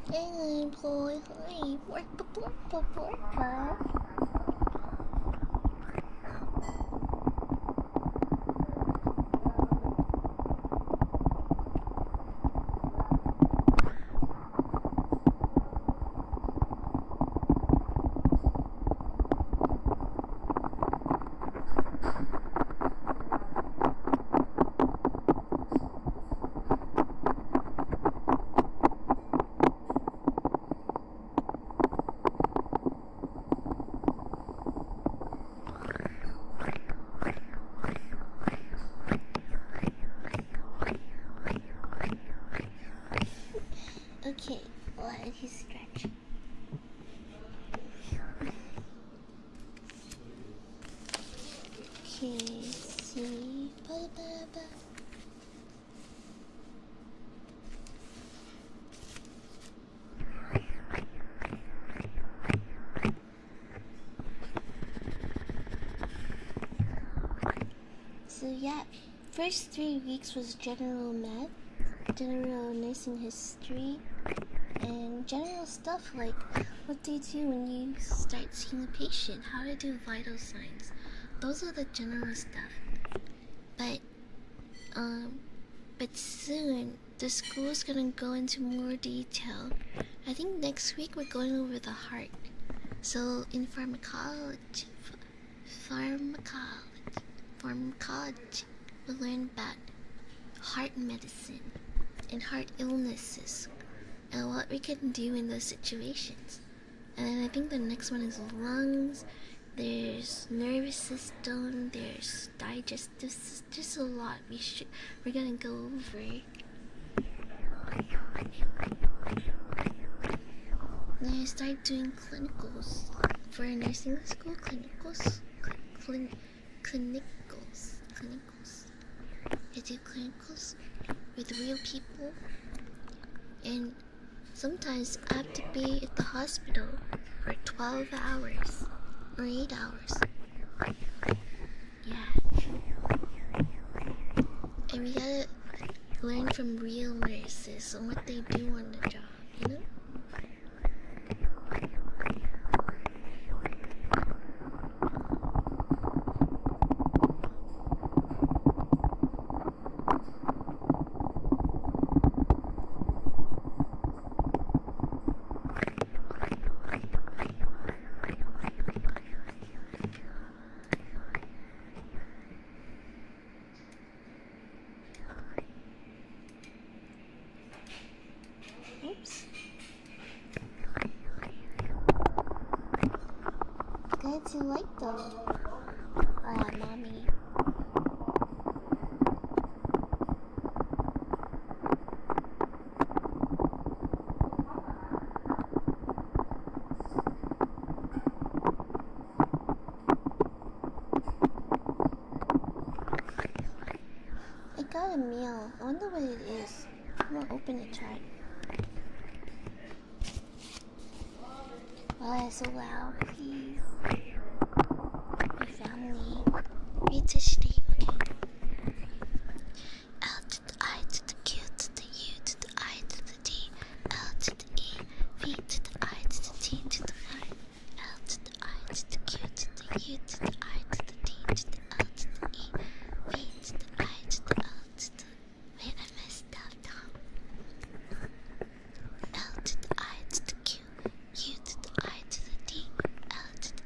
Hey, boy, hi. Work. Okay, let he stretch. Okay, see. Ba-da-ba-da-ba. So yeah, first 3 weeks was general math, general nursing history, and general stuff like what do you do when you start seeing a patient, how to do vital signs. Those are the general stuff. But soon the school's gonna go into more detail. I think next week we're going over the heart. So in pharmacology, we'll learn about heart medicine and heart illnesses and what we can do in those situations. And then I think the next one is lungs. There's nervous system. There's digestive system. Just a lot we're gonna go over. Then I start doing clinicals for nursing school. Clinicals. I do clinicals with real people, and sometimes I have to be at the hospital for 12 hours or 8 hours. Yeah. And we gotta learn from real nurses on what they do on the job, you know? Oops. Glad you like them. Mommy. I got a meal. I wonder what it is. I'm gonna open it, try. Why is so loud? Please. My family. Read to stream, okay? L to the I to the Q to the U to the I to the D. L to the E. V to the I to the T to the Y. L to the I to the Q to the U to the I to the D to the L to the E. V to the I to the L to the... Wait, I messed up now. L to the I to the Q. U to the I to the D. L to the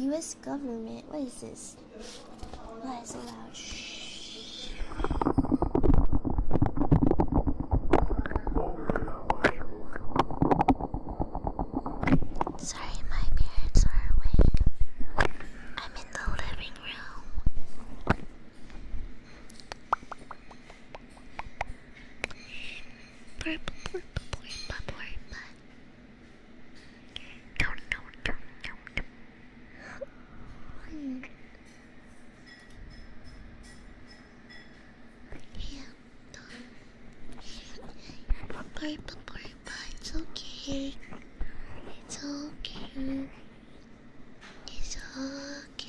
U.S. government. What is this? Why is it loud? Shh. Sorry, my parents are awake. I'm in the living room. It's okay. It's okay. It's okay.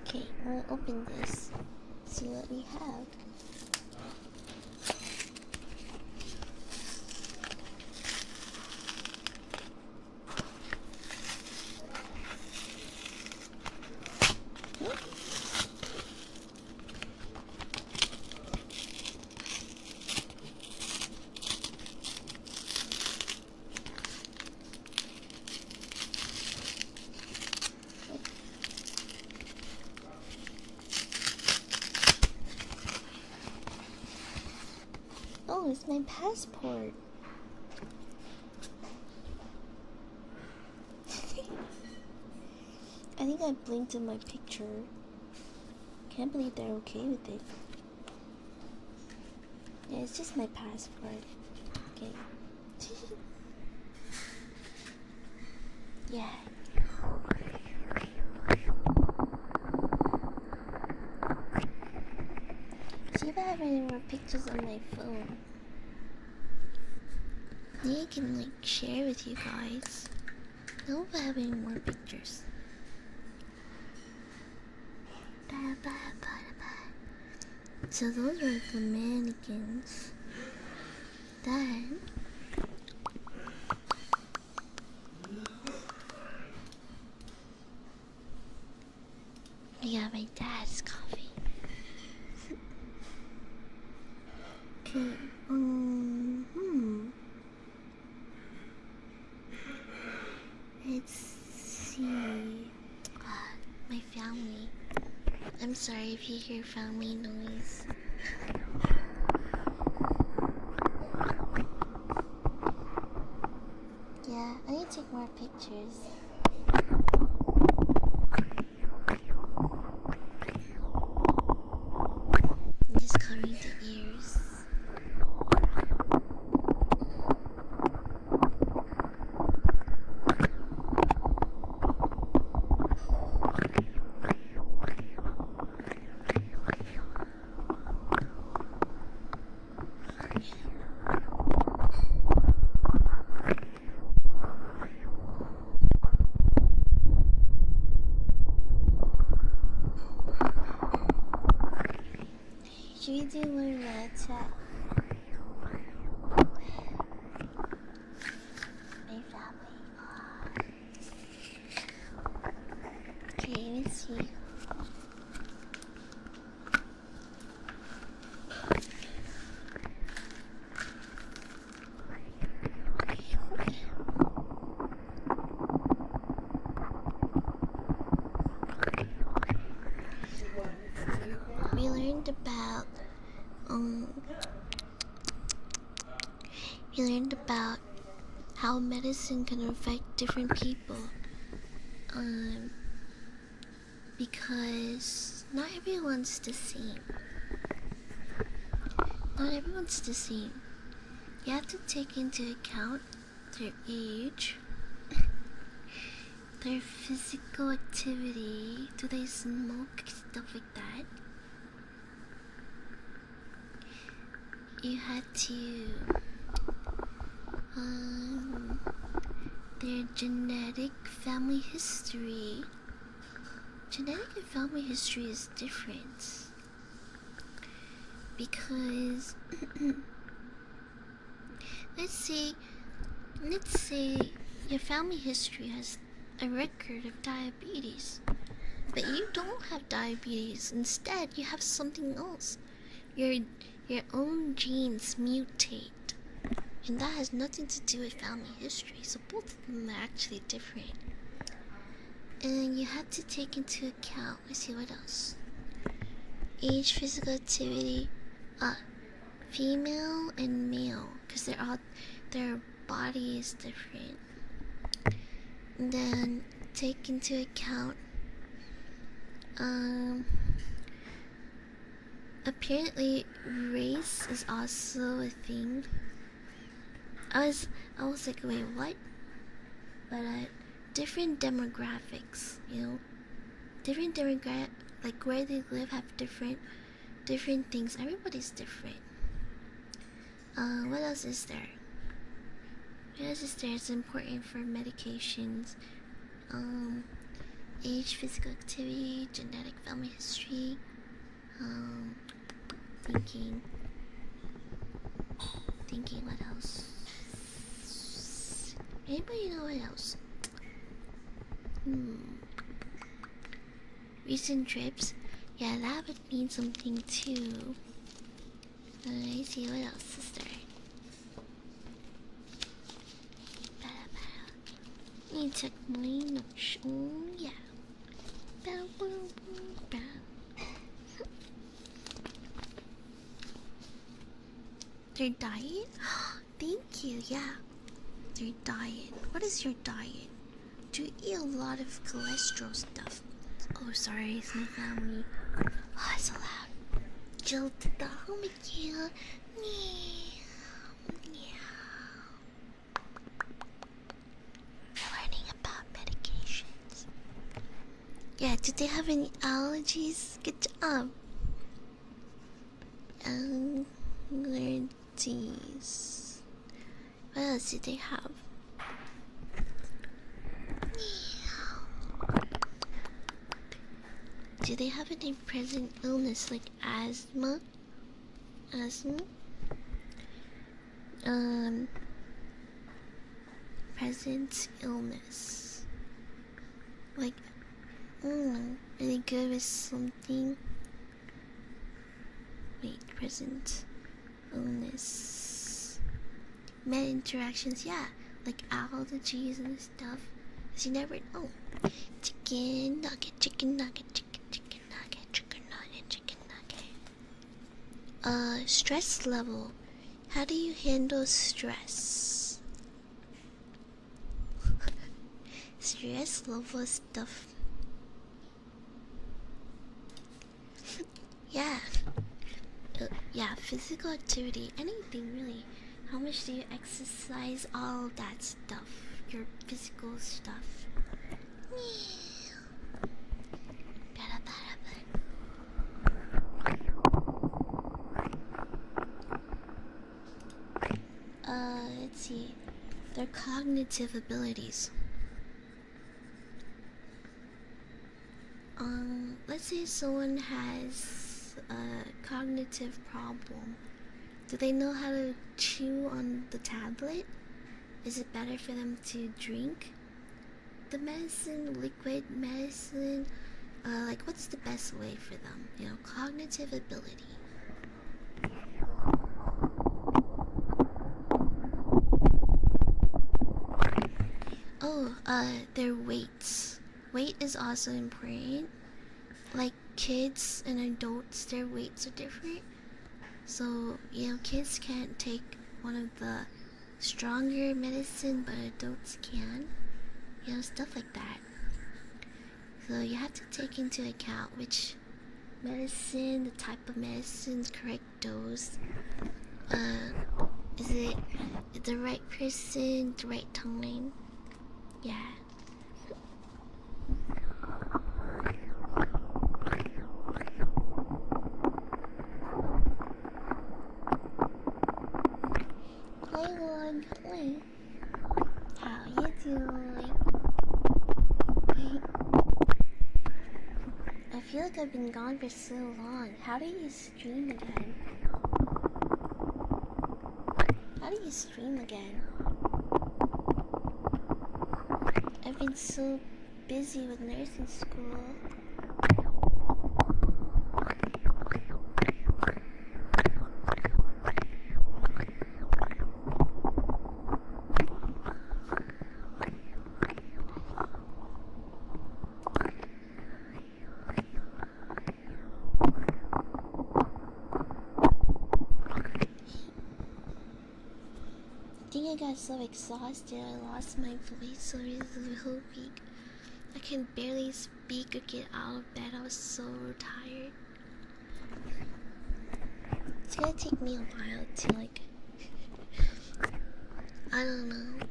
Okay, I'll open this. See what we have. Oh, it's my passport. I think I blinked in my picture. Can't believe they're okay with it. Yeah, it's just my passport. Okay. Yeah. See if I have any more pictures on my phone. Maybe I can like share with you guys. I don't know if I have any more pictures. So those are the mannequins. Then I got my dad's coffee. Okay. Let's see. My family. I'm sorry if you hear family noise. Yeah, I need to take more pictures. I'm just covering the ears. Should we do more chat? My family. Okay, let's see. We learned about how medicine can affect different people. Because not everyone's the same. Not everyone's the same. You have to take into account their age, their physical activity. Do they smoke? Stuff like that. You had to their genetic family history. Genetic and family history is different. Because let's say let's say your family history has a record of diabetes, but you don't have diabetes. Instead, you have something else. Your your own genes mutate, and that has nothing to do with family history. So both of them are actually different. And you have to take into account. Let's see what else. Age, physical activity, female and male, because their body is different. And then take into account apparently race is also a thing. I was like, wait, what? But different demographics, different like where they live have different things. Everybody's different. What else is there? It's important for medications. Age, physical activity, genetic family history. Thinking what else? Anybody know what else? Recent trips. Yeah, that would mean something too. Let's see what else is there. Let me check my notes. Oh yeah. Their diet? Thank you, yeah. Their diet. What is your diet? Do you eat a lot of cholesterol stuff? Oh, sorry, it's my family. Oh, it's so loud. Jill to the home again. Learning about medications. Yeah, do they have any allergies? Good job. Allergies. What else do they have? Do they have any present illness like asthma? Present illness. Like, really good with something. Wait, present illness. Med interactions, yeah. Like allergies and stuff. Cause you never know. Chicken nugget, chicken nugget, chicken nugget, chicken nugget, chicken nugget. Stress level. How do you handle stress? Stress level stuff. Yeah. Yeah, physical activity, anything really. How much do you exercise? All that stuff. Your physical stuff. Let's see. Their cognitive abilities. Let's say someone has a cognitive problem. Do they know how to chew on the tablet? Is it better for them to drink the medicine, liquid medicine? Like, what's the best way for them? Cognitive ability. Oh, their weights. Weight is also important. Like kids and adults, their weights are different. So, kids can't take one of the stronger medicine, but adults can. Stuff like that. So you have to take into account which medicine, the type of medicine, correct dose. Is it the right person, the right time? Yeah. Hi, Lord. How you doing? I feel like I've been gone for so long. How do you stream again? do you stream again? I've been so busy with nursing school. I think I got so exhausted I lost my voice over the whole week. I can barely speak or get out of bed. I was so tired. It's gonna take me a while to like I don't know.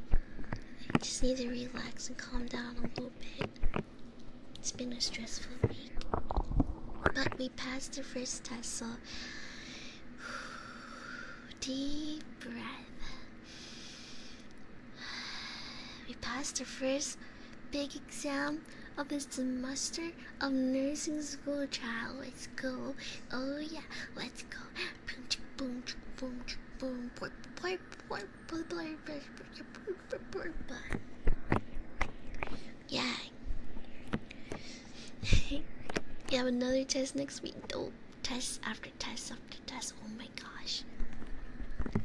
I just need to relax and calm down a little bit. It's been a stressful week. But we passed the first test, so deep breath. We passed the first big exam of the semester of nursing school, child. Let's go. Oh yeah, let's go. Boom, boom, boom, boom, yeah. You have another test next week. Oh, test after test after test. Oh my gosh.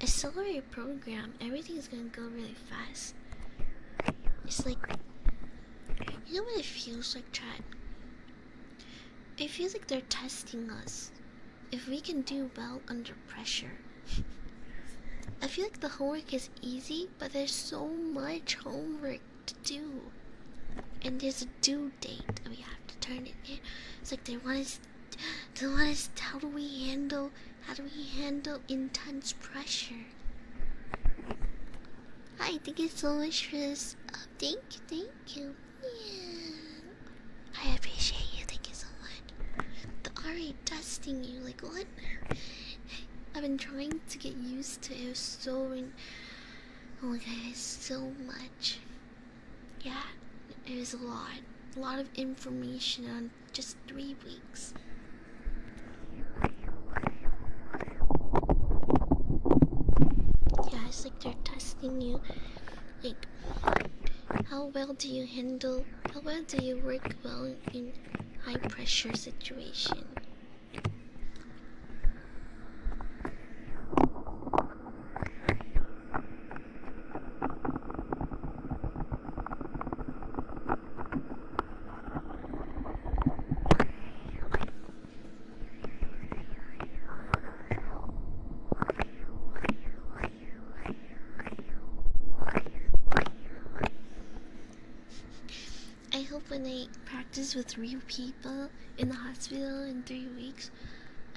Accelerated program. Everything is gonna go really fast. It's like, you know what it feels like, chat? It feels like they're testing us. If we can do well under pressure. I feel like the homework is easy, but there's so much homework to do. And there's a due date and we have to turn it in. It's like they want us how do we handle intense pressure? Hi, thank you so much for this. Thank you. Yeah. I appreciate you, thank you so much. The RA testing you, like what? I've been trying to get used to it. It was so oh my god, it's so much. Yeah, it was a lot of information on just 3 weeks. Yeah, it's like they're testing you. Like, how well do you work well in high pressure situation? I hope when I practice with real people in the hospital in 3 weeks,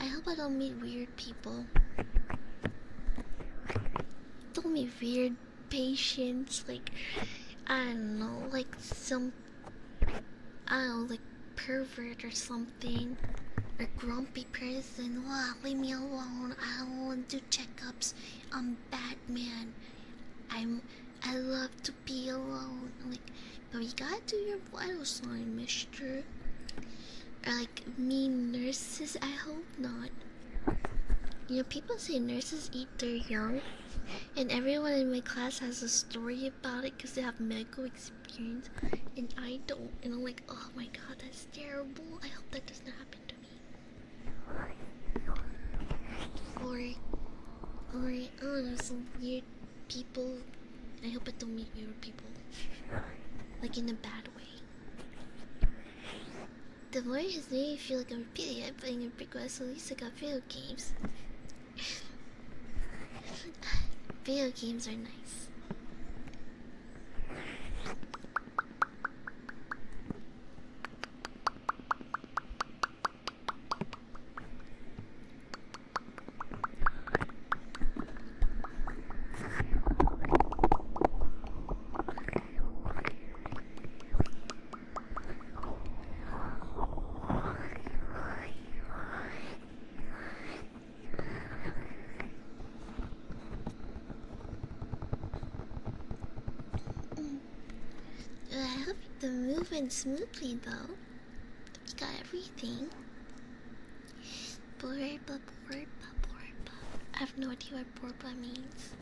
I hope I don't meet weird people. Don't meet weird patients, like, I don't know, like like pervert or something. A grumpy person. Wow, leave me alone. I don't want to do checkups. I'm Batman. I love to be alone. Like, but you gotta do your vital sign, mister. Or like mean nurses, I hope not. You know, people say nurses eat their young, and everyone in my class has a story about it because they have medical experience, and I don't. And I'm like, oh my god, that's terrible. I hope that doesn't happen to me. Or I don't know, some weird people. I hope I don't meet weird people. Like in a bad way. The more has made me feel like I'm repeating it, playing a big West, at least I got video games. Video games are nice. I hope the move went smoothly though. You got everything. I have no idea what Borba means.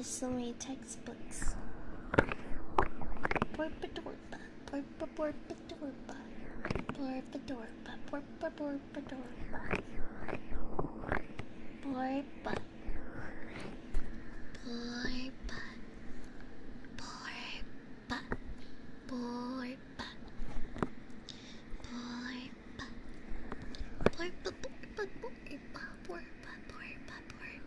has so many textbooks. Porpadorpa, porpadorpa, porpadorpa, porpadorpa, porpa, porpa, porpa, porpa, porpa, porpa, porpa, porpa, porpa, porpa.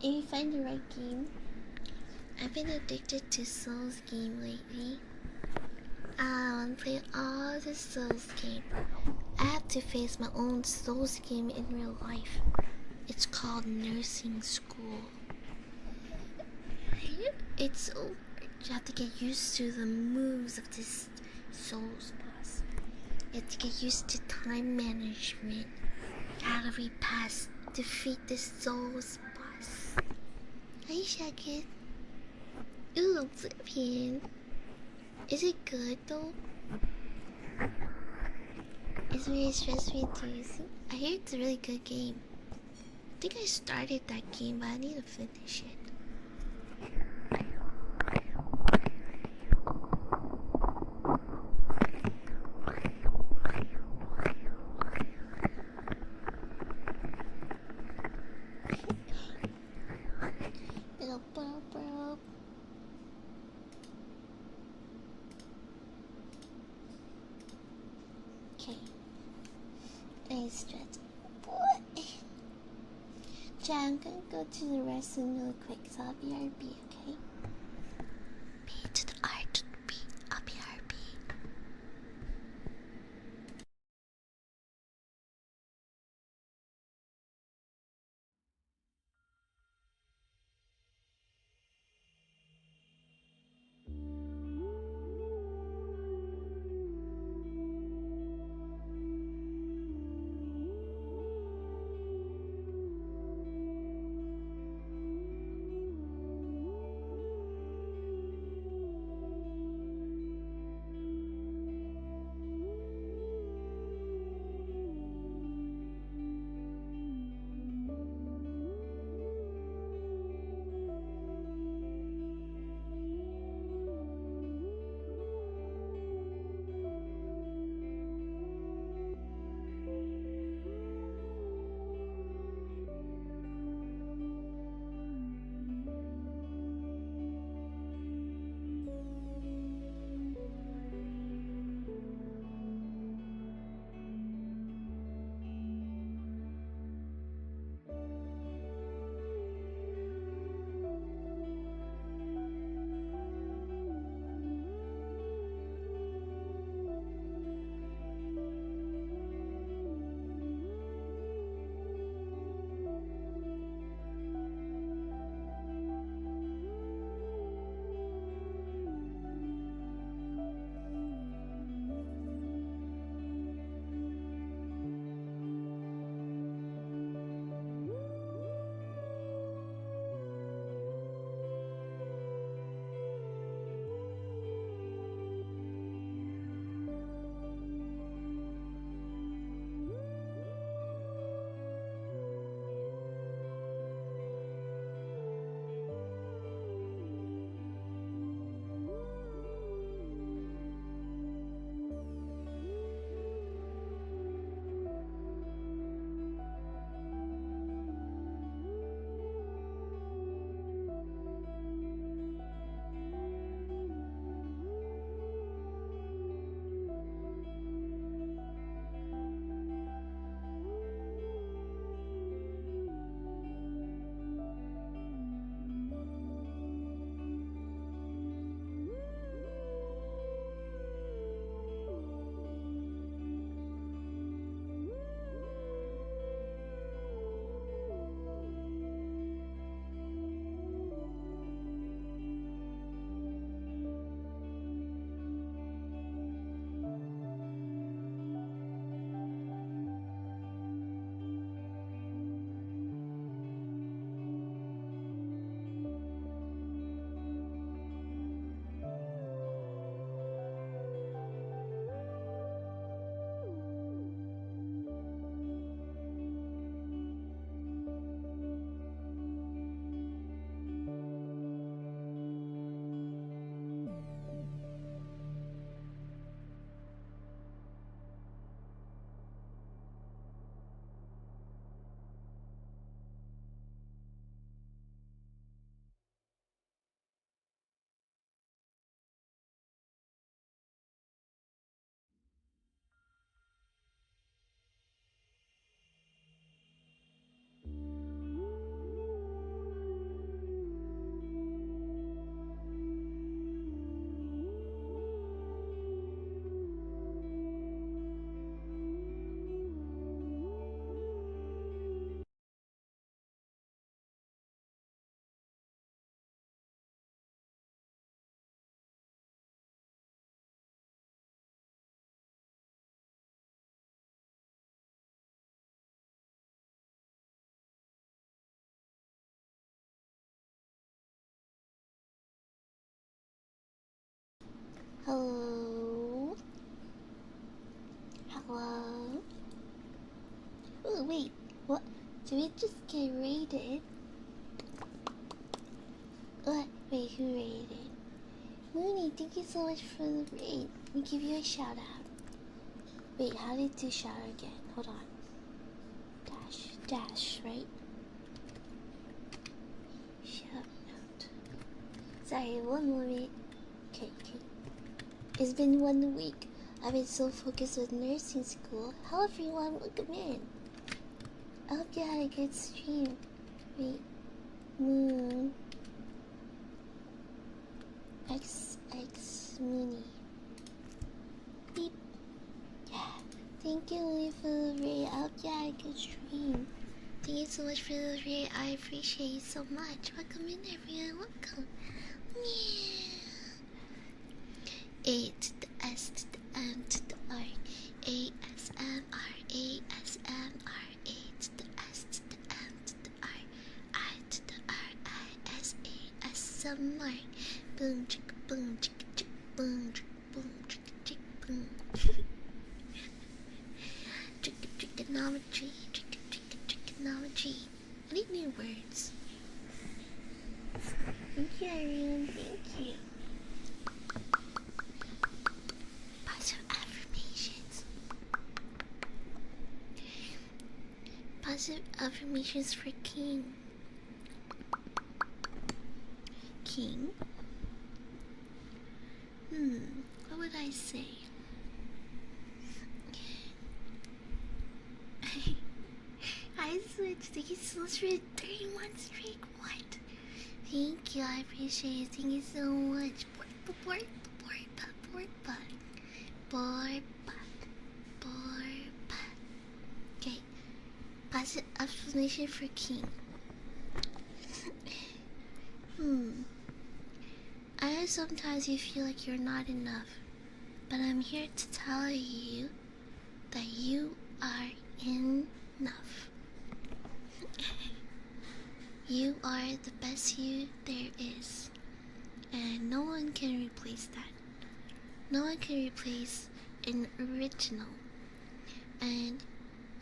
If you find the right game, I've been addicted to Souls game lately. I want to play all the Souls game. I have to face my own Souls game in real life. It's called Nursing School. It's so hard. You have to get used to the moves of this Souls boss. You have to get used to time management. How do we defeat this Souls boss? Hi, Shaggy. Ooh, Oblivion. Is it good though? It's really stress reducing. I hear it's a really good game. I think I started that game, but I need to finish it. Little bro. Okay. I stretch. Boy. Jay, I'm gonna go to the restroom really quick, so I'll be RB, okay? B to the R to the B. I'll be RB. Hello? Hello? Oh, wait. What? Did we just get raided? What? Wait, who raided? Mooney, thank you so much for the raid. Let me give you a shout out. Wait, how did do shout out again? Hold on. Dash, right? Shout out. Sorry, one moment. Okay. It's been 1 week. I've been so focused with nursing school. Hello everyone, welcome in. I hope you had a good stream. Wait, Moon. X Mini. Beep. Yeah. Thank you, Lily, for the raid. I hope you had a good stream. Thank you so much for the raid. I appreciate you so much. Welcome in, everyone. Welcome. Yeah. A to the S to the M to the R. ASMR, ASMR. A to the S to the M to the R. I to the R-I-S-A. ASMR. Boom, chicka, boom, chicka, chicka, boom, chicka, boom, chicka, chicka, boom. Chicka, trigonometry, chicka, trigonometry. I need new words. Thank you, everyone. Thank you. Positive affirmations. Positive affirmations for King. King? What would I say? I switched. Thank you so much for 31 streak. What? Thank you. I appreciate it. Thank you so much. Okay. Positive affirmation for King. I know sometimes you feel like you're not enough, but I'm here to tell you that you are enough. You are the best you there is, and no one can replace that. No one can replace an original, and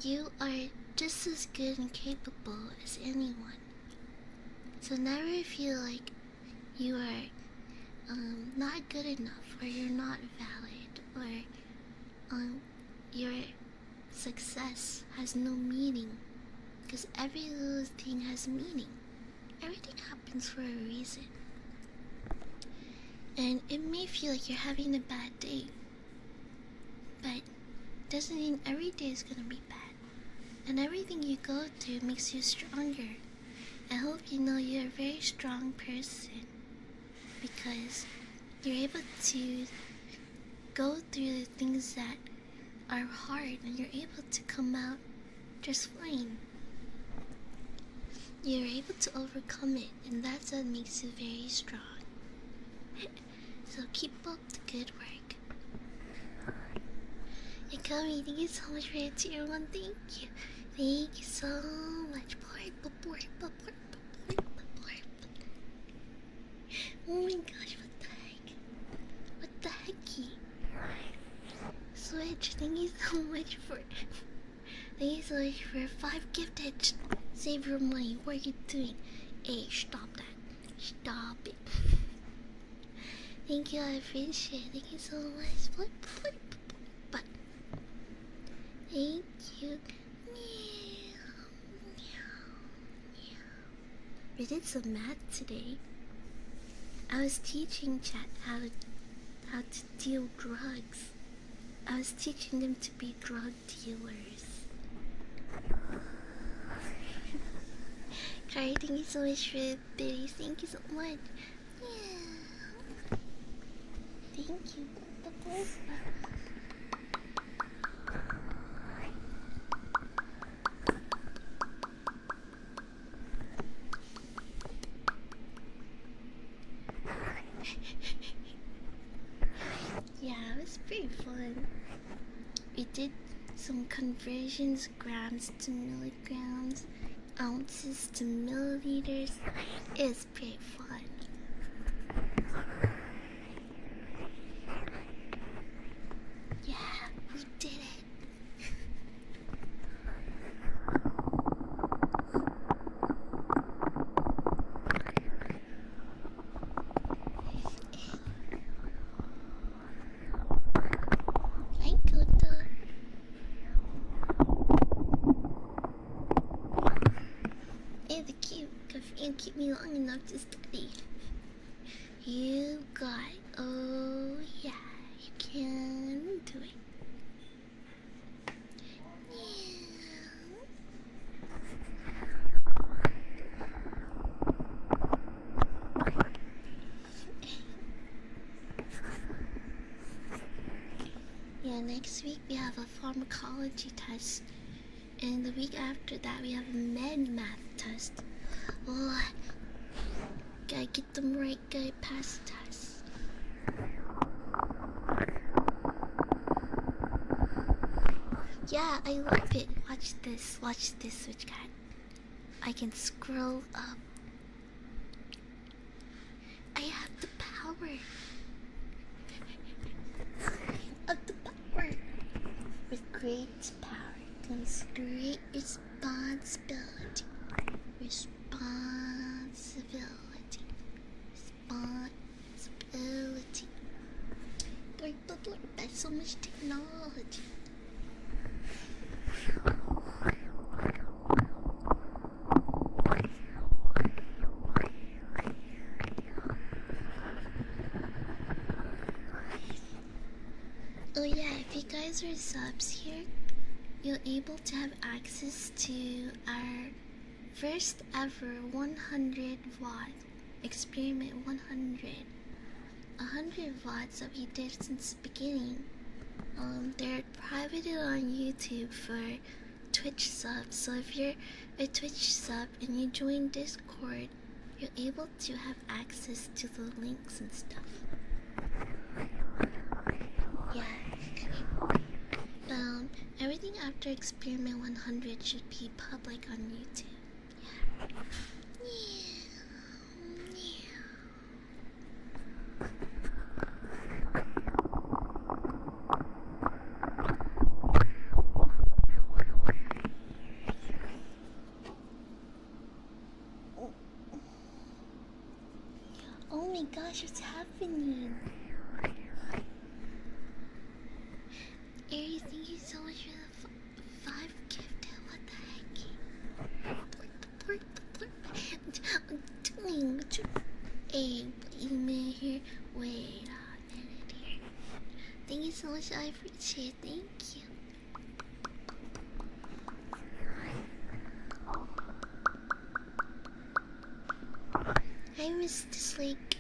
you are just as good and capable as anyone. So never feel like you are not good enough, or you're not valid, or your success has no meaning, because every little thing has meaning. Everything happens for a reason. And it may feel like you're having a bad day, but doesn't mean every day is gonna be bad. And everything you go through makes you stronger. I hope you know you're a very strong person, because you're able to go through the things that are hard, and you're able to come out just fine. You're able to overcome it, and that's what makes you very strong. So keep up the good work. And Kami, thank you so much for your tier 1. Thank you. Thank you so much. Oh my gosh, what the heck? What the hecky? Switch, thank you so much for 5 gifted. Save your money. What are you doing? Hey, stop that. Stop it. Thank you, I appreciate it. Thank you so much. But thank you. We did some math today. I was teaching chat how to deal drugs. I was teaching them to be drug dealers. Carrie, thank you so much for the biddies. Thank you so much. Yeah. Thank you. Yeah, it was pretty fun. We did some conversions, grams to milligrams, ounces to milliliters. It was pretty fun. long enough to study. You got, oh yeah, you can do it. Yeah, next week we have a pharmacology test, and the week after that we have a med math test. Oh, gotta get them right, gotta pass the test. Yeah, I love it. Watch this, Switch Cat. I can scroll up. I have the power of the power. With great power comes great responsibility. Responsibility. Responsibility. That's so much technology. Oh yeah, if you guys are subs here, you're able to have access to our first ever 100 watt experiment 100. 100 watts that we did since the beginning. They're privated on YouTube for Twitch subs. So if you're a Twitch sub and you join Discord, you're able to have access to the links and stuff. Yeah. Everything after Experiment 100 should be public on YouTube. Yeah. Oh my gosh, what's happening? Aries, thank you so much for the 5 gifted. What the heck? I'm doing. Hey, you man here. Wait a minute here. Thank you so much. I appreciate it. Thank you. Hi, Mr. Slick.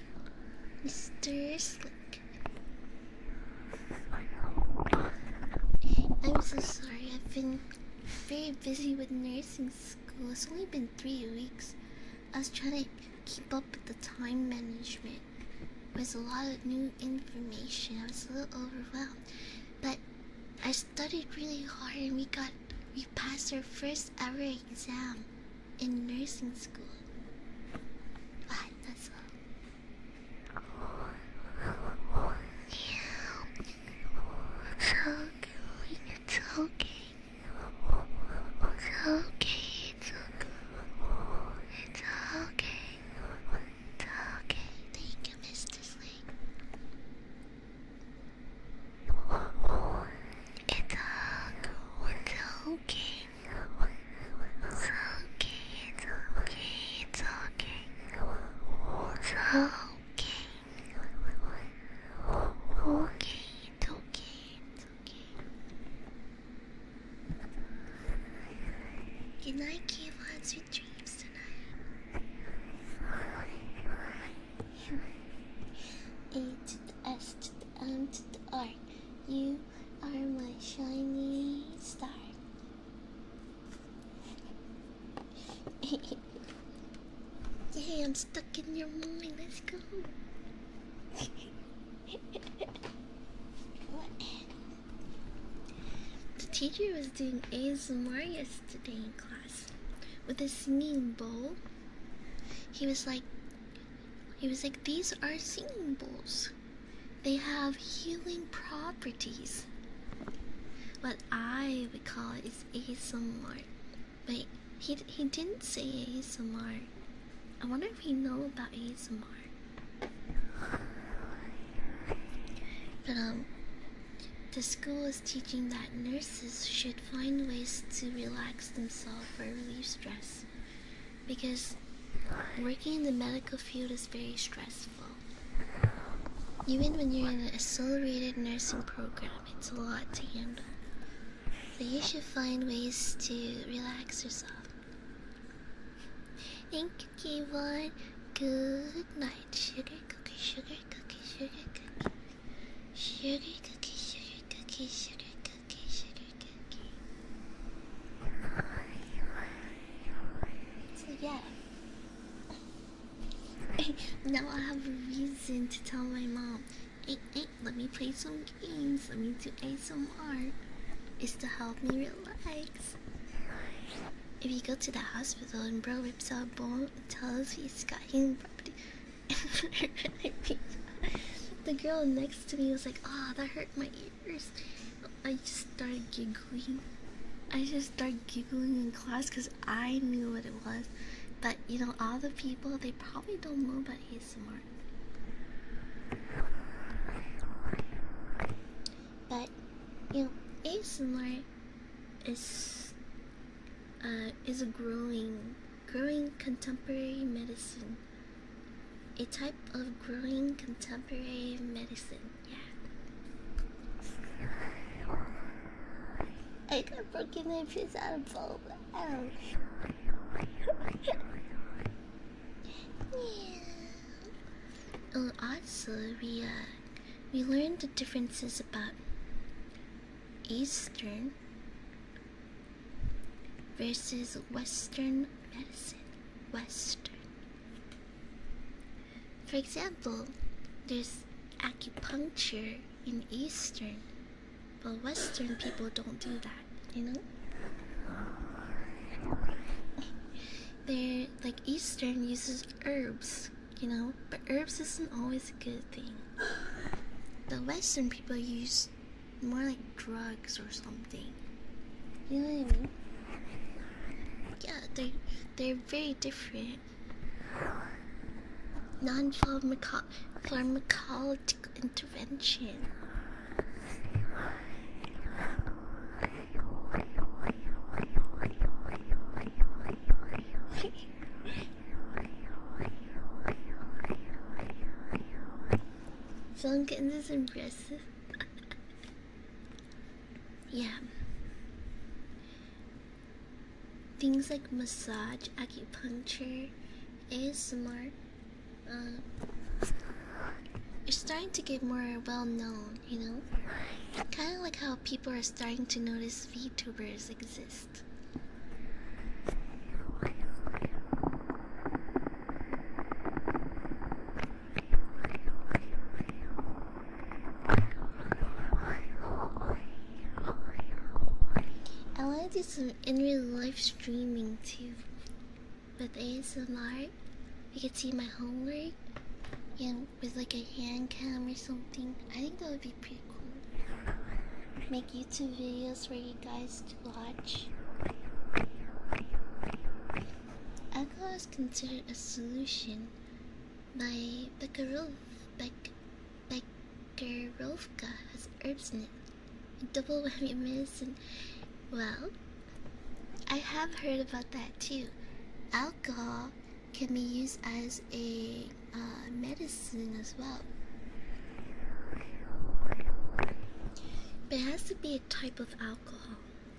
Mr. Slick. I'm so sorry. I've been very busy with nursing school. It's only been 3 weeks. I was trying to keep up with the time management. There's a lot of new information. I was a little overwhelmed. But I studied really hard and we passed our first ever exam in nursing school. That's all. It's okay. It's okay. It's okay. It's okay. It's okay. Thank you, Mr. Slade. It's okay. It's okay. It's okay. It's okay. It's okay. Okay, it's okay. It's okay. Good night, Kayvon. Sweet dreams tonight. A to the S to the M to the R. You are my shining star. Yay, I'm stuck in your mind. Let's go. What? The teacher was doing ASMR yesterday in class with a singing bowl. He was like, these are singing bowls. They have healing properties. What I would call it is ASMR. But he didn't say ASMR. I wonder if he knows about ASMR. But the school is teaching that nurses should find ways to relax themselves or relieve stress, because Working in the medical field is very stressful. Even when you're in an accelerated nursing program, it's a lot to handle. So you should find ways to relax yourself. Thank you, Kayvon. Good night. Sugar cookie, sugar cookie, sugar cookie. Sugar cookie, sugar cookie, sugar cookie, sugar cookie. So yeah. Now I have a reason to tell my mom, hey, let me play some games, let me do ASMR. It's to help me relax. If you go to the hospital and bro rips out a bone and tells he's got healing property, the girl next to me was like, "Oh, that hurt my ears." I just started giggling. In class because I knew what it was. But, you know, all the people, they probably don't know about ASMR. But, you know, ASMR is a growing contemporary medicine. A type of growing contemporary medicine, yeah. I got broken ribs out of both. Ouch. Yeah. Oh, also, we learned the differences about Eastern versus Western medicine. Western. For example, there's acupuncture in Eastern, but Western people don't do that, you know? They're like Eastern uses herbs, you know, but herbs isn't always a good thing. The Western people use more like drugs or something. You know what I mean? Yeah, they're very different. Non-pharmacological intervention. Duncan is impressive. Yeah. Things like massage, acupuncture, ASMR, it's starting to get more well known, you know? Kind of like how people are starting to notice VTubers exist. I want to do some in real life streaming too. With ASMR, you can see my homework and with like a hand cam or something. I think that would be pretty cool. Make YouTube videos for you guys to watch. Alcohol is considered a solution by Bekarovka has herbs in it. A double whammy medicine. Well, I have heard about that too. Alcohol can be used as a medicine as well. But it has to be a type of alcohol.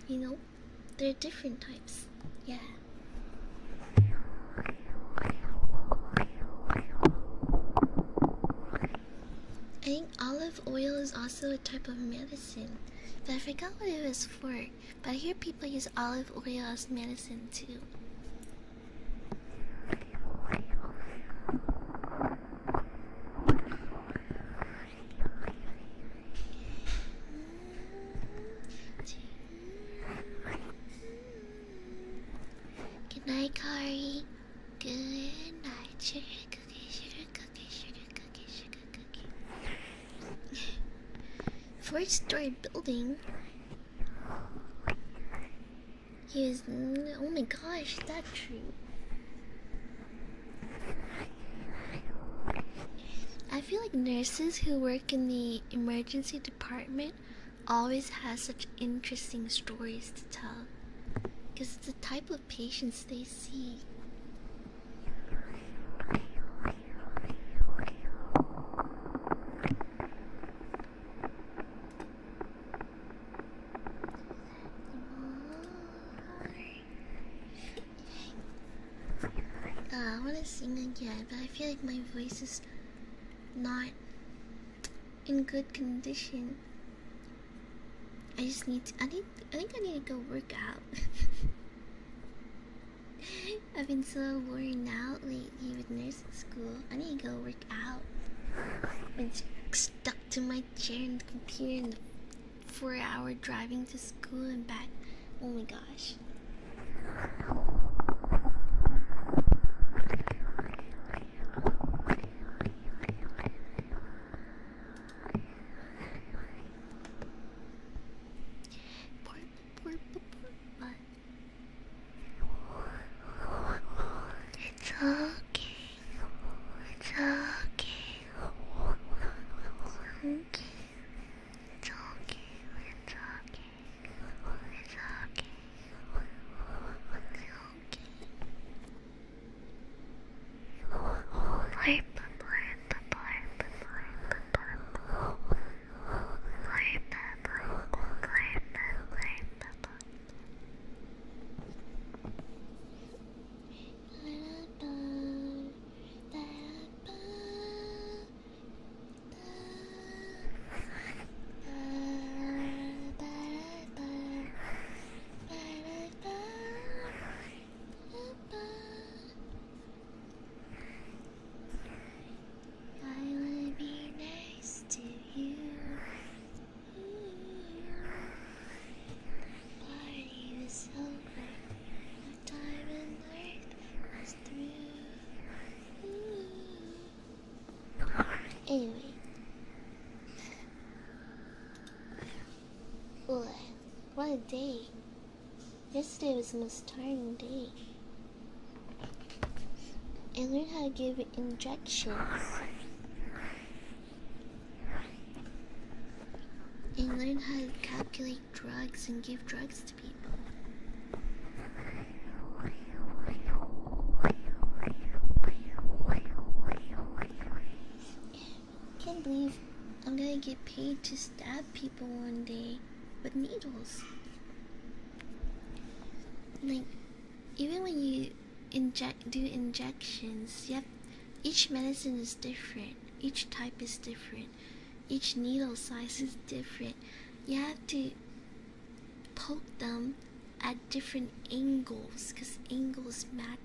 You know, there are different types. Yeah. I think olive oil is also a type of medicine. But I forgot what it was for. But I hear people use olive oil as medicine too. Good night, Kari. Good night. Sugar cookie, sugar cookie, sugar cookie, sugar cookie. 4-story building. He was. Oh my gosh, is that true? I feel like nurses who work in the emergency department always have such interesting stories to tell. Because it's the type of patients they see. sing again, but I feel like my voice is not in good condition. I just need to, I think I need to go work out. I've been so worn out lately with nursing school. I need to go work out. I've been stuck to my chair and the computer in the 4-hour driving to school and back. Oh my gosh. It's okay. It's okay. Okay. It's okay. It's okay. It's okay. I wanna be next to you. Party was over. The time and earth was through. Anyway. Ugh, what a day. Yesterday was the most tiring day. I learned how to give injections. I learned how to calculate drugs and give drugs to people. I can't believe I'm gonna get paid to stab people one day with needles. Like, even when you do injections, each medicine is different, each type is different, each needle size is different. You have to poke them at different angles, because angles matter.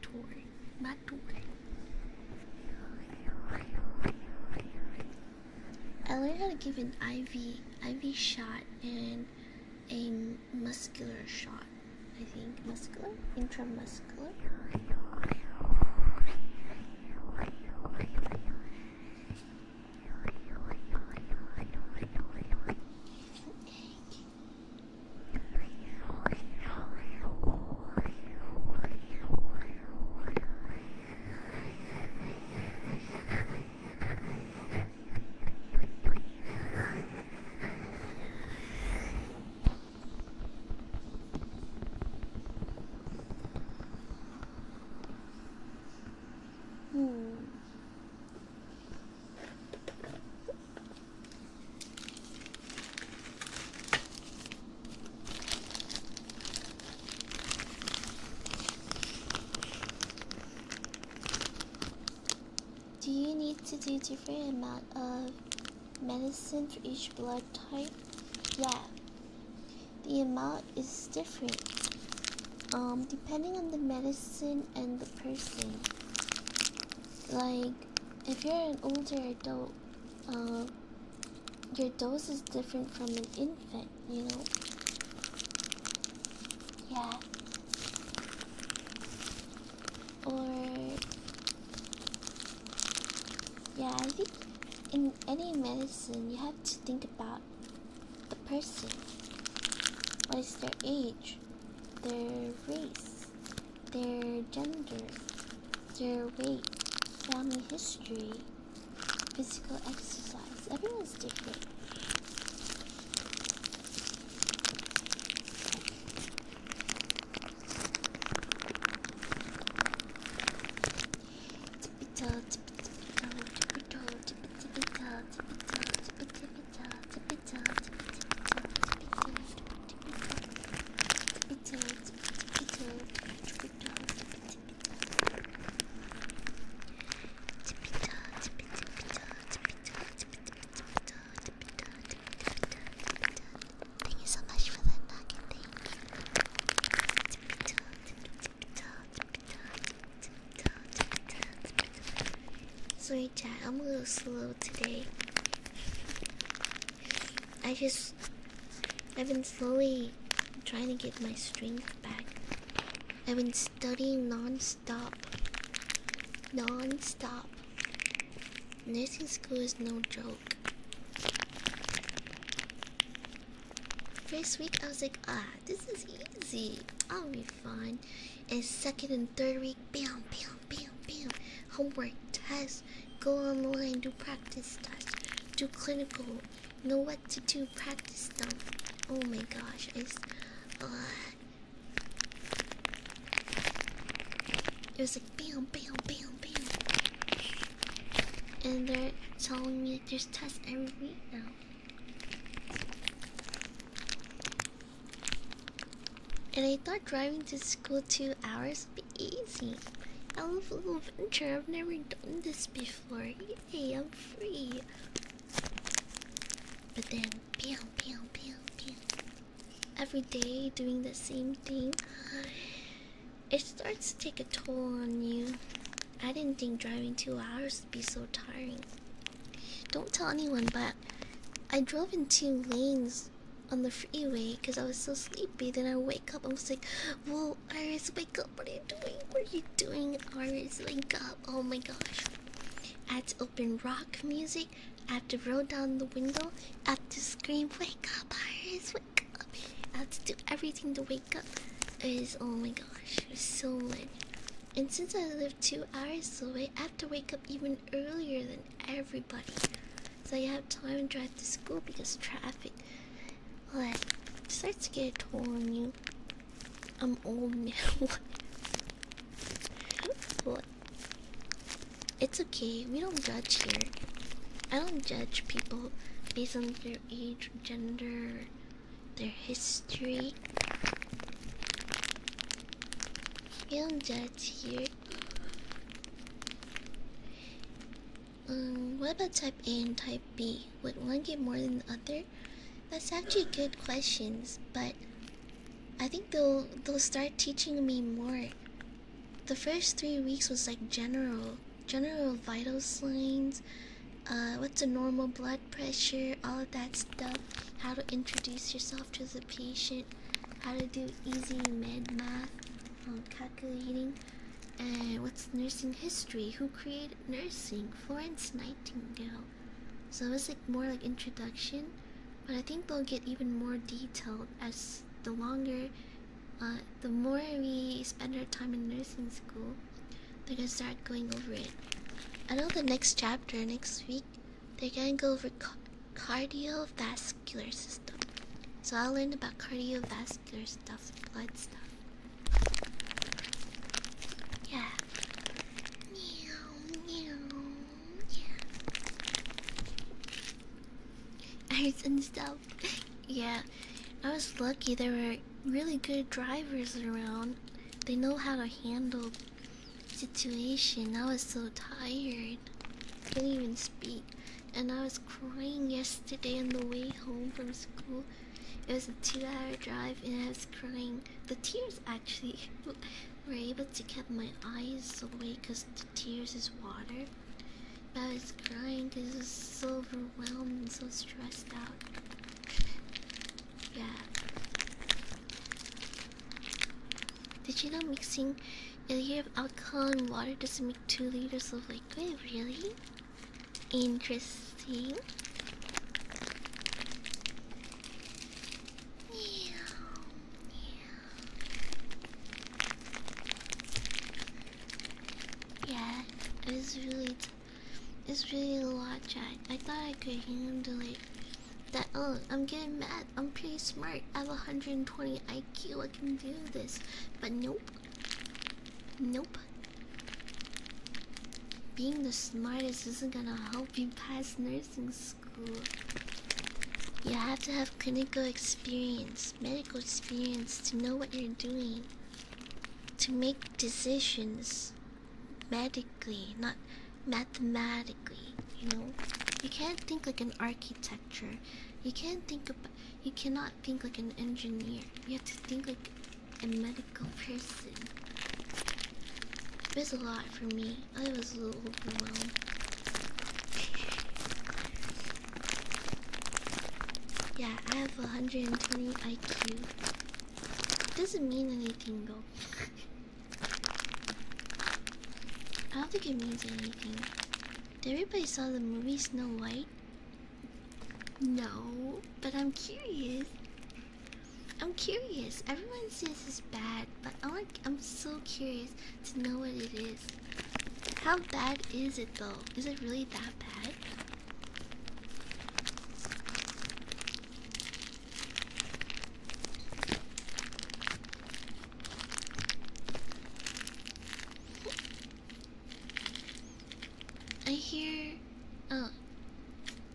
I learned how to give an IV shot and a muscular shot. I think muscular, intramuscular. Do you need to do different amount of medicine for each blood type? Yeah, the amount is different. Depending on the medicine and the person. Like, if you're an older adult, your dose is different from an infant, you know? Yeah. Yeah, I think in any medicine, you have to think about the person. What is their age, their race, their gender, their weight, family history, physical exercise. Everyone's different. Sorry, chat. I'm a little slow today. I've been slowly trying to get my strength back. I've been studying non-stop. Non-stop. Nursing school is no joke. First week I was like, this is easy. I'll be fine. And second and third week, bam, bam, bam, bam. Homework, tests, go online, do practice tests, do clinical, know what to do, practice them. Oh my gosh, it was like bam, bam, bam, bam. And they're telling me there's tests every week now. And I thought driving to school 2 hours would be easy. I love a little adventure. I've never done this before. Yay, I'm free. But then, bam, bam, bam, bam. Every day doing the same thing, it starts to take a toll on you. I didn't think driving 2 hours would be so tiring. Don't tell anyone, but I drove in 2 lanes on the freeway because I was so sleepy. Then I wake up, I was like, whoa, Iris, wake up, what are you doing? What are you doing, Iris, wake up? Oh my gosh. I had to open rock music, I had to roll down the window, I had to scream, wake up, Iris, wake up. I had to do everything to wake up. Oh my gosh, it was so late. And since I live 2 hours away, I have to wake up even earlier than everybody, so I have time to drive to school because traffic. Like, it starts to get a toll on you. I'm old now. What? It's okay, we don't judge here. I don't judge people based on their age, gender, their history. We don't judge here. What about type A and type B? Would one get more than the other? That's actually good questions, but I think they'll start teaching me more. The first 3 weeks was like general vital signs, what's a normal blood pressure, all of that stuff, how to introduce yourself to the patient, how to do easy med math, calculating, and what's nursing history, who created nursing, Florence Nightingale. So it was like more like introduction. But I think they'll get even more detailed as the more we spend our time in nursing school, they're gonna start going over it. I know the next chapter, next week, they're gonna go over cardiovascular system. So I'll learn about cardiovascular stuff, blood stuff. Yeah. And stuff. Yeah, I was lucky. There were really good drivers around. They know how to handle situation. I was so tired, couldn't even speak, and I was crying yesterday on the way home from school. It was a 2-hour drive, and I was crying. The tears actually were able to keep my eyes away because the tears is water. I was crying because I was so overwhelmed and so stressed out. Yeah. Did you know mixing a liter of alcohol and water doesn't make 2 liters of liquid? Really? Interesting. Yeah, it's really a lot, chat. I thought I could handle it. That, I'm getting mad. I'm pretty smart. I have 120 IQ. I can do this. But nope. Nope. Being the smartest isn't gonna help you pass nursing school. You have to have clinical experience, medical experience to know what you're doing. To make decisions medically, not mathematically, you know? You can't think like an architecture. You cannot think like an engineer. You have to think like a medical person. It was a lot for me. I was a little overwhelmed. Yeah, I have 120 IQ. Doesn't mean anything though. I don't think it means anything. Did everybody saw the movie Snow White? No, but I'm curious. I'm curious. Everyone says it's bad, but I'm so curious to know what it is. How bad is it though? Is it really that bad? I hear, oh,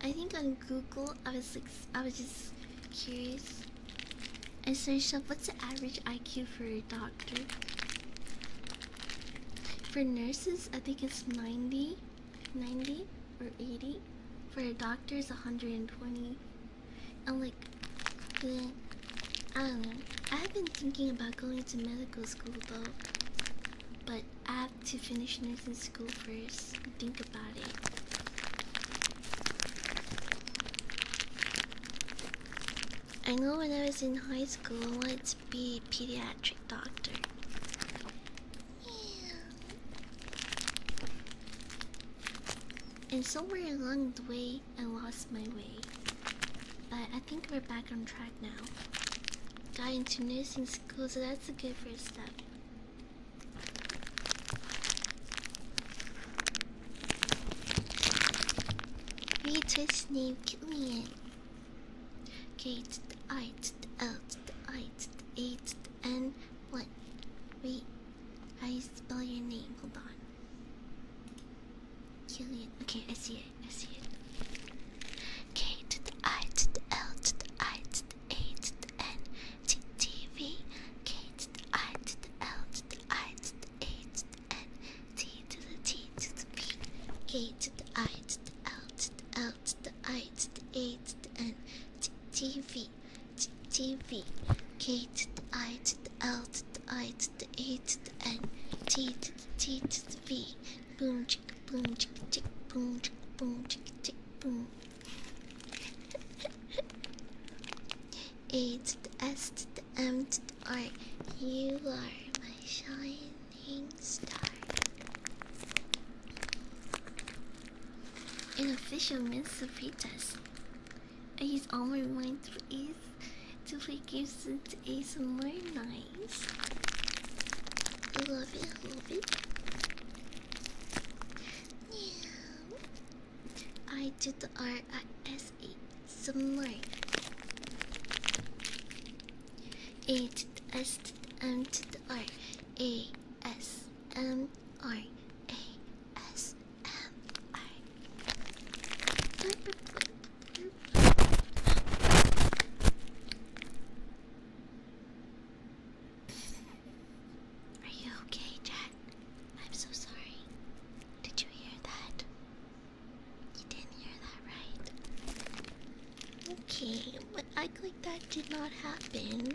I think on Google I was just curious. I searched up what's the average IQ for a doctor. For nurses, I think it's 90 or 80. For a doctor, it's 120. I'm like, I don't know. I have been thinking about going to medical school though, but I have to finish nursing school first and think about it. I know when I was in high school, I wanted to be a pediatric doctor. And somewhere along the way, I lost my way. But I think we're back on track now. Got into nursing school, so that's a good first step. Read his name, Killian. K to the I to the L to the I to the A to the N. What? Wait. How do you spell your name? Hold on. Killian. Okay, I see it. I see it. K to the I to the L to the I to the A to the N. T T V. K to the I to the L to the I to the A to the N. T to the T to the V. K to the I to the L to the L to the I to the A to the N. T V. T V. K to the I to the L to the I to the A to the N. T to the T to the V. Boom chicka boom chicka chick boom chicka boom chicka chick boom. A to the S to the M to the R. You are my shining star. An official Miss Sofitas. I use all my mind to make games into ASMR nice. I love it, I love it. Yeah. I to the R-I-S-A, some more. A to the S to the M to the R. A-S-M-R. A-S-M-R. Are you okay, Chad? I'm so sorry. Did you hear that? You didn't hear that, right? Okay, but act like that did not happen.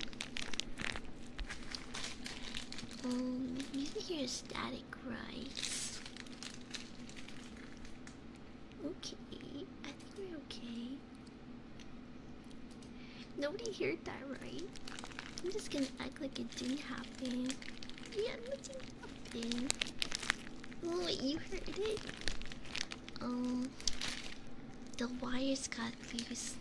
You can hear static rise. Okay, I think we're okay. Nobody heard that, right? I'm just gonna act like it didn't happen. Yeah, nothing happened. Oh, wait, you heard it? The wires got loose.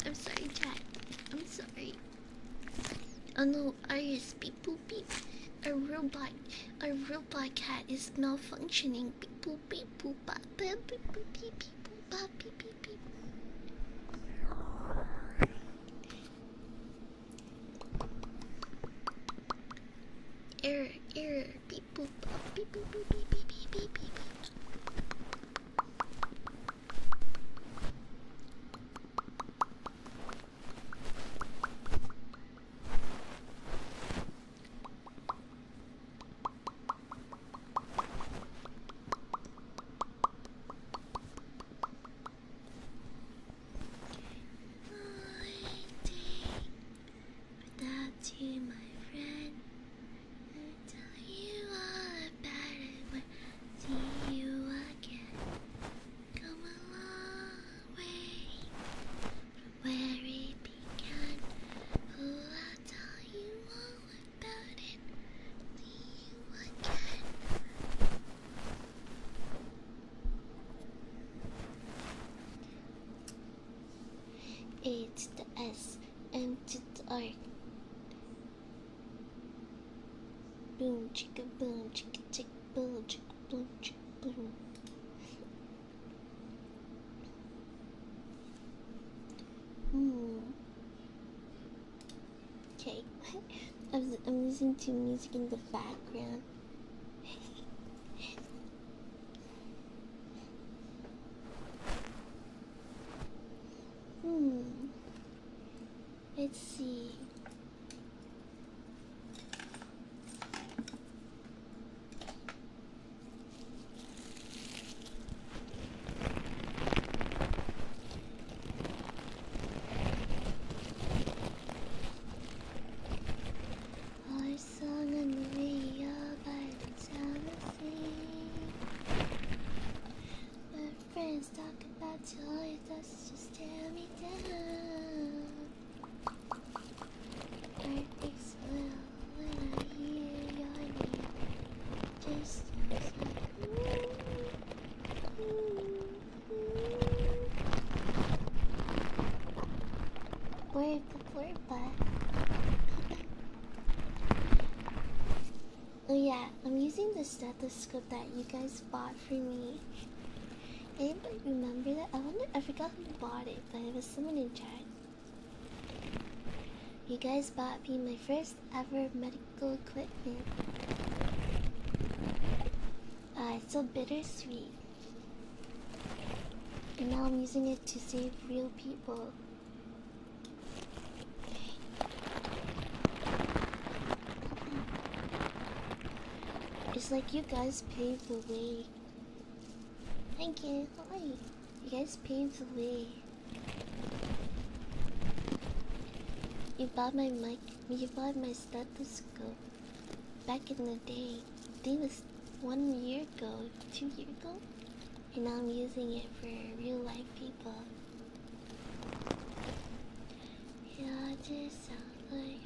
I'm sorry, chat. I'm sorry. Oh no, Iris, beep boop beep. A robot cat is malfunctioning. Beep boop beep boop bop beep boop beep beep boop bop beep beep beep. Error, beep boop bop beep boop beep beep beep beep beep beep. A to the S, M to the R. Boom, chicka, boom, chicka, chick, boom, chicka, boom, chicka, boom. Okay, I'm listening to music in the background. Let's see. Our song on the radio by the time I sing. My friends talk about joy, that's just tear me down. Heart beats well when I hear your name. Just like word the word, but oh yeah, I'm using the stethoscope that you guys bought for me. Anybody remember that? I forgot who bought it, but it was someone in chat. You guys bought me my first ever medical equipment. It's so bittersweet. And now I'm using it to save real people. It's like you guys paved the way. Thank you. Hi. You guys paved the way. You bought my mic. You bought my stethoscope back in the day. I think it was 1 year ago, 2 years ago, and now I'm using it for real life people. Yeah, it just sounds like.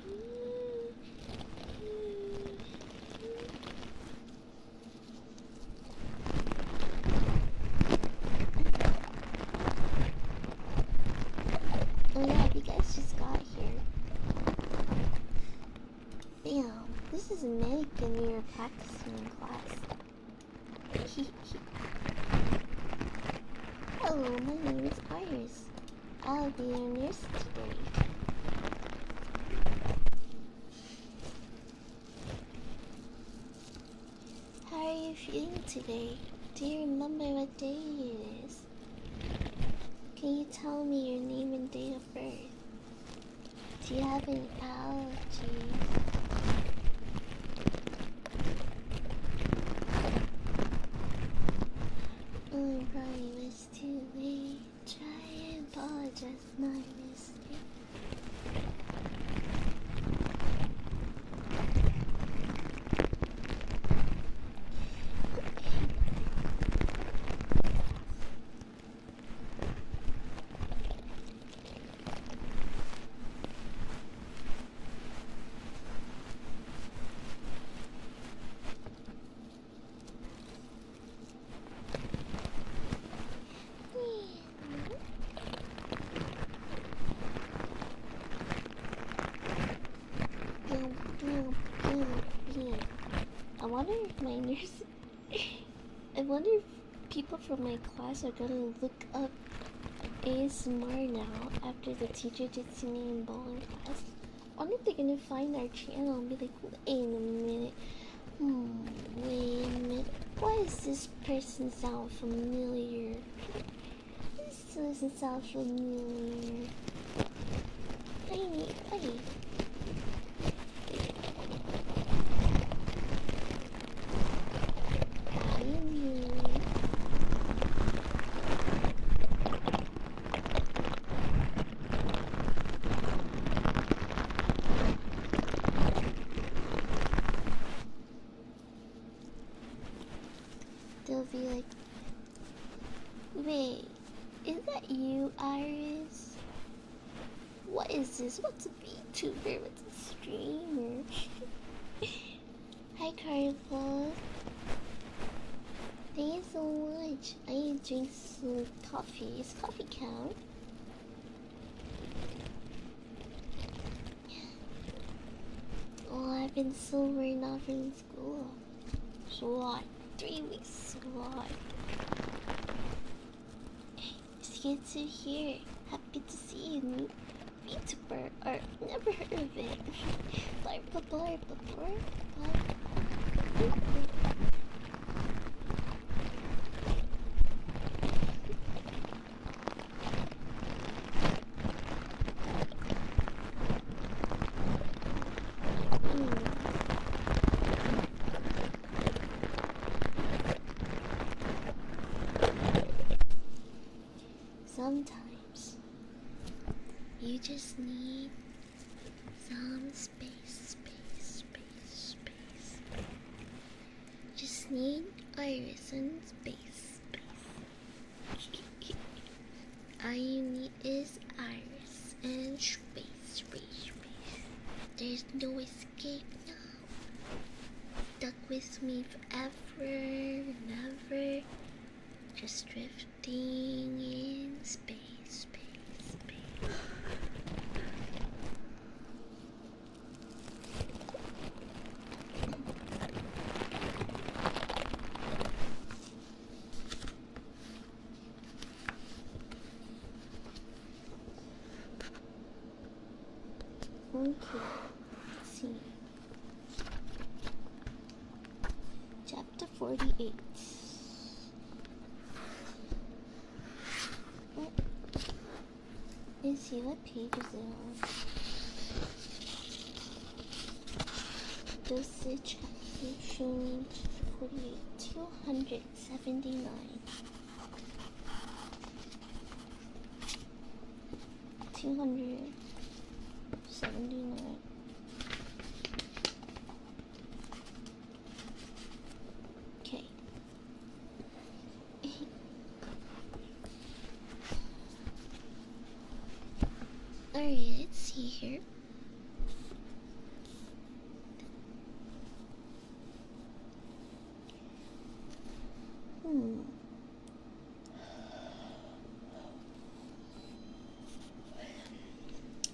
Oh yeah, you guys just got here. Damn, this is a mannequin we were practicing in class. Hello, my name is Iris. I'll be your nurse today. How are you feeling today? Do you remember what day it is? Can you tell me your name and date of birth? Do you have any allergies? I probably was too late. Try and apologize for my mistake. I wonder if my nurse. I wonder if people from my class are gonna look up ASMR now after the teacher did singing in bowling class. I wonder if they're gonna find our channel and be like, wait a minute. Wait a minute. Why does this person sound familiar? This doesn't sound familiar. Hey. They'll be like, wait, is that you, Iris? What is this? What's a VTuber? What's a streamer? Hi, Carnival. Thank you so much. I need to drink some coffee. Is coffee count? even silver, not from school. So what? 3 weeks, so what? It's good to hear. Happy to see you. VTuber, or never heard of it. Blarpa blarpa blarpa. Sometimes you just need some space. Just need iris and space. All you need is iris and space. There's no escape now. Stuck with me forever and ever. Just drifting in space. Okay, let's see. Chapter 48. Let's see, what page is it on? Dosage application 48, 279. 279. Okay. Alright, let's see here.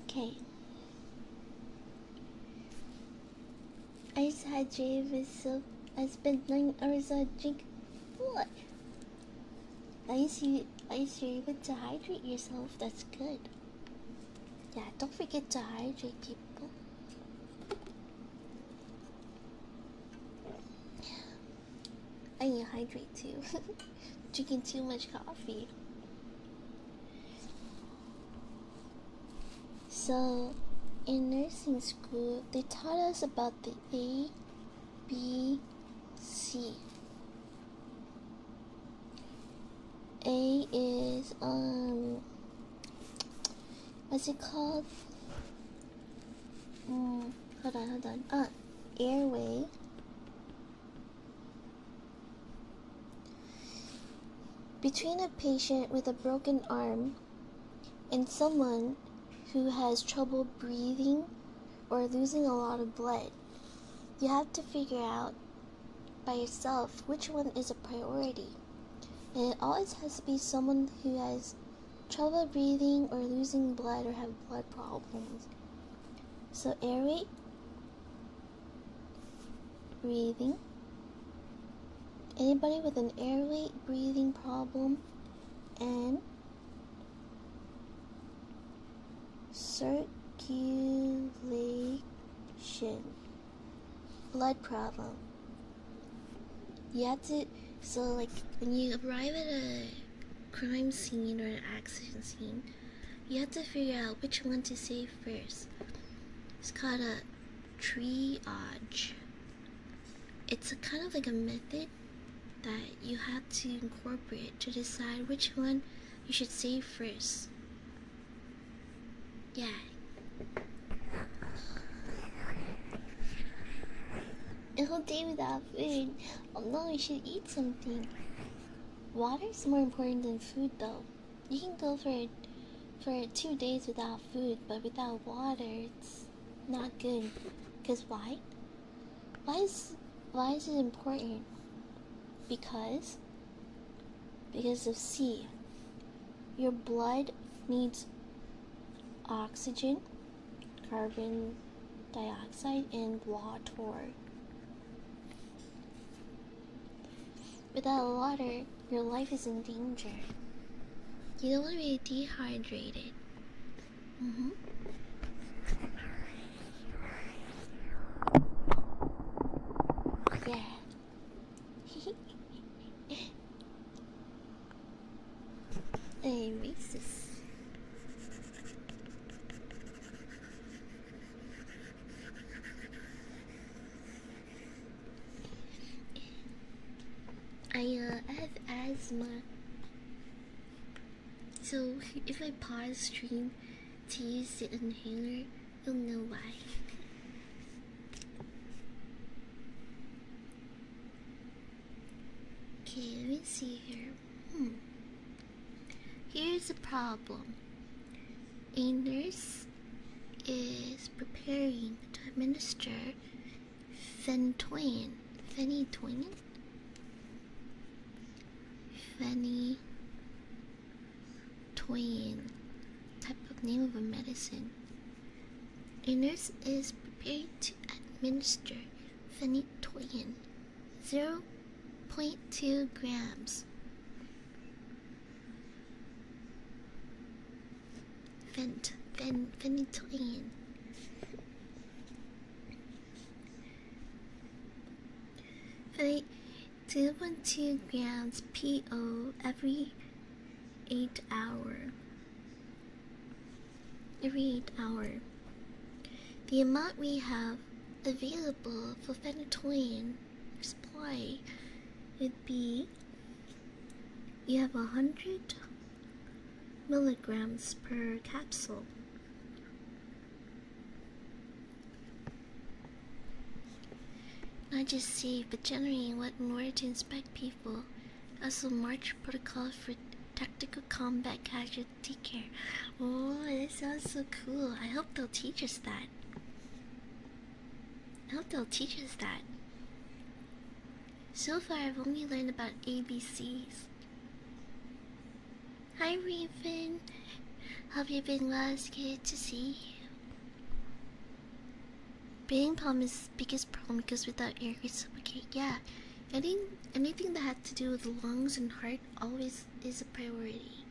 Okay. Ice hydrate with soap. I spent 9 hours on drink. What? Ice, you're able to hydrate yourself. That's good. Yeah, don't forget to hydrate, people. I need to hydrate too. Drinking too much coffee. So, in nursing school, they taught us about the A, B, C. A is, what's it called? Hold on. Airway. Between a patient with a broken arm and someone who has trouble breathing or losing a lot of blood, you have to figure out by yourself which one is a priority. And it always has to be someone who has trouble breathing or losing blood or have blood problems. So airway, breathing. Anybody with an airway breathing problem and circulation, blood problem. You have to, so like when you arrive at a crime scene or an accident scene, you have to figure out which one to save first. It's called a triage. It's a kind of like a method that you have to incorporate to decide which one you should save first. Yeah. A whole day without food. Oh no, you should eat something. Water is more important than food though. You can go for 2 days without food, but without water it's not good. Cause why? Why is it important? Because of C. Your blood needs oxygen, carbon dioxide and water. Without water, your life is in danger. You don't want to be dehydrated. Mm-hmm. Yeah. Hey, racist. I have asthma. So if I pause stream to use the inhaler, you'll know why. Okay, let me see here. Here's the problem. A nurse is preparing to administer phenytoin. Phenytoin? Phenytoin. Type of name of a medicine. A nurse is preparing to administer phenytoin. 0.2 grams. Phenytoin. 2.2 grams PO every 8 hours. The amount we have available for phenytoin supply would be, you have 100 milligrams per capsule. Not just safe, but generating what in order to inspect people. Also, March protocol for tactical combat casualty care. Oh, that sounds so cool. I hope they'll teach us that. So far, I've only learned about ABCs. Hi, Raven. Have you been well? It's good to see you. Breathing problem is the biggest problem because without air we suffocate. Yeah, I think anything that had to do with lungs and heart always is a priority.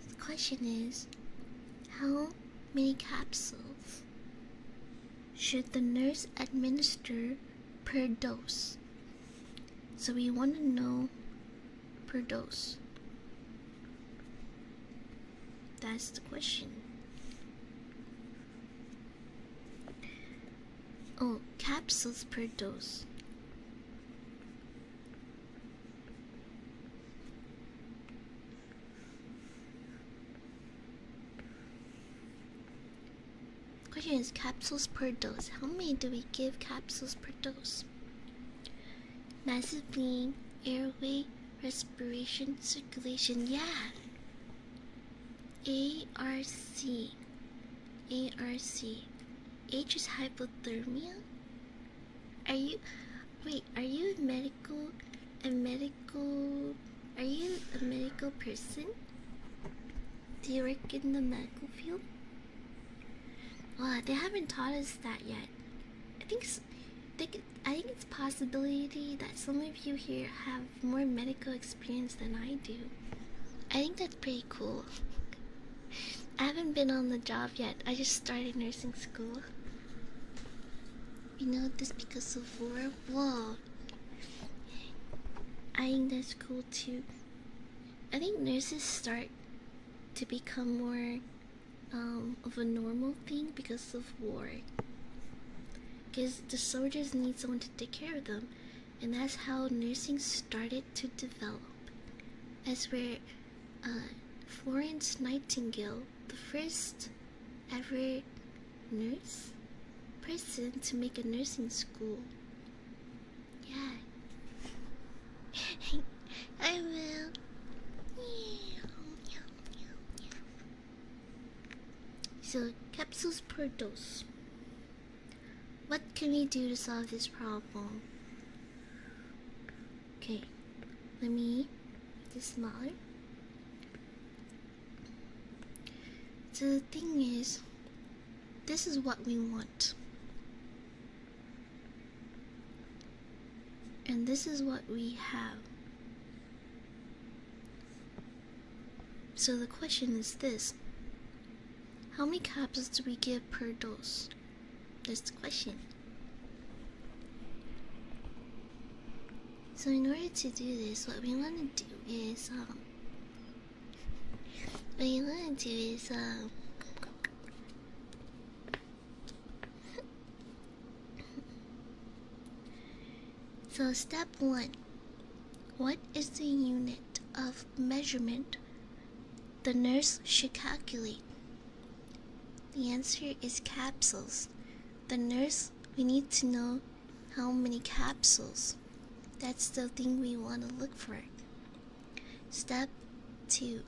The question is, how many capsules should the nurse administer per dose? So we want to know per dose. That's the question. Oh, capsules per dose. Question is capsules per dose. How many do we give capsules per dose? Massive bleeding, airway, respiration, circulation. Yeah. ARC. H is hypothermia? Are you are you are you a medical person? Do you work in the medical field? Well, they haven't taught us that yet. I think it's a possibility that some of you here have more medical experience than I do. I think that's pretty cool. I haven't been on the job yet. I just started nursing school. You know this because of war? Whoa. I think that's cool too. I think nurses start to become more of a normal thing because of war. Because the soldiers need someone to take care of them. And that's how nursing started to develop. That's where Florence Nightingale, the first ever nurse person to make a nursing school. Yeah. I will. So, capsules per dose. What can we do to solve this problem? Okay, let me make this smaller. So the thing is, this is what we want. And this is what we have. So the question is this: how many capsules do we give per dose? That's the question. So in order to do this, what we want to do is so step 1. What is the unit of measurement the nurse should calculate? The answer is capsules. The nurse, we need to know how many capsules. That's the thing we want to look for. Step 2.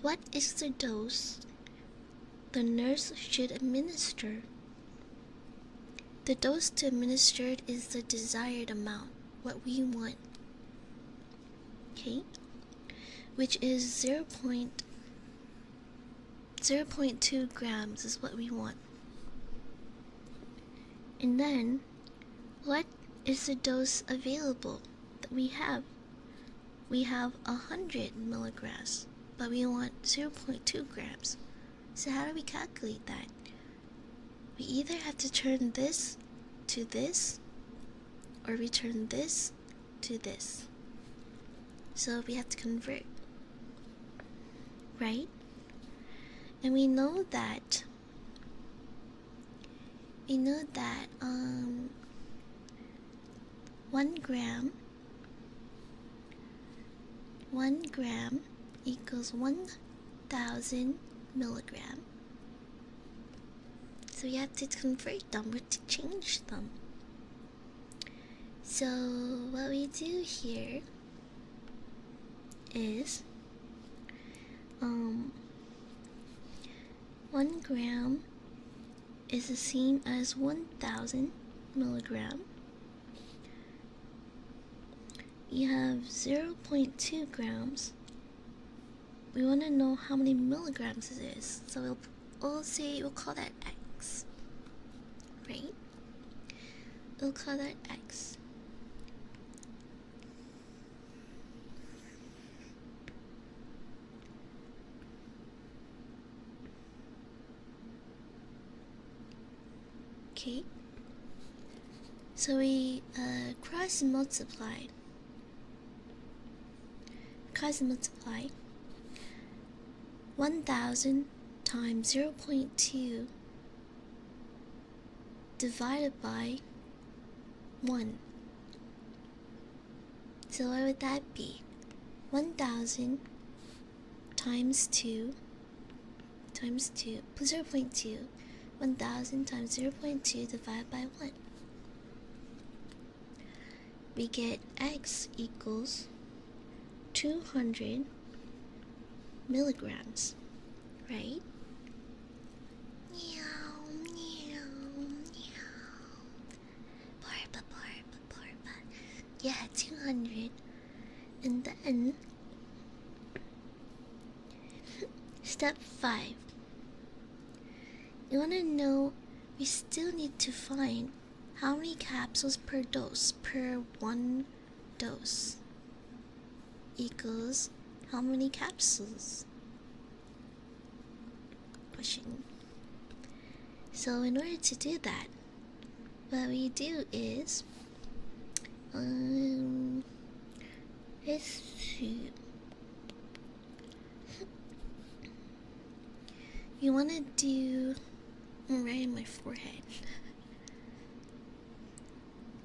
What is the dose the nurse should administer? The dose to administer is the desired amount, what we want. Okay? Which is 0.2 grams is what we want. And then, what is the dose available that we have? We have 100 milligrams, but we want 0.2 grams. So how do we calculate that? We either have to turn this to this, or we turn this to this. So we have to convert, right? And we know that 1 gram equals 1,000 milligram. So we have to convert them or to change them. So what we do here is 1 gram is the same as 1,000 milligram. You have 0.2 grams. We want to know how many milligrams it is, so we'll call that X, right? We'll call that X. Okay, so we cross multiply 1,000 times 0.2 divided by 1. So what would that be? 1,000 times 2 plus 0.2. 1,000 times 0.2 divided by 1. We get X equals 200 milligrams, right? Meow, meow, meow. Barba. Yeah, 200. And then, step 5. You want to know, we still need to find how many capsules per dose, per 1 dose, equals how many capsules? Question. So in order to do that, what we do is, let's see. You want to do, I'm writing my forehead.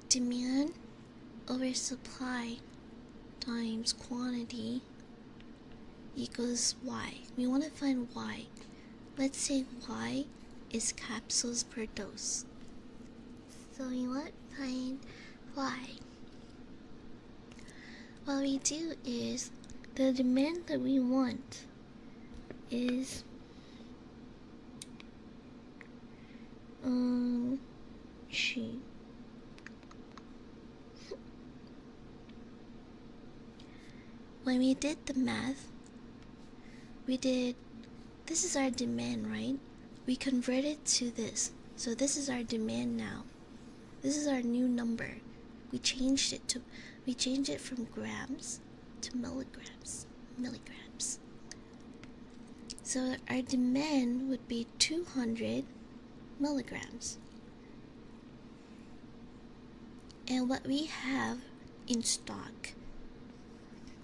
Demand over supply times quantity equals Y. We want to find Y. Let's say Y is capsules per dose. So we want to find Y. What we do is, the demand that we want is when we did the math, we did this is our demand, right? We convert it to this. So this is our demand now. This is our new number. We changed it from grams to milligrams. So our demand would be 200 milligrams. And what we have in stock,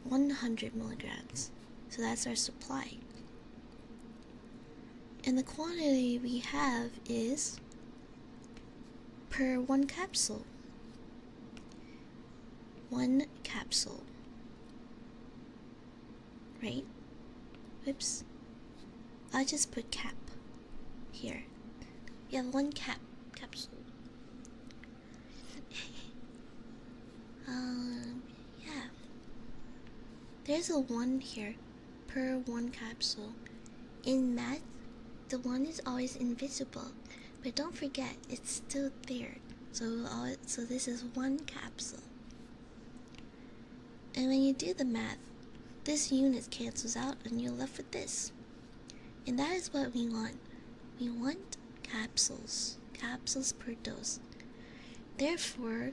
100 milligrams. So that's our supply. And the quantity we have is per 1 capsule. 1 capsule. Right? Oops. I just put cap here. You have 1 capsule. Yeah. There's a 1 here per 1 capsule. In math, the 1 is always invisible, but don't forget it's still there. So this is 1 capsule. And when you do the math, this unit cancels out and you're left with this. And that is what we want. We want capsules per dose. Therefore,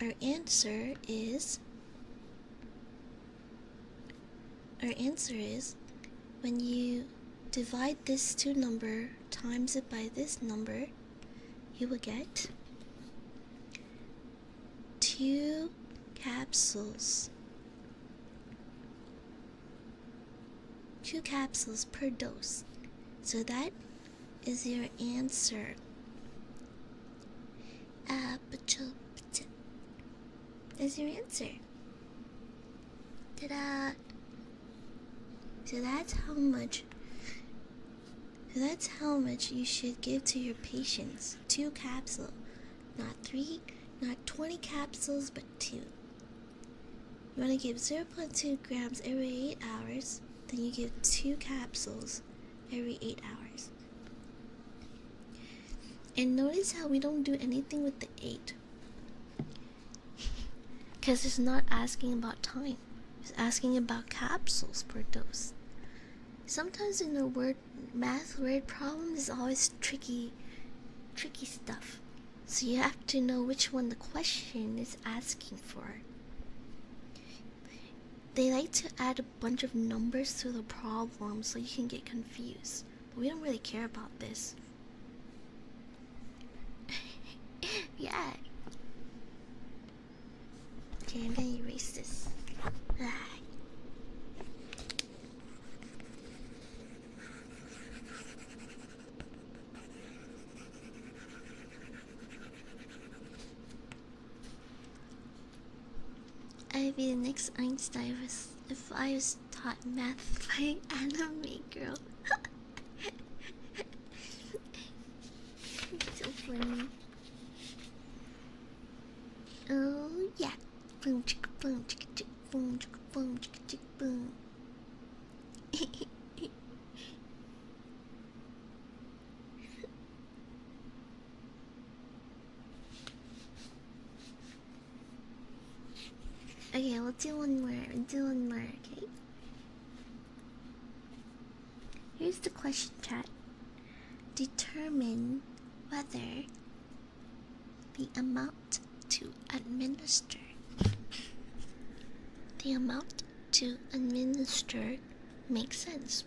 our answer is when you divide this 2 number times it by this number, you will get 2 capsules. 2 capsules per dose. So that is your answer. That's your answer. Ta-da! So that's how much you should give to your patients. 2 capsules. Not 3, not 20 capsules, but 2. You want to give 0.2 grams every 8 hours, then you give 2 capsules every 8 hours. And notice how we don't do anything with the 8. Because it's not asking about time. It's asking about capsules per dose. Sometimes in the math word problem is always tricky stuff. So you have to know which one the question is asking for. They like to add a bunch of numbers to the problem so you can get confused. But we don't really care about this. Yeah. Okay, I'm gonna erase this. I'd be the next Einstein if I was taught math by anime girl. So funny. Oh yeah. Boom chicka boom chicka chick boom chicka boom chicka chick boom. Okay, we'll do one more, okay? Here's the question, chat. Determine whether the amount to administer makes sense.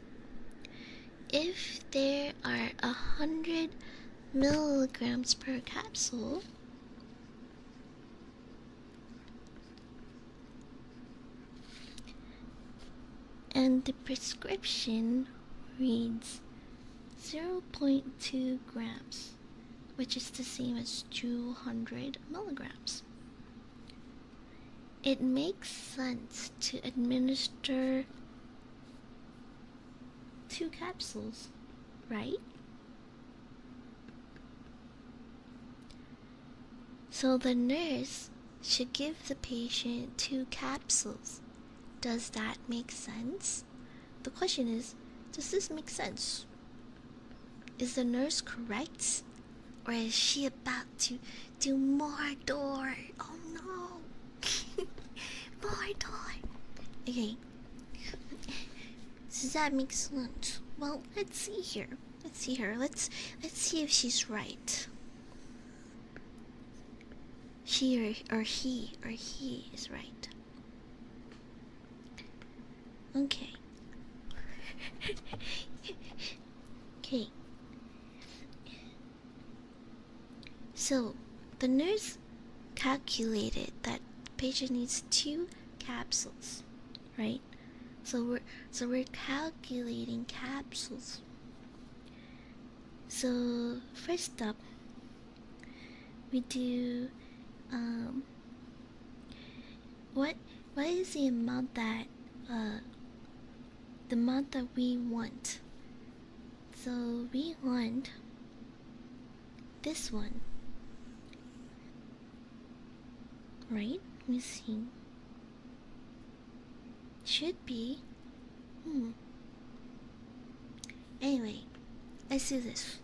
If there are 100 milligrams per capsule, and the prescription reads 0.2 grams, which is the same as 200 milligrams. It makes sense to administer 2 capsules, right? So the nurse should give the patient 2 capsules. Does that make sense? The question is, does this make sense? Is the nurse correct? Or is she about to do more door? Oh no! More door! Okay. Does that make sense? Well, let's see here. Let's see her. Let's see if she's right. She or he is right. Okay. Okay. So, the nurse calculated that the patient needs 2 capsules, right? So we're calculating capsules. So first up, we do what is the amount that we want? So we want this one, right? Let me see. Should be. Anyway, let's do this.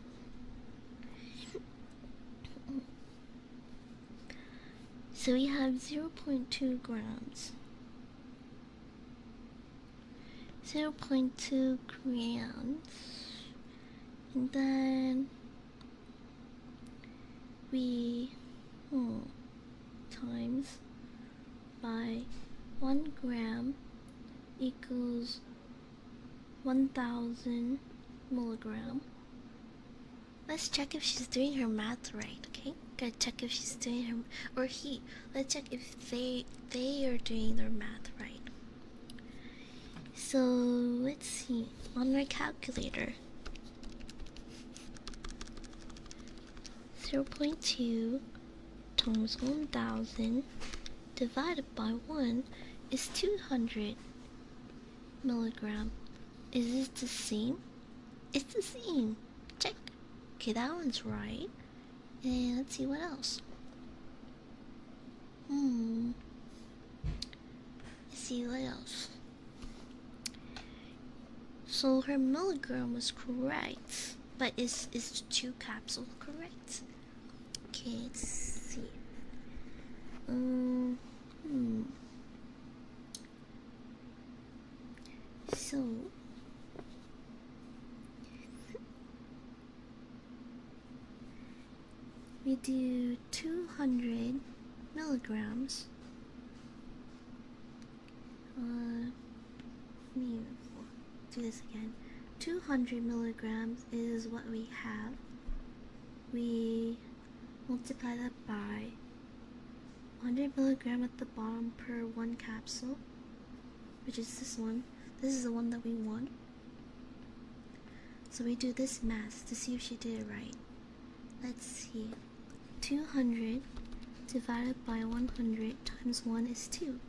So we have 0.2 grams. 0.2 grams. And then we times by 1 gram equals 1000 milligram. Let's check if she's doing her math right, okay? Gotta check if she's doing her, or he. Let's check if they are doing their math right. So let's see on my calculator. 0.2 times 1000 divided by 1 is 200 milligram. Is this the same? It's the same. Check. Okay, that one's right. And let's see what else. Let's see what else. So her milligram was correct, but is 2 capsule correct? Okay, let's see. So we do 200 milligrams. Let me do this again. 200 milligrams is what we have. We multiply that by 100 milligram at the bottom per 1 capsule, which is this one. This is the one that we want. So we do this math to see if she did it right. Let's see. 200 divided by 100 times 1 is 2.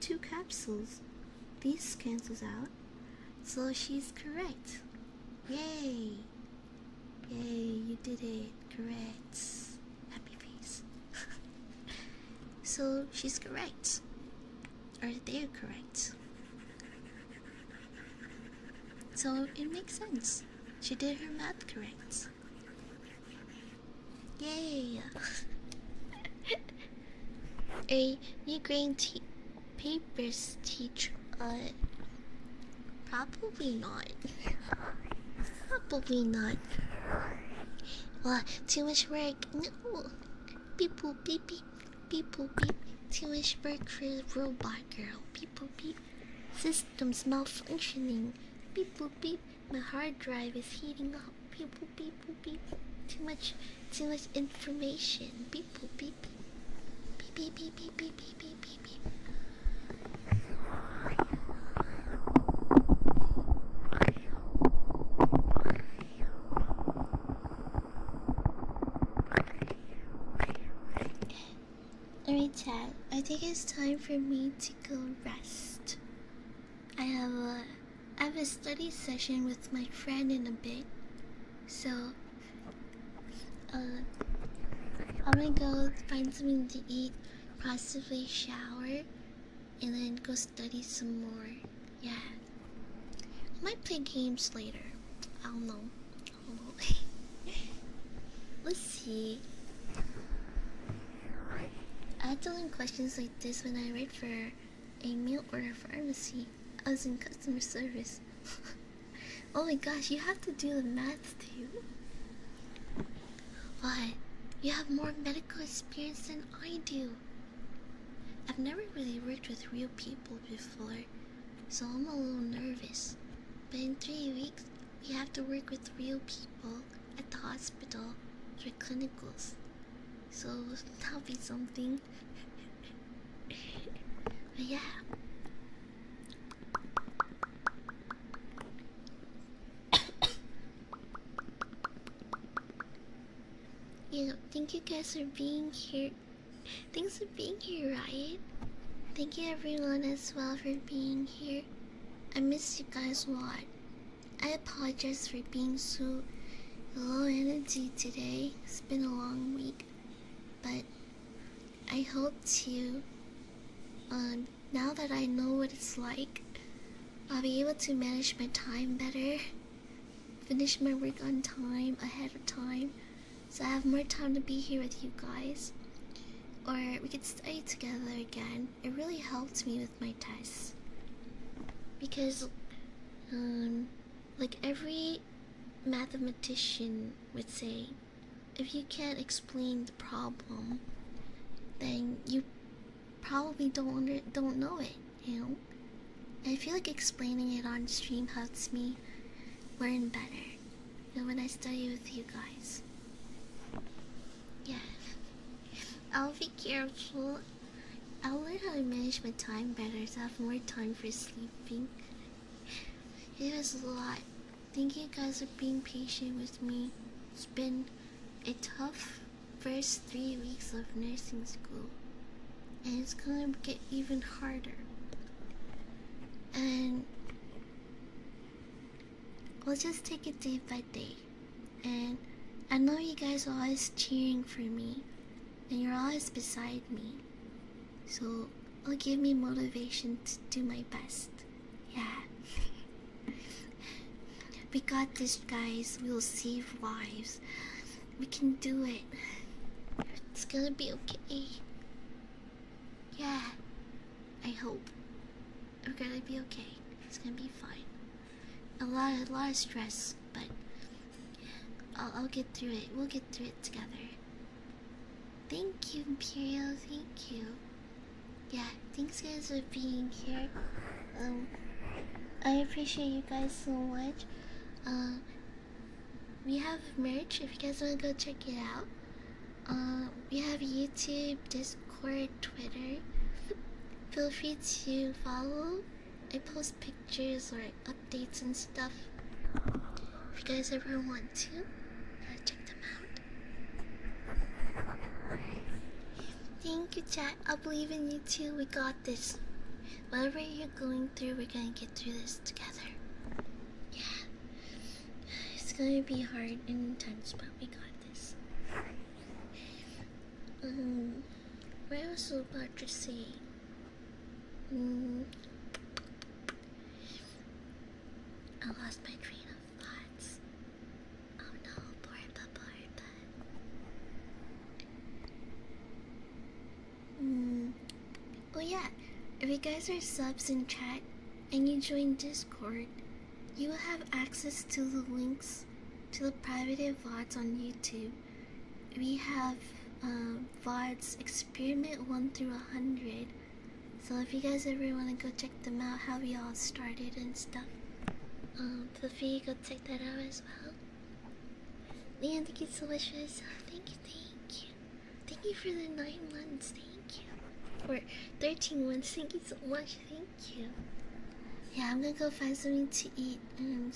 2 capsules. These cancels out. So she's correct. Yay! Yay, you did it. Correct. Happy face. So she's correct. Or they're correct. So it makes sense. She did her math correct. Yay! A new grade papers teach probably not. Probably not. What? Too much work? No. Beep boop beep beep. Beep boop beep. Too much work for the robot girl. Beep boop beep. Systems malfunctioning. Beep boop beep. My hard drive is heating up. Beep boop beep boop beep. Too much information. Beep boop beep. Beep beep beep beep beep beep beep beep beep. Alright, chat. I think it's time for me to go rest. I have a study session with my friend in a bit, so I'm gonna go find something to eat, possibly shower, and then go study some more. Yeah, I might play games later. I don't know. Let's see. I had to learn questions like this when I worked for a meal order pharmacy. I was in customer service. Oh my gosh, you have to do the math too. What? You have more medical experience than I do. I've never really worked with real people before, so I'm a little nervous. But in 3 weeks, we have to work with real people at the hospital for clinicals. So that'll be something. But yeah. Thank you guys for being here. Thanks for being here, Riot. Thank you everyone as well for being here. I miss you guys a lot. I apologize for being so low energy today. It's been a long week. But I hope to, now that I know what it's like, I'll be able to manage my time better. Finish my work on time, ahead of time. So I have more time to be here with you guys. Or we could study together again. It really helped me with my tests. Because, like every mathematician would say, if you can't explain the problem, then you probably don't know it, you know? I feel like explaining it on stream helps me learn better, when I study with you guys. Yeah. I'll be careful. I'll learn how to manage my time better so I have more time for sleeping. It was a lot. Thank you guys for being patient with me. It's been a tough first 3 weeks of nursing school. And it's gonna get even harder. And we'll just take it day by day. And I know you guys are always cheering for me. And you're always beside me. So it'll give me motivation to do my best. Yeah. We got this, guys. We'll save lives. We can do it. It's gonna be okay. Yeah. I hope. We're gonna be okay. It's gonna be fine. A lot of stress, but I'll get through it. We'll get through it together. Thank you, Imperial. Thank you. Yeah, thanks guys for being here. I appreciate you guys so much. We have merch if you guys wanna go check it out. We have YouTube, Discord, Twitter. Feel free to follow. I post pictures or updates and stuff. If you guys ever want to, check them out. Thank you, chat. I believe in you too. We got this. Whatever you're going through, we're gonna get through this together. Yeah. It's gonna be hard and intense, but we got this. What I was about to say? I lost my train of thoughts. Oh no, Borba. Oh yeah, if you guys are subs in chat and you join Discord, you will have access to the links to the private VODs on YouTube. We have VODs Experiment 1 through 100. So if you guys ever want to go check them out, how we all started and stuff, feel free to go check that out as well. Leon, thank you so much for this. Thank you. Thank you for the 9 months. Thank you. Or 13 months. Thank you so much. Thank you. Yeah, I'm gonna go find something to eat and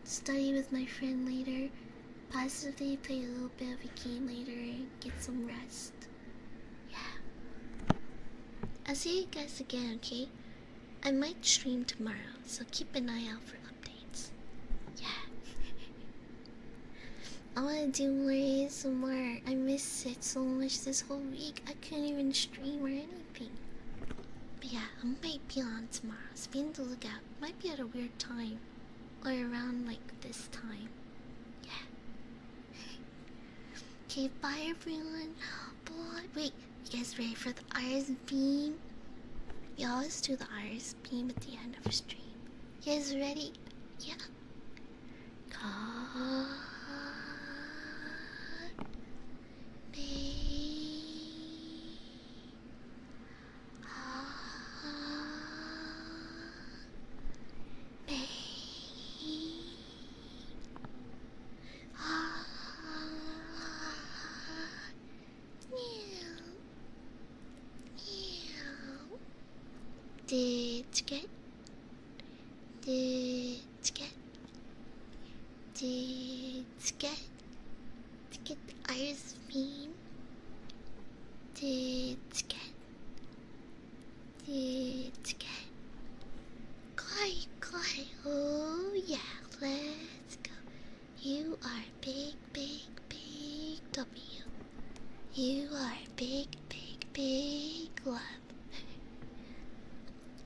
study with my friend later. Possibly play a little bit of a game later and get some rest. Yeah. I'll see you guys again, okay? I might stream tomorrow, so keep an eye out for updates. Yeah. I wanna do more ASMR. I miss it so much this whole week. I couldn't even stream or anything. But yeah, I might be on tomorrow, so be on the lookout. Might be at a weird time. Or around like this time. Yeah. Okay, bye everyone. Boy, wait, you guys ready for the Iris beam? We always do the Iris beam at the end of a stream. You guys ready? Yeah. Call me. Me. Meow. Meow. Did you get? Did you get? Did you get? To get the iris beam? Did you get? Did you get? Kai, oh yeah, let's go. You are big, big, big W. You are big, big, big love.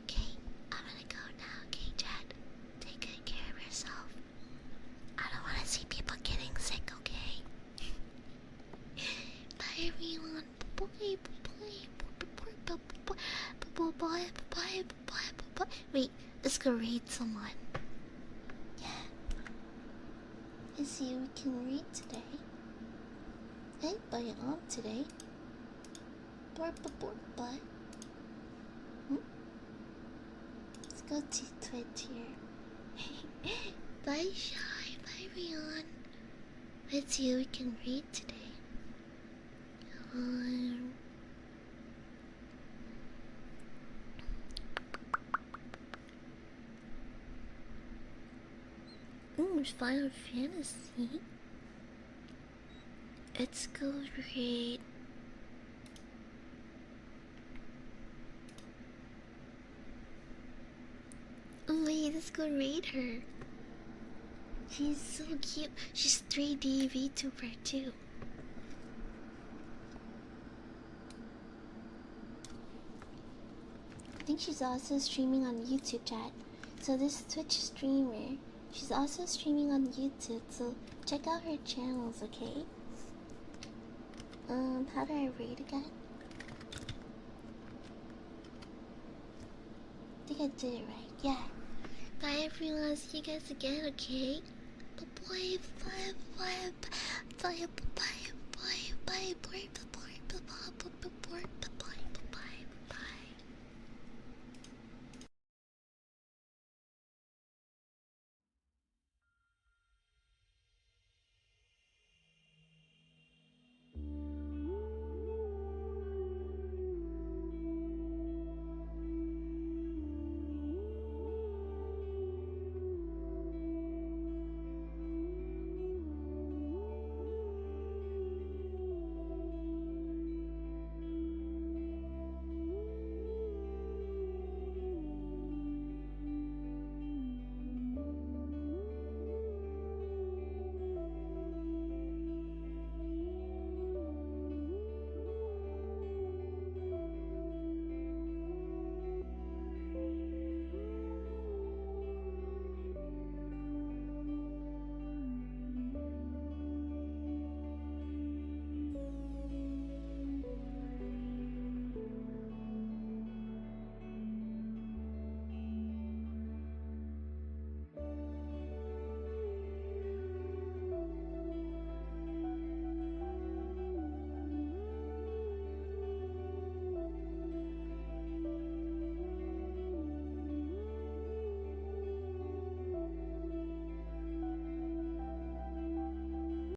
Okay, I'm gonna go now, okay, Chad? Take good care of yourself. I don't want to see people getting sick, okay? Bye, everyone. Bye, bye. Wait, let's go read someone. Yeah. Let's see who we can read today. Anybody on today? Bye. Let's go to Twitch here. Bye, Shy. Bye, Rion. Let's see who we can read today. It's Final Fantasy. Let's go read. Oh wait, let's go read her. She's so cute. She's 3D VTuber too. I think she's also streaming on YouTube, chat. So this Twitch streamer, she's also streaming on YouTube. So check out her channels, okay? How do I read again? I think I did it right. Yeah. Bye everyone. See you guys again, okay? Bye.